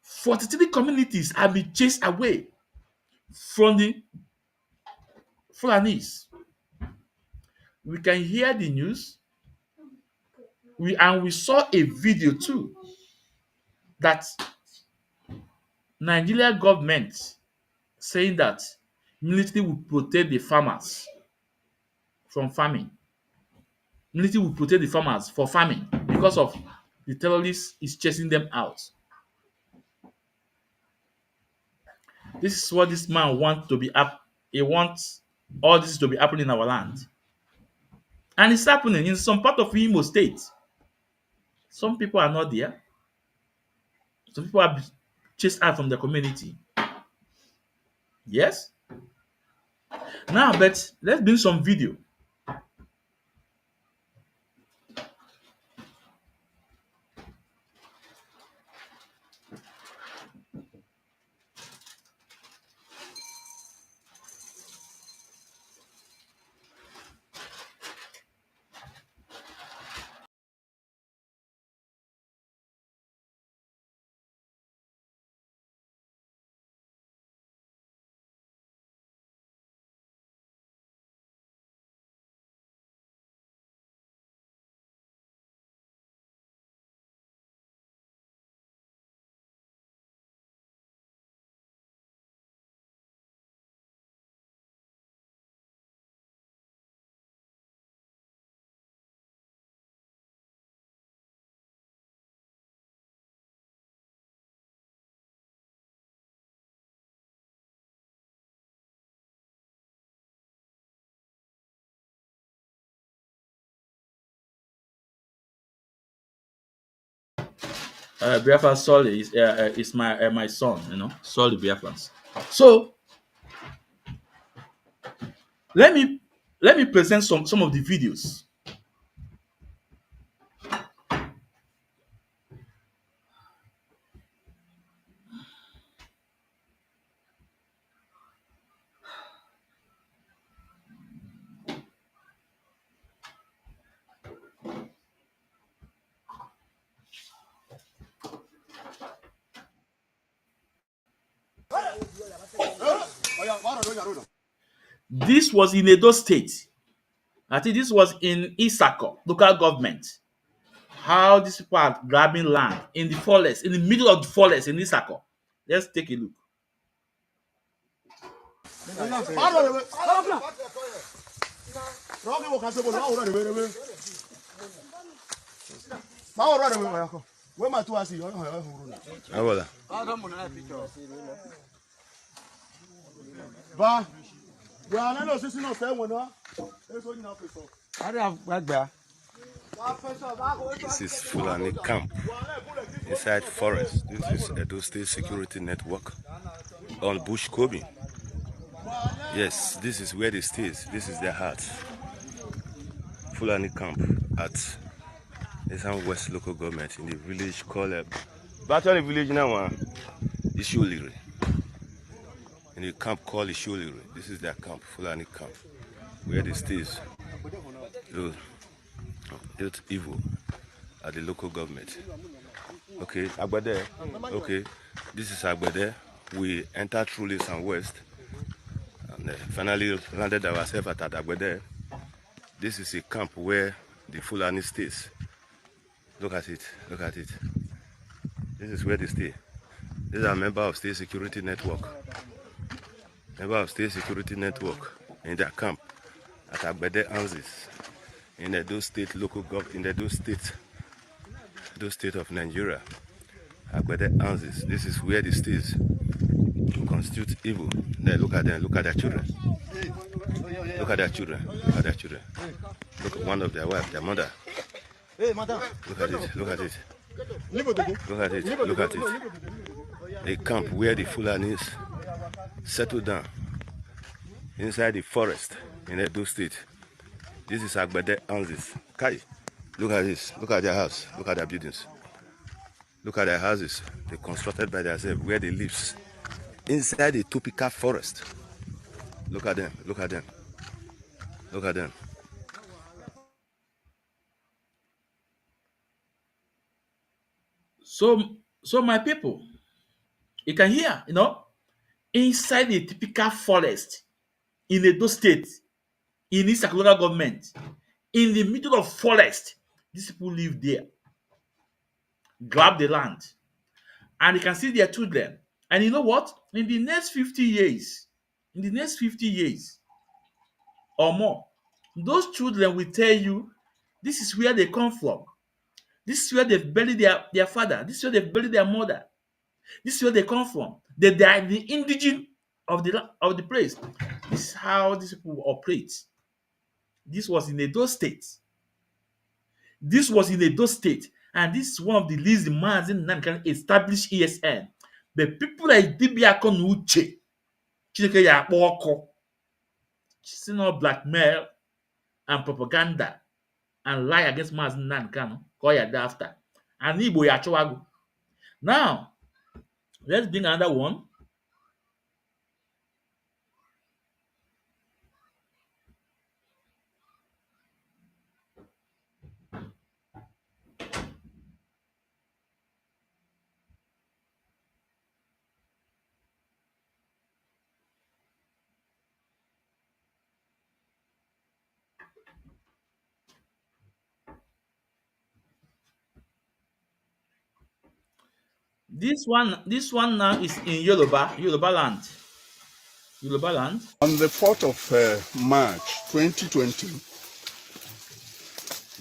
43 communities have been chased away from the Fulanis. We can hear the news. We saw a video too that Nigeria government saying that military will protect the farmers from farming. Military will protect the farmers for farming because of the terrorists is chasing them out. This is what this man wants to be up. He wants all this to be happening in our land. And it's happening in some part of Imo State. Some people are not there. Some people are chased out from the community. Yes? Now, but let's bring some video. Biafra Solly is my son, Solly Biafrans. So let me present some of the videos. This was in Edo State. I think this was in Isako, local government. How these people are grabbing land in the forest, in the middle of the forest in Isako. Let's take a look. This is Fulani camp inside forest. This is Edo State Security Network on Bush Kobe. Yes, this is where they stay. This is their heart. Fulani camp at Esan West local government in the village called Battle village now, Ishuliri. In the camp called Ishuliri. This is their camp, Fulani camp, where they stay. It's evil at the local government. Okay, Agbade. Okay, this is Agbade. We entered through Esan West and finally landed ourselves at Agbade. This is a camp where the Fulani stays. Look at it, look at it. This is where they stay. These are members of State Security Network. Member of State Security Network in their camp at Agbede Anzis in Edo State local government, in Edo State of Nigeria. Agbede Anzis. This is where the states constitute evil. Then look at them, look at their children. Look at their children, look at their children. Look at one of their wife, their mother. Look at it, look at it. Look at it, look at it. A camp where the Fulanis settle down inside the forest in Edo State. This is Agbede Anzis. Kai, look at this. Look at their house. Look at their buildings. Look at their houses. They constructed by themselves where they live. Inside the tropical forest. Look at them. Look at them. Look at them. So my people, you can hear, inside the typical forest in Edo State, in this local government, in the middle of forest, these people live there, grab the land, and you can see their children. And you know what? In the next 50 years, or more, those children will tell you this is where they come from. This is where they've buried their father. This is where they've buried their mother. This is where they come from. They are the indigene of the place. This is how these people operate. This was in Edo State. This was in Edo State. And this is one of the least demands that can establish ESN. But people like Dibia and Uche, she's not blackmail and propaganda and lie against Mazin Nankano, call ya after. And Igbo ya Chowago. Now, let's bring another one. This one now is in Yoruba land. On the 4th of March 2020,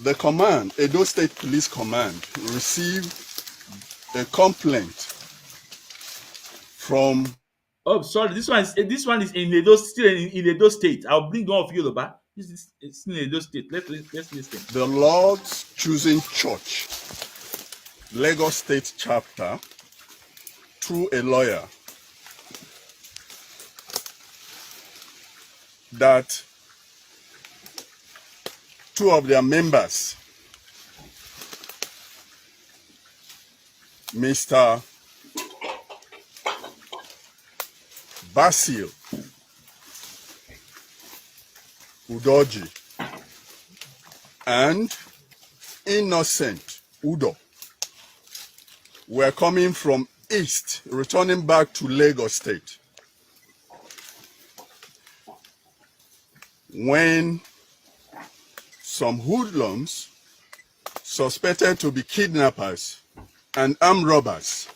the command, Edo State Police Command, received a complaint from... Oh, sorry, this one is in Edo, still in Edo State. I'll bring one of Yoruba. It's in Edo State. Let's listen. The Lord's Choosing Church Lagos State chapter through a lawyer that two of their members, Mr. Basil Udoji and Innocent Udo, were coming from east, returning back to Lagos State, when some hoodlums suspected to be kidnappers and armed robbers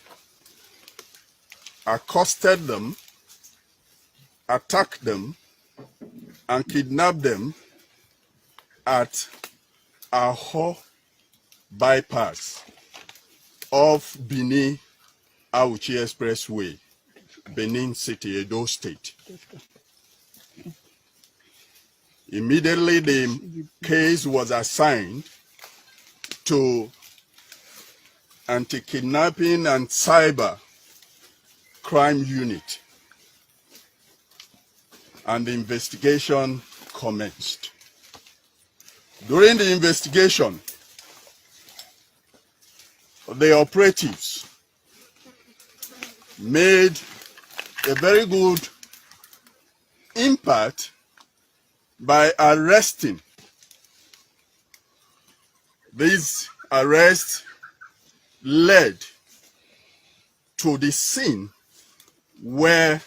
accosted them, attacked them, and kidnapped them at Aho bypass of Benin Auchi Expressway, Benin City, Edo State. Immediately, the case was assigned to Anti-Kidnapping and Cyber Crime Unit, and the investigation commenced. During the investigation, the operatives made a very good impact by arresting. These arrests led to the scene where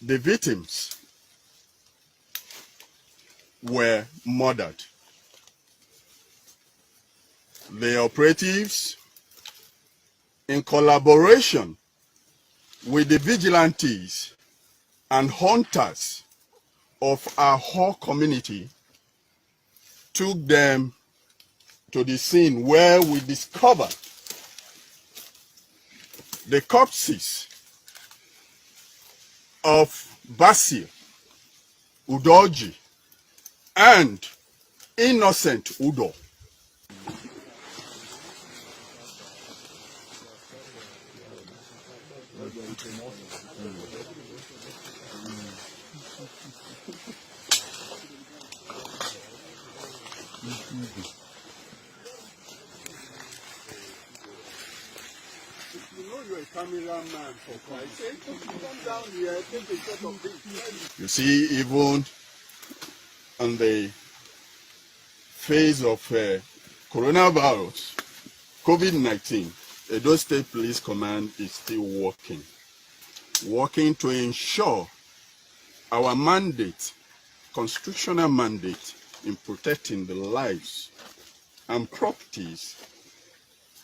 the victims were murdered. The operatives, in collaboration with the vigilantes and hunters of our whole community, took them to the scene where we discovered the corpses of Basil Udoji and Innocent Udo. You see, even on the phase of coronavirus, COVID-19, Edo State Police Command is still working to ensure our mandate, constitutional mandate, in protecting the lives and properties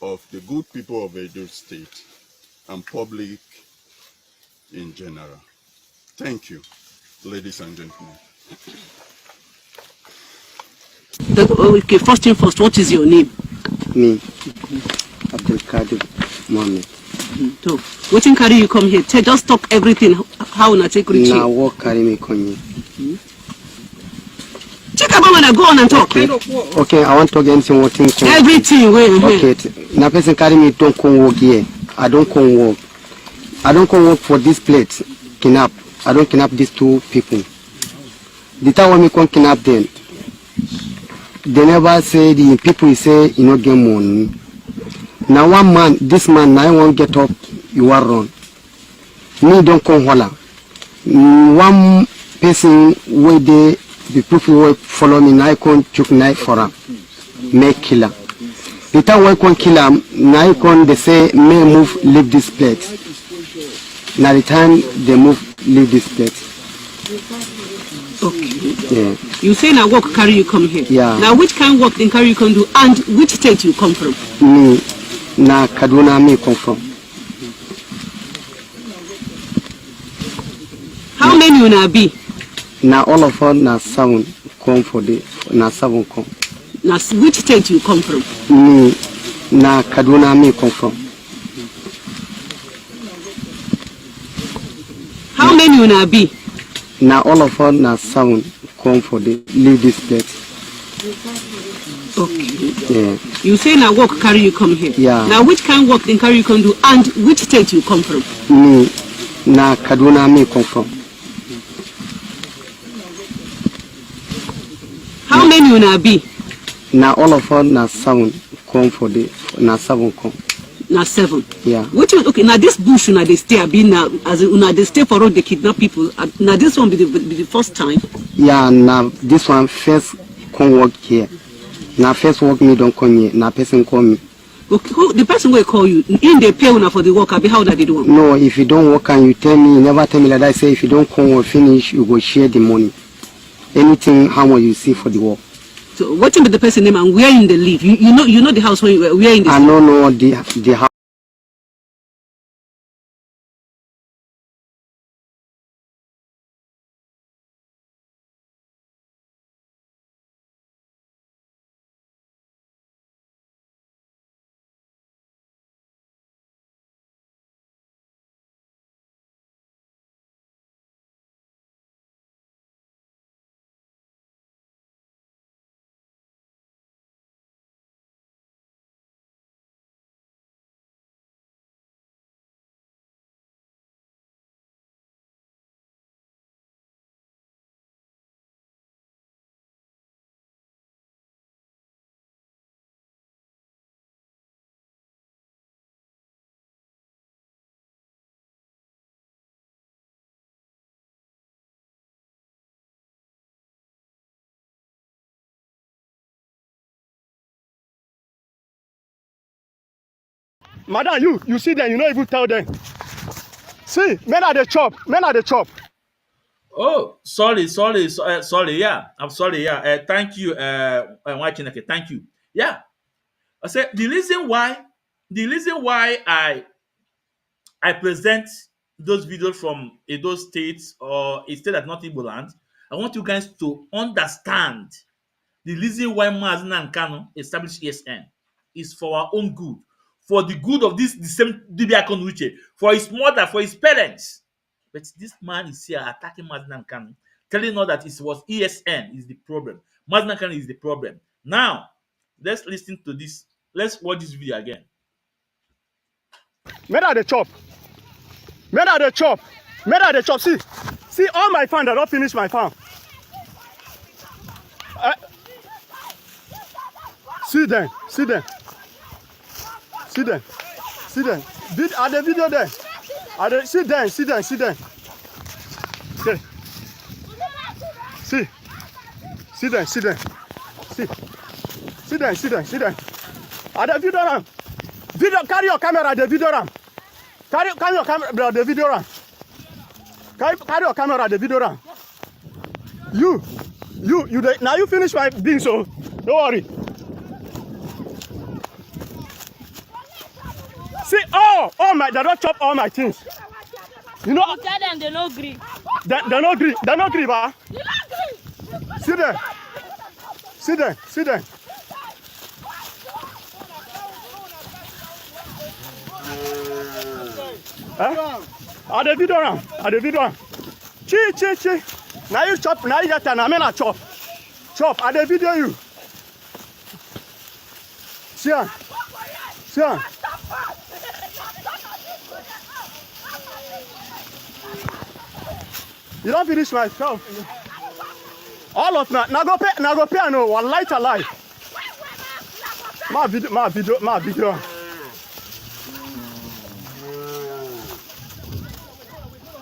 of the good people of Edo State and public in general. Thank you, ladies and gentlemen. Okay, first thing first, what is your name? Me, Abdul Kadir Mohammed. So, what can carry you come here? Just talk everything. How na take reach? Now, what carry me come here? Check about when I go on and talk. Okay, I want to talk anything. What thing? Everything. Wait. Okay, now person carry me don't come work here. I don't come work. I don't come work for this plate. Kidnap. I don't kidnap these two people. The time when me come kidnap them, they never say the people say you know get money. Now one man, this man, now I won't get up. You are wrong. Me don't come holla. One person where the people who follow me now I come choke knife for him, make killer. The time when I come kill him, now I come they say may move leave this place. Now the time they move leave this place. Okay. Yeah. You say now work carry you come here. Yeah. Now which kind of work then carry you come do and which state you come from? Me, na Kaduna me come from. How many you na be? Now all of us na 7 come for the na 7 come. Now which state you come from? Me, na Kaduna me come from. How many you na be? Now all of us na 7 come for the leave this place. Okay. Yeah. You say now work carry you come here. Yeah. Now which kind of work then carry you come do and which state you come from? Me, na Kaduna me come from. How many you na be? Now all of us na 7 come for the na 7 come. Na 7. Yeah. Which one? Okay, now this bush una they stay be now as una they stay for road they kidnap people. Now this one be the first time. Yeah, now this one first come work here. Now first work me don't come here. Now person call me. Okay, the person will call you. In they pay una for the work, be how that they do. No, if you don't work and you tell me, you never tell me like that. I say if you don't come or finish, you go share the money. Anything how much you see for the work. So what be the person name and where in the live? You know the house where in the. I don't know the house. Madam, you see them, you don't even tell them. See, men are the chop. Oh, sorry. Yeah, I'm sorry. Yeah, thank you, Wachineke. Thank you. Yeah, I said the reason why I present those videos from Edo State or a state that's not Igbo land. I want you guys to understand the reason why Mazina and Kano established ESN is for our own good, for the good of this the same Dibia Uche, for his mother, for his parents. But this man is here attacking Mazina and Kano, telling us that it was ESN is the problem. Mazina and Kano is the problem. Now, let's listen to this. Let's watch this video again. Men are the chop. See, all my farm, they don't finish my farm. See them. Are the video there? See them. Okay. See them. Are the video ram? Carry your camera, the video ram. Carry your camera, the video ram. Carry your camera, the video ram. Now you finish my beans, so don't worry. See, they don't chop all my things. You know, tell them they no agree. They no agree, ba? See them. Are the video ram? Chi. Now you chop, now you get an amena chop. I the video you. See. You don't finish my stuff. All of that. Now go pay. No, one light alive. My video.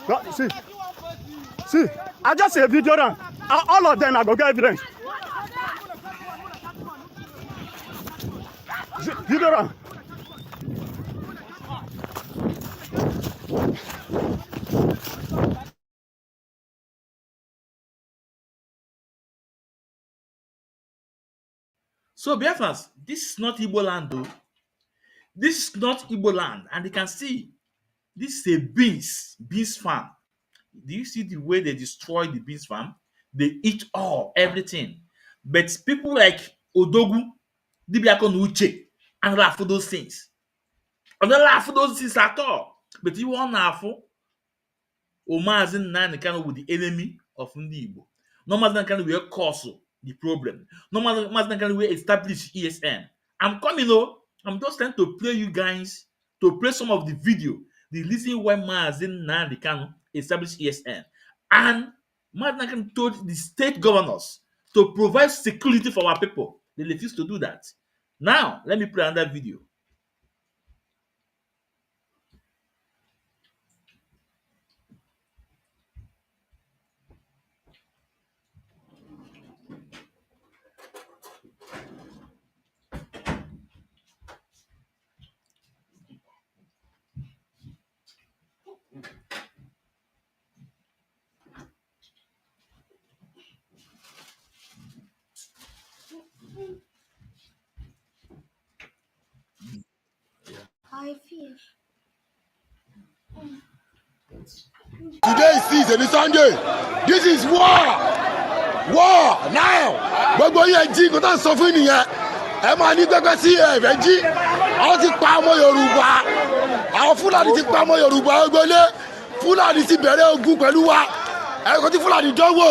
No, see. I just say video down. All of them I go get evidence. Video down. So, Biafrans, this is not Igbo land, though. This is not Igbo land, and you can see this is a beans farm. Do you see the way they destroy the beans farm? They eat everything. But people like Odogu, Dibia Uche, and laugh for those things. And they laugh for those things at all. But you want to laugh for Omazin Nan kind with the enemy of Ndi Igbo. No Mazin kind of be a cause. the problem. No matter we establish ESN. I'm coming, oh, I'm just trying to play you guys, to play some of the video, the reason why Mazin Nandi can establish ESN. And Mazin told the state governors to provide security for our people. They refused to do that. Now, let me play another video. I feel. Today is season, it's Sunday. This is war. War now. Gbogbo yẹn jí kó tá sọ fún nìyẹn. Ẹ máa ní gbẹgbẹ sí ẹ̀fẹ̀ jí. Àwọn ti pa ọmọ Yorùbá. Àwọn Fúlàní ti pa ọmọ Yorùbá gbélé. Fúlàní ti bẹ̀rẹ̀ ogun pẹ̀lú wa. Ẹ kò tí Fúlàní dánwò.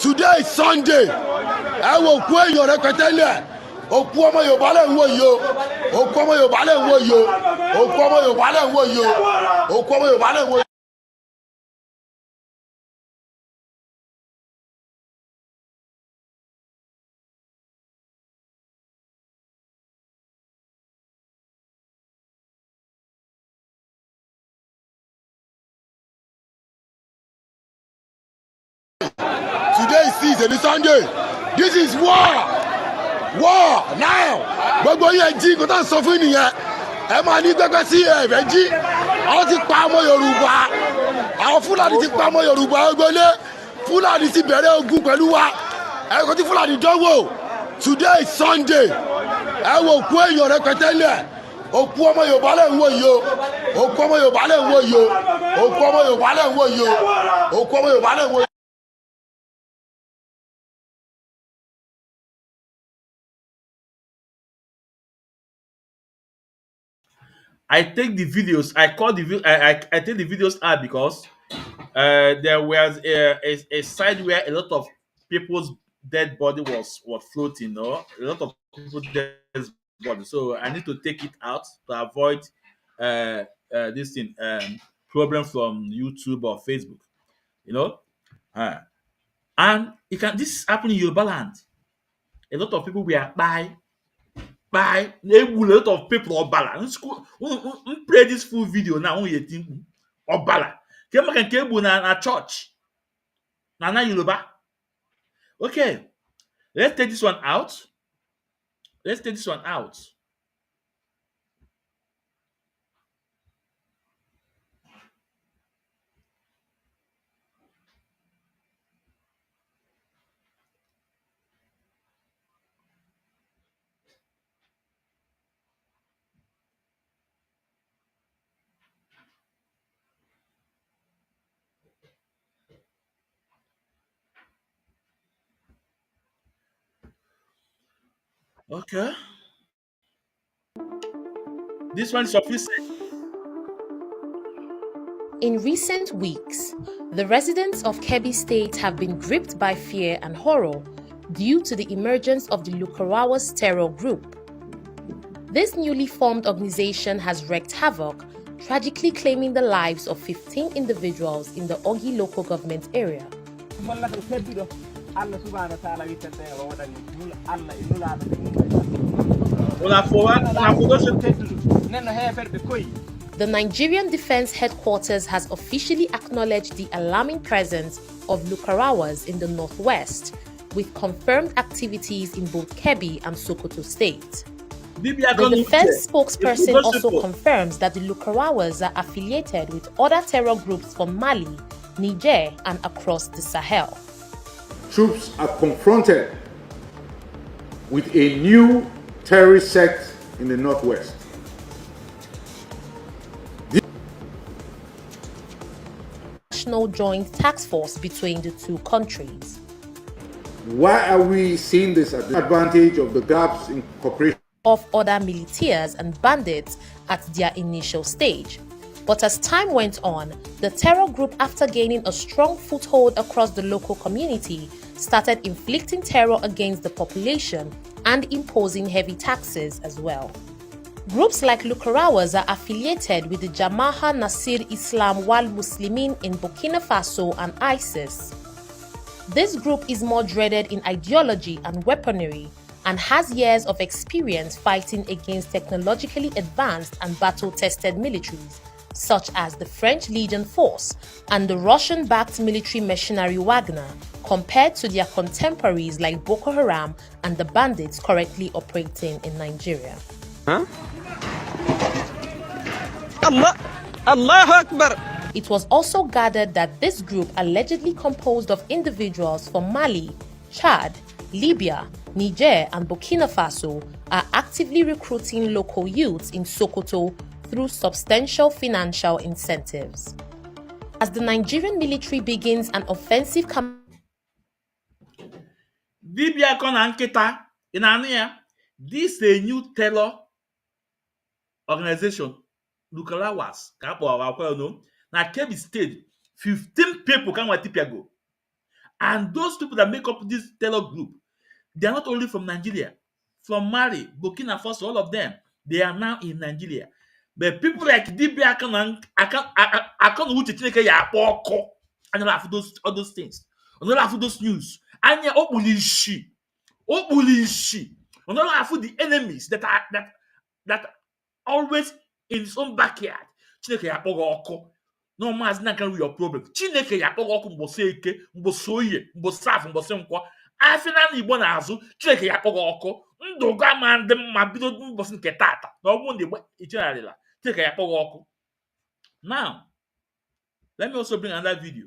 Today is Sunday. Ẹ wo òkú èèyàn rẹpẹtẹ lẹ̀. Òkú ọmọ Yorùbá lẹ̀ ń wò yìí o. Òkú ọmọ Yorùbá lẹ̀ ń wò yìí o. Òkú ọmọ Yorùbá lẹ̀ ń wò yìí o. Òkú ọmọ Yorùbá lẹ̀ ń wò yìí o. Today is season, it's Sunday. This is war. War now. Gbogbo yẹn jí kó tá sọ fún nìyẹn. Ẹ máa ní gbẹgbẹ sí ẹ̀fẹ̀ jí. Àwọn ti pa ọmọ Yorùbá. Àwọn Fúlàní ti pa ọmọ Yorùbá gbélé. Fúlàní ti bẹ̀rẹ̀ ogun pẹ̀lú wa. Ẹ kò tí Fúlàní dánwò. Today is Sunday. Ẹ wo òkú èèyàn rẹpẹtẹ lẹ̀. Òkú ọmọ Yorùbá lẹ̀ ń wò yìí o. Òkú ọmọ Yorùbá lẹ̀ ń wò yìí o. Òkú ọmọ Yorùbá lẹ̀ ń wò yìí o. Òkú ọmọ Yorùbá lẹ̀ ń wò yìí o. I take the videos. I take the videos out because there was a side where a lot of people's dead body was floating. No, a lot of people's dead body. So I need to take it out to avoid this thing problem from YouTube or Facebook. You know, and it can. This is happening in Yoruba land. A lot of people were by a lot of people Obala. We play this full video now. You think Obala? Came back and came na church. Na Yoruba. Okay, let's take this one out. Let's take this one out. Okay. This one is sufficient. In recent weeks, the residents of Kebbi State have been gripped by fear and horror due to the emergence of the Lukarawas terror group. This newly formed organization has wreaked havoc, tragically claiming the lives of 15 individuals in the Ogi local government area. The Nigerian Defense Headquarters has officially acknowledged the alarming presence of Lukarawas in the northwest, with confirmed activities in both Kebbi and Sokoto State. The defense spokesperson also confirms that the Lukarawas are affiliated with other terror groups from Mali, Niger, and across the Sahel. Troops are confronted with a new terrorist sect in the northwest. National Joint Task Force between the two countries. Why are we seeing this advantage of the gaps in cooperation of other militias and bandits at their initial stage? But as time went on, the terror group, after gaining a strong foothold across the local community, started inflicting terror against the population and imposing heavy taxes as well. Groups like Lukarawas are affiliated with the Jamaha Nasir Islam wal Muslimin in Burkina Faso and ISIS. This group is more dreaded in ideology and weaponry and has years of experience fighting against technologically advanced and battle-tested militaries, such as the French Legion Force and the Russian-backed military mercenary Wagner, compared to their contemporaries like Boko Haram and the bandits currently operating in Nigeria. Huh? Allahu Akbar! It was also gathered that this group, allegedly composed of individuals from Mali, Chad, Libya, Niger, and Burkina Faso, are actively recruiting local youths in Sokoto through substantial financial incentives. As the Nigerian military begins an offensive Dibia kona nkita in Ania, this is a new terror organization. Lukalawas, na Kebbi State, 15 people come with Tipiago. And those people that make up this terror group, they are not only from Nigeria, from Mali, Burkina Faso, all of them, they are now in Nigeria. But people like Dibia I can't Uche Chineke ya poko. And all of those things. And all of those news. And ya opulishi. And all of the enemies that always in his own backyard. Chineke ya poko oko. No man's not gonna be your problem. Chineke ya poko oko mbose eke, mbose oye, mbose safu, mbose nkwa. Afina na Igbo na-azụ Chineke ya kpọga ọkụ ndụ ga ma ndị mma bido ụbọchị nke tata na ọ bụrụ na ichegharịla Chineke ya kpọga ọkụ. Now, let me also bring another video.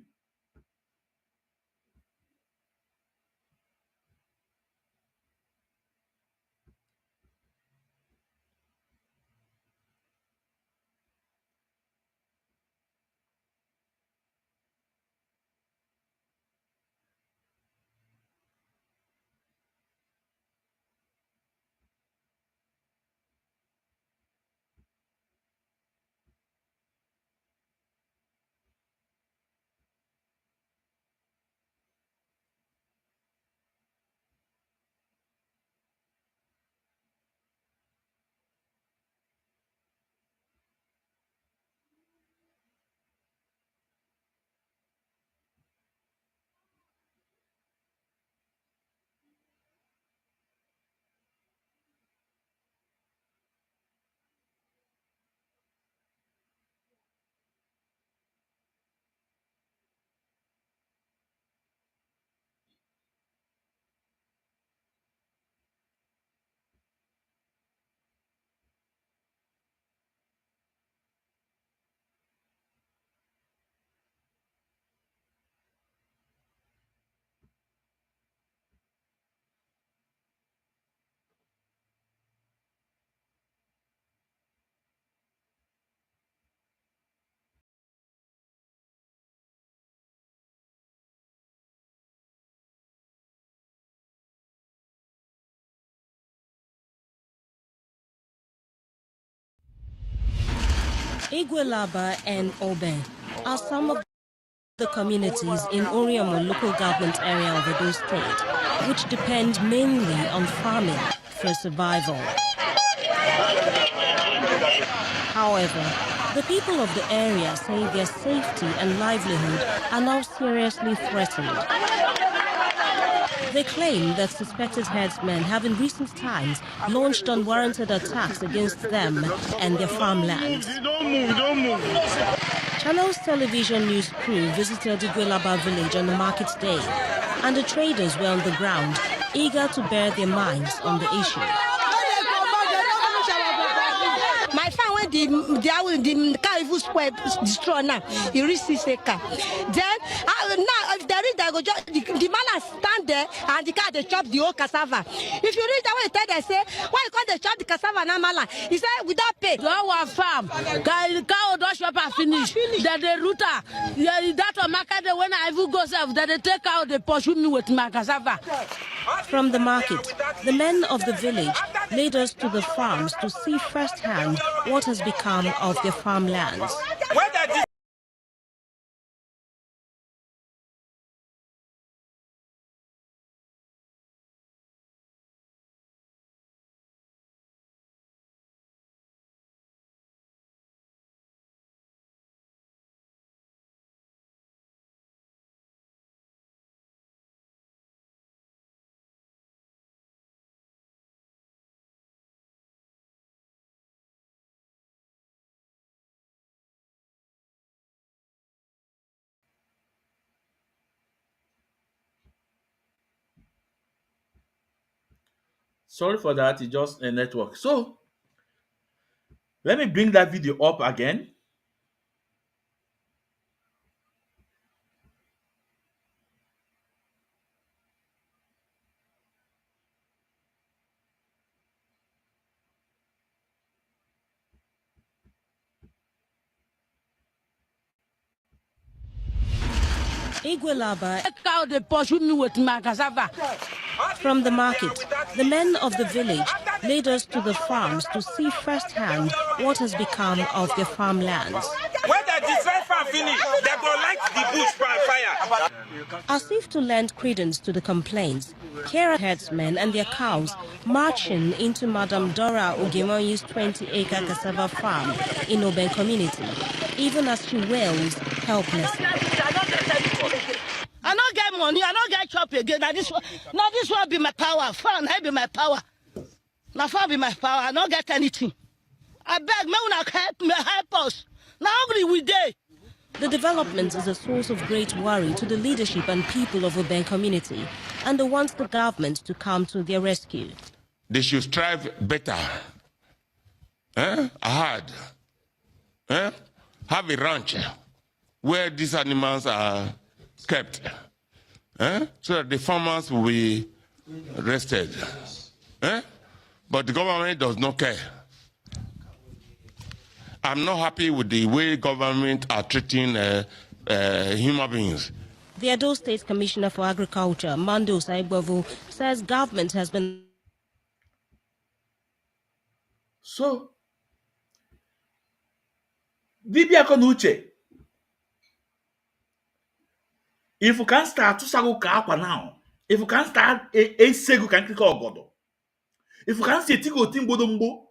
Igwelaba and Oben are some of the communities in Oriamo local government area of Edo State, which depend mainly on farming for survival. However, the people of the area say their safety and livelihood are now seriously threatened. They claim that suspected herdsmen have in recent times launched unwarranted attacks against them and their farmlands. Channel's television news crew visited Igwelaba village on the market day, and the traders were on the ground, eager to bear their minds on the issue. My farm when the car even spoil destroy now. He reach 6 acres. Then now if there is the man stand there and the car they chop the whole cassava. If you read that way, tell they say why you can't they chop the cassava now mala? He said without pay. To our farm, cow don't shop and finish. That the router, that market when I even go self, that they take out they pursue me with my cassava. From the market, the men of the village led us to the farms to see firsthand what has become of their farmlands. Sorry for that, it's just a network. So let me bring that video up again. Igwelaba, cow they pursue me with my cassava. From the market, the men of the village lead us to the farms to see firsthand what has become of their farmlands. When they destroy farm finish, they go light the bush by fire. As if to lend credence to the complaints, here are herdsmen and their cows marching into Madam Dora Ogemonyi's 20-acre cassava farm in Oben community, even as she wails helplessly. I don't get money, I don't get chop again. Now this one be my power. Farm be my power. Now farm be my power. I don't get anything. I beg me una help us. Now hungry we day. The development is a source of great worry to the leadership and people of Oben community, and they want the government to come to their rescue. They should strive better, hard, have a ranch where these animals are kept, so that the farmers will be rested. But the government does not care. I'm not happy with the way government are treating human beings. The Edo State Commissioner for Agriculture, Mando Saigbovu, says government has been... So, Dibia Uche, if you can start to sago kakwa now, if you can start a segu can click ogodo, if you can see tigo timbodombo,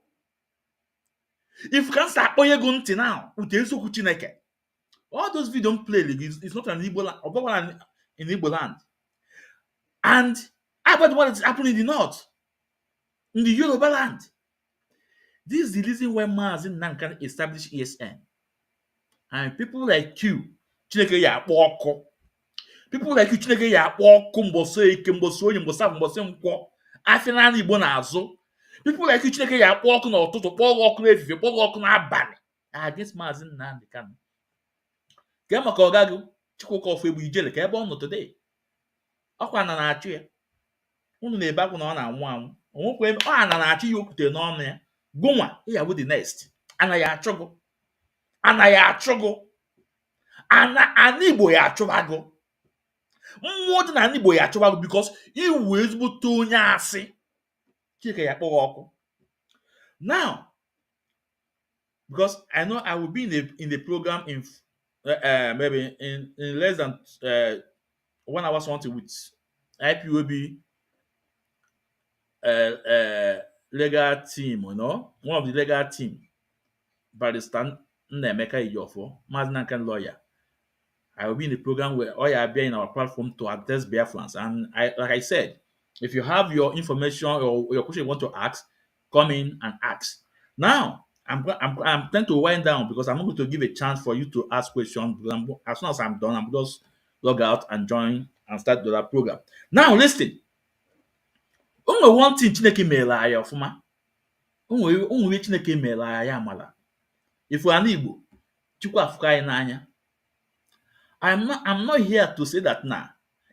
if you can start oyegunti now, utenso kuchineke. All those videos play it's not an Igbo land, or in Igbo land. And about what is happening in the north, in the Yoruba land. This is the reason why Mazin Nan can establish ESN. And people like you, Chineke ya poko. People like you, Chineke ya poko mboso eke mboso onye mbosa mboso nkwo. Afina na Igbo na azu. People like you, Chineke ya poko na otutu, poko oku na efife, poko oku na abani. Against Mazin Nan the can. Kema ka ogagu, Chukwuka ofu egbu ijele ka ebe ọ nọ today. Ọkwa na na-achụ ya. Unu na-ebe akwụ na ọ na-anwụ anwụ. Onwekwe ebe ọ na na-achụ ya okwute n'ọnụ ya. Gụnwa, ya bụ the next. Anaghị achụgụ. Anaghị achụgụ. Ana Igbo ya achụbago. Mmụọ dị na ana Igbo ya achụbago because iwu ezigbote onye asị. Chike ya kpọrọ ọkụ. Now, because I know I will be in the program in maybe in less than 1 hour something with IPOB legal team, one of the legal team, Barrister Nemeka Ijofo, Mazinankan lawyer. I will be in the program where all you are in our platform to address Biafrans. And like I said, if you have your information or your question you want to ask, come in and ask. Now, I'm trying to wind down because I'm going to give a chance for you to ask questions. As soon as I'm done, I'm just log out and join and start the other program. Now, listen. Only one thing Chineke mere ya ọfụma. Onwe Chineke mere ya amala. If we are Igbo, Chukwu afụka anyị n'anya. I'm not here to say that now.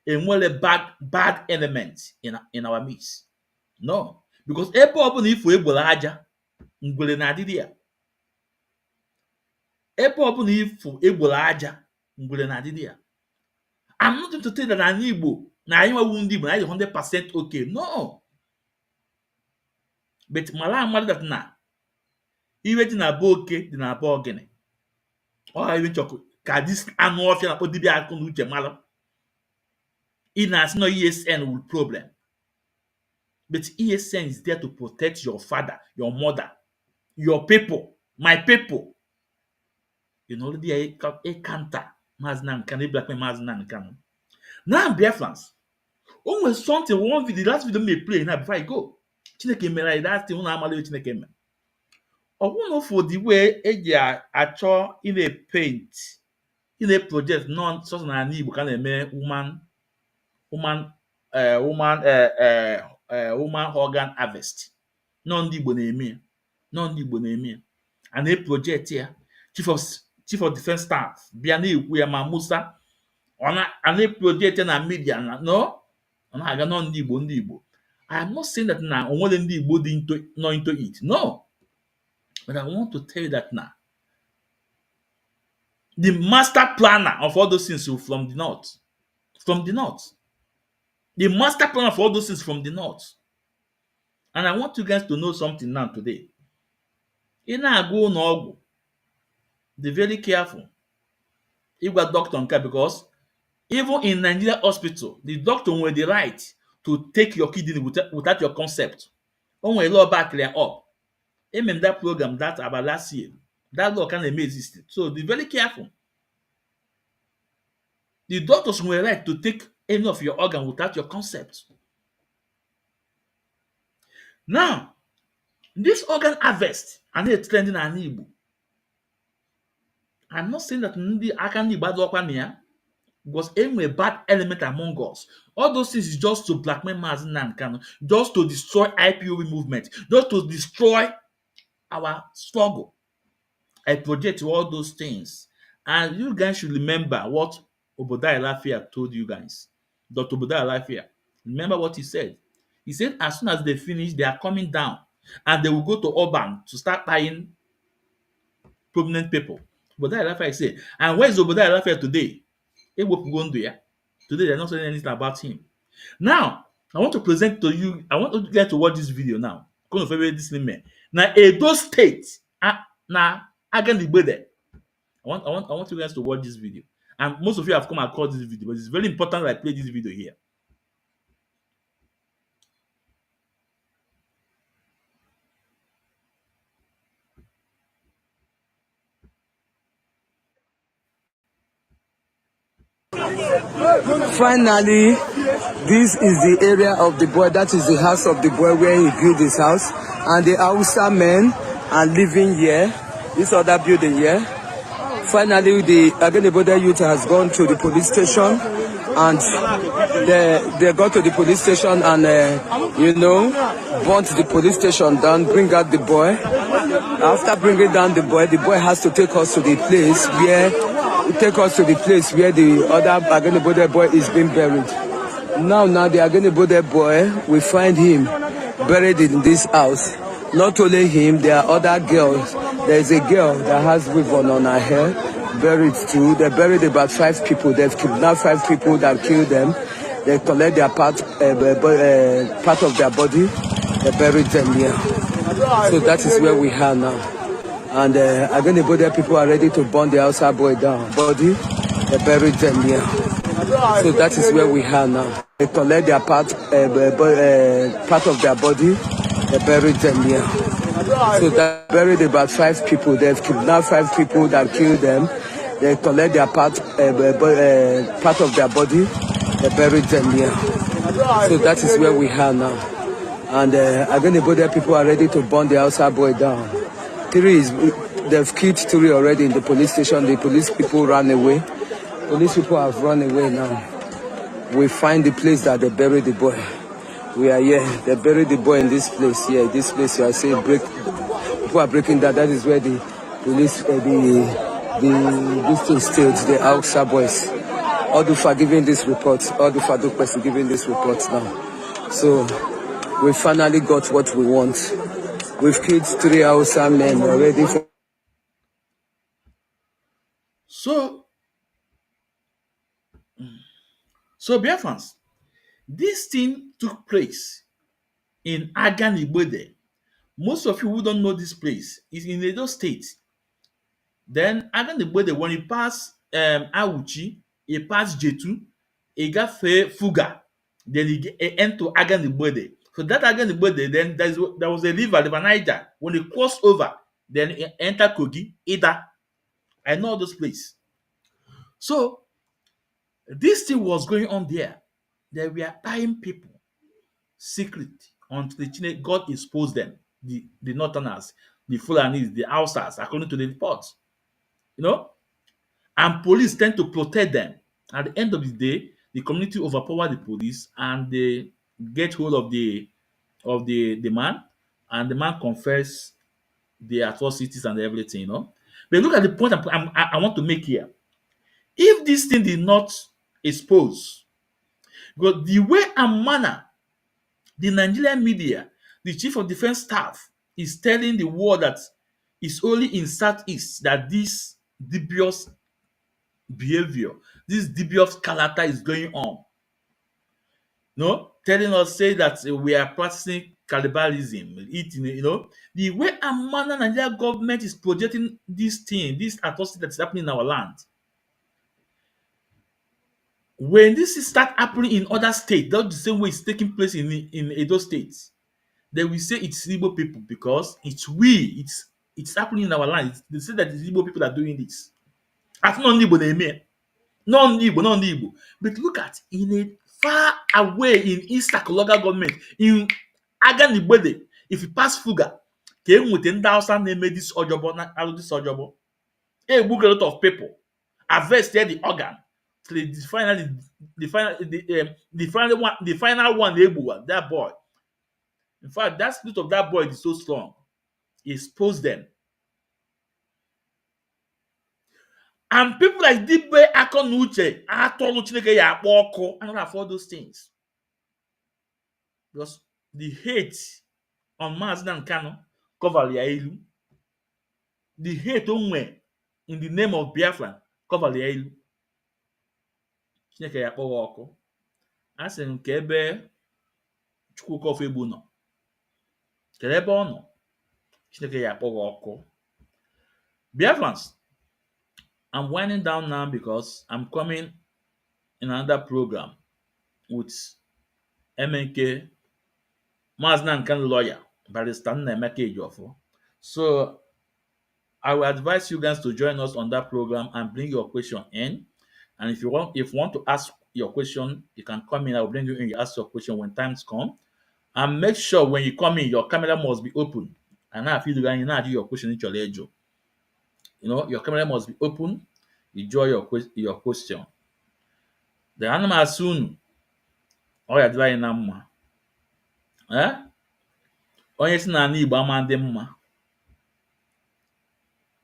Enwere bad element in our midst. No, because ebe ọbụla ifu egboro aja, ngwere na-adịdị ya. Ebe ọbụla ifu egboro aja, ngwere na-adịdị ya. I'm not to say that an Igbo na anyị nwewu ndị Igbo na anyị 100% okay. No. But mala mmadụ that na iwe dị na be oke dị na be ogene. Ọ iwe chọkụ ka dis anụ ọfịa na-akpọ dibịa akụ na uche mara. Ị na-asị no ESN will problem. But ESN is there to protect your father, your mother, your people, my people. You know, already a counter. Maznan can black man Maznan can. Now, Biafrans. Almost something one video, the last video may play now before I go. Chineke mere that thing una amale Chineke mere. Owo for the way eji achọ in a paint, in a project non so na Igbo can eme woman human organ harvest. Nọ ndị Igbo na-eme ya. Nọ ndị Igbo na-eme ya. A na-eproject ya. Chief of defense staff bịa na-ekwu ya ma Musa a na-eproject ya na media no ọ na-aga nọ ndị Igbo ndị Igbo. I am not saying that na onwere ndị Igbo dị nọ into it. No. But I want to tell you that now the master planner of all those things is from the north. From the north. The master planner for all those things from the north. And I want you guys to know something now today. Ị na-agụ ụlọ ọgwụ, be very careful. Ịgwa doctor nke because even in Nigeria hospital, the doctor nwere the right to take your kidney without your consent. O nwere law back there up. Amen that program that about last year. That law can exist. So be very careful. The doctors were right to take any of your organ without your consent. Now, this organ harvest and it's trending an Igbo. I'm not saying that ndị aka ndị Igbo adọkwa na ya because a bad element among us. All those things is just to blackmail Mazi Nnamdi Kanu, just to destroy IPOB movement, just to destroy our struggle. I project all those things. And you guys should remember what Obadiah Lafia told you guys. Dr. Obadiah Lafia. Remember what he said. He said as soon as they finish, they are coming down. And they will go to Auburn to start buying prominent people. Obadiah Lafia said, and where is Obadiah Lafia today? Today they're not saying anything about him. Now, I want to present to you, I want you guys to watch this video now. Because of this man. Now, Edo State, now, again the brother. I want you guys to watch this video. And most of you have come across this video, but it's very important that I play this video here. Finally, this is the area of the boy. That is the house of the boy where he built his house. And the Hausa men are living here. This other building here. Finally, the Ageneboda youth has gone to the police station. And they go to the police station and, burnt the police station down, bring out the boy. After bringing down the boy has to take us to the place where the other Ageneboda boy is being buried. Now the Ageneboda boy, we find him buried in this house. Not only him, there are other girls. There is a girl that has ribbon on her hair, buried too. They buried about 5 people. They've kidnapped 5 people that killed them. They collect their part of their body. They buried them here. So that is where we are now. And Ageneboda people are ready to burn the outside boy down. Body, they buried them here. So that is where we are now. They collect their part of their body. They buried them here. So they buried about 5 people. They've kidnapped 5 people that killed them. They collect their part of their body. They buried them here. So that is where we are now. And Ageneboda people are ready to burn the outside boy down. They've killed 3 already in the police station. The police people ran away. Police people have run away now. We find the place that they buried the boy. We are here. They buried the boy in this place. Yeah, this place. I say people are breaking that. That is where the police, this state, the Hausa boys. Odufa giving this report. Odufa Dukpesi giving this report now. So we finally got what we want. We've killed 3 Hausa men already. So Biafrans, this thing took place in Aganigbode. Most of you who don't know this place is in Edo State. Then Aganigbode, when you pass Auchi, you pass Jetu, you got Fuga, then you enter Aganigbode. So that Aganigbode, then there was a river Niger. When you cross over, then you enter Kogi, Ida. I know those places. So this thing was going on there. They were buying people secret until the God exposed them, the Northerners, the Fulanis, the Hausas, according to the reports. And police tend to protect them. At the end of the day, the community overpower the police and they get hold of the of the man, and the man confessed the atrocities and everything, you know. But look at the point I want to make here. If this thing did not expose, but the way and manner the Nigerian media, the chief of defense staff, is telling the world that it's only in Southeast that this dubious behavior, this dubious character is going on. No, telling us say that we are practicing cannibalism, eating, you know, the way and manner Nigerian government is projecting this thing, this atrocity that is happening in our land. When this is start happening in other states, that's the same way it's taking place in Edo State. They will say it's Igbo people because it's happening in our land. They say that it's Igbo people that are doing this. As non-Igbo they mean. Non-Igbo. But look at in a far away in East local government, in Aganigbede, if you pass Fuga, came with 10,000 they made this ojobo, this ojobo. A book a lot of people harvested the organ. So the final one, that boy. In fact, that spirit of that boy is so strong. He exposed them. And people like Dibia, Uche, Atolu Chineke ya akpọ ọkụ, I don't afford those things. Because the hate on Mazi Kano cover ya ilu. The hate onwe in the name of Biafra cover ya ilu. Chineke ya akpọ ọkụ. A sị nke ebe Chukwuka of Egbu nọ. Kedu ebe ọ nọ? Chineke ya akpọ ọkụ. Biafrans, I'm winding down now because I'm coming in another program with MNK Maznan Kan lawyer, Barrister Emeka Ejiofor. So I will advise you guys to join us on that program and bring your question in. And if you want to ask your question, you can come in. I will bring you in. You ask your question when times come. And make sure when you come in, your camera must be open. And now if you do your question in your ledger. You know, your camera must be open. You draw your question. The animal soon. Ọ ya dịrị anyị na mma. Onye si n'ala Igbo ama ndị mma.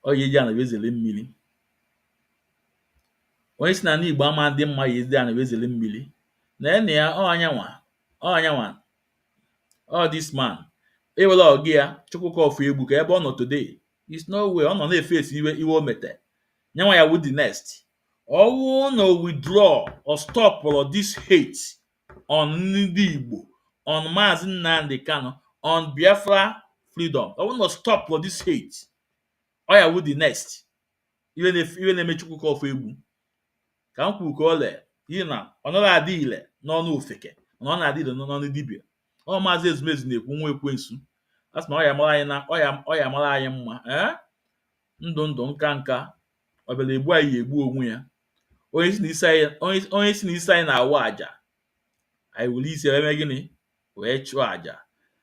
Ọ ya eji ana wezele mmiri. Onye si n'ala Igbo ama ndị mma ya eji ana wezele mmiri. Na ene ya anyanwa. This man. Ewela ọgị ya Chukwuka of Egbu ka ebe ọ nọ today. It's no way ọ nọ na-efesi iwe o mete. Nyanwa ya would the next. Ọ no withdraw or stop all of this hate on ndị Igbo, on Mazi Nnamdi Kanu, on Biafra freedom. I will not stop for this hate. I will the next. Even a Chukwuka of Egbu. Ka m kwuru ka ole, na ọ naghị adị ile n'ọnụ ofeke, na ọ na-adị ile n'ọnụ dibia. Ọ Maazị Ezumezu na-ekwu nwa ekwensu. A sị na ọ ya mara anyị mma. Ndụ nka ọbịala egbu anyị egbu onwe ya. Onye si n'isi anyị na-awụ aja. Anyị were isi eme gịnị wee chụọ aja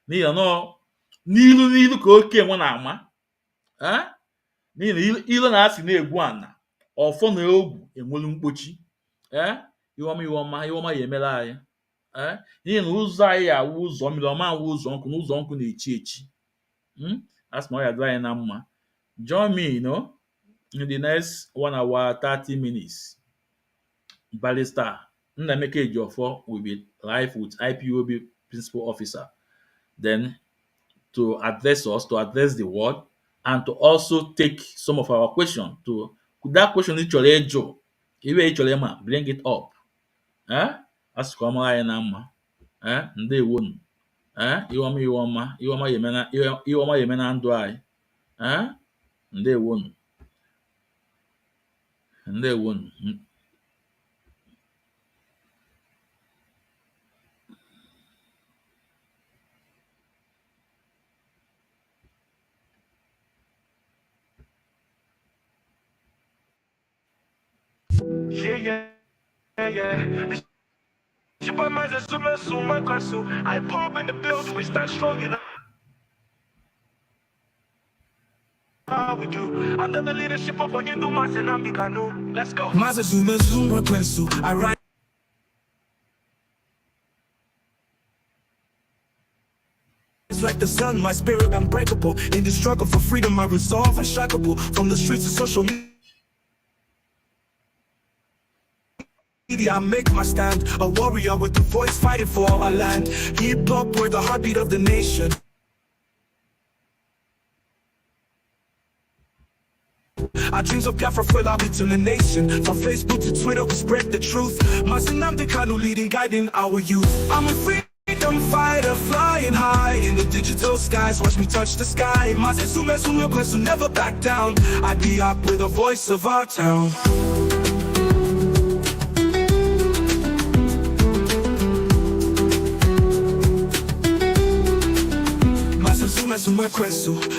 n'ihi na n'ilu ka oke nwe na-ama n'ihi na ilu na-asị na-egwu ana ọfọ na ogwu enwelu mkpochi iwọma ya emela anyị n'ihi na ụzọ anyị awụ ụzọ mmiri ọma awụ ụzọ nkụ na ụzọ nkụ na-echi a sị na ọ ya dịrị anyị na mma. Join me, in the next 1 hour 30 minutes. Barrister Emeka Ejiofor will be live with IPOB principal officer. Then to address us, to address the world, and to also take some of our questions. To that question bring it up. As come na mma. Ndewonu. Iwoma yemena ndụ anyị. Ndewonu. Yeah. I pop in the building, we start strong. How we do? Under the leadership of Hindu Nnamdi Kanu. Let's go. I ride. like the sun, my spirit unbreakable. In the struggle for freedom, my resolve unshakable. From the streets of social media, I make my stand. A warrior with a voice fighting for our land. Hip hop, we're the heartbeat of the nation. Our dreams of Biafra fill our to the nation. From Facebook to Twitter, we spread the truth. Mazinamde Kanu leading, guiding our youth. I'm a freedom fighter, flying high in the digital skies. Watch me touch the sky. Mazinsume quest will never back down. I be up with the voice of our town.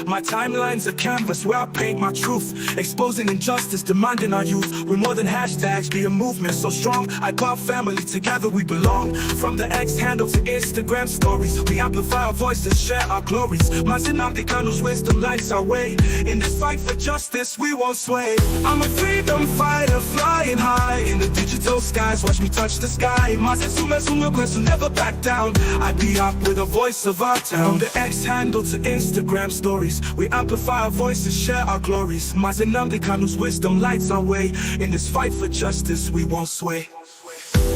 My timeline's a canvas where I paint my truth, exposing injustice, demanding our youth. We're more than hashtags, be a movement so strong. Igbos family, together we belong. From the X handle to Instagram stories, we amplify our voices, share our glories. Mazinamde Kanu's wisdom lights our way. In this fight for justice, we won't sway. I'm a freedom fighter, flying high in the digital skies. Watch me touch the sky. Mazinsume quest will never back down. I be up with the voice of our town. From the X handle to Instagram stories, we amplify our voices, share our glories. Mazinamde Kanu's wisdom lights our way. In this fight for justice, we won't sway.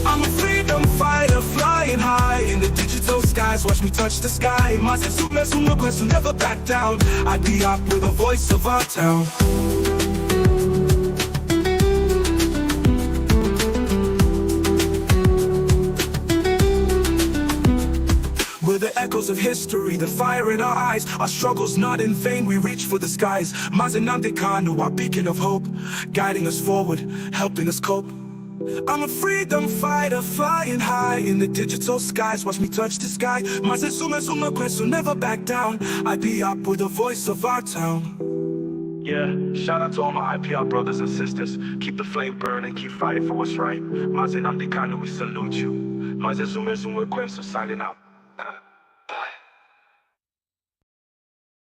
I'm a freedom fighter, flying high in the digital skies. Watch me touch the sky. Mazinsume quest will never back down. I be up with the voice of our town. We're the echoes of history, the fire in our eyes. Our struggles not in vain, we reach for the skies. Mazinamde Kanu, our beacon of hope, guiding us forward, helping us cope. I'm a freedom fighter, flying high in the digital skies. Watch me touch the sky. Mazinsume quest will never back down. I be up with the voice of our town. Yeah, shout out to all my IPR brothers and sisters. Keep the flame burning, keep fighting for what's right. Mazinamde Kanu, we salute you. Mazinsume quest, signing out.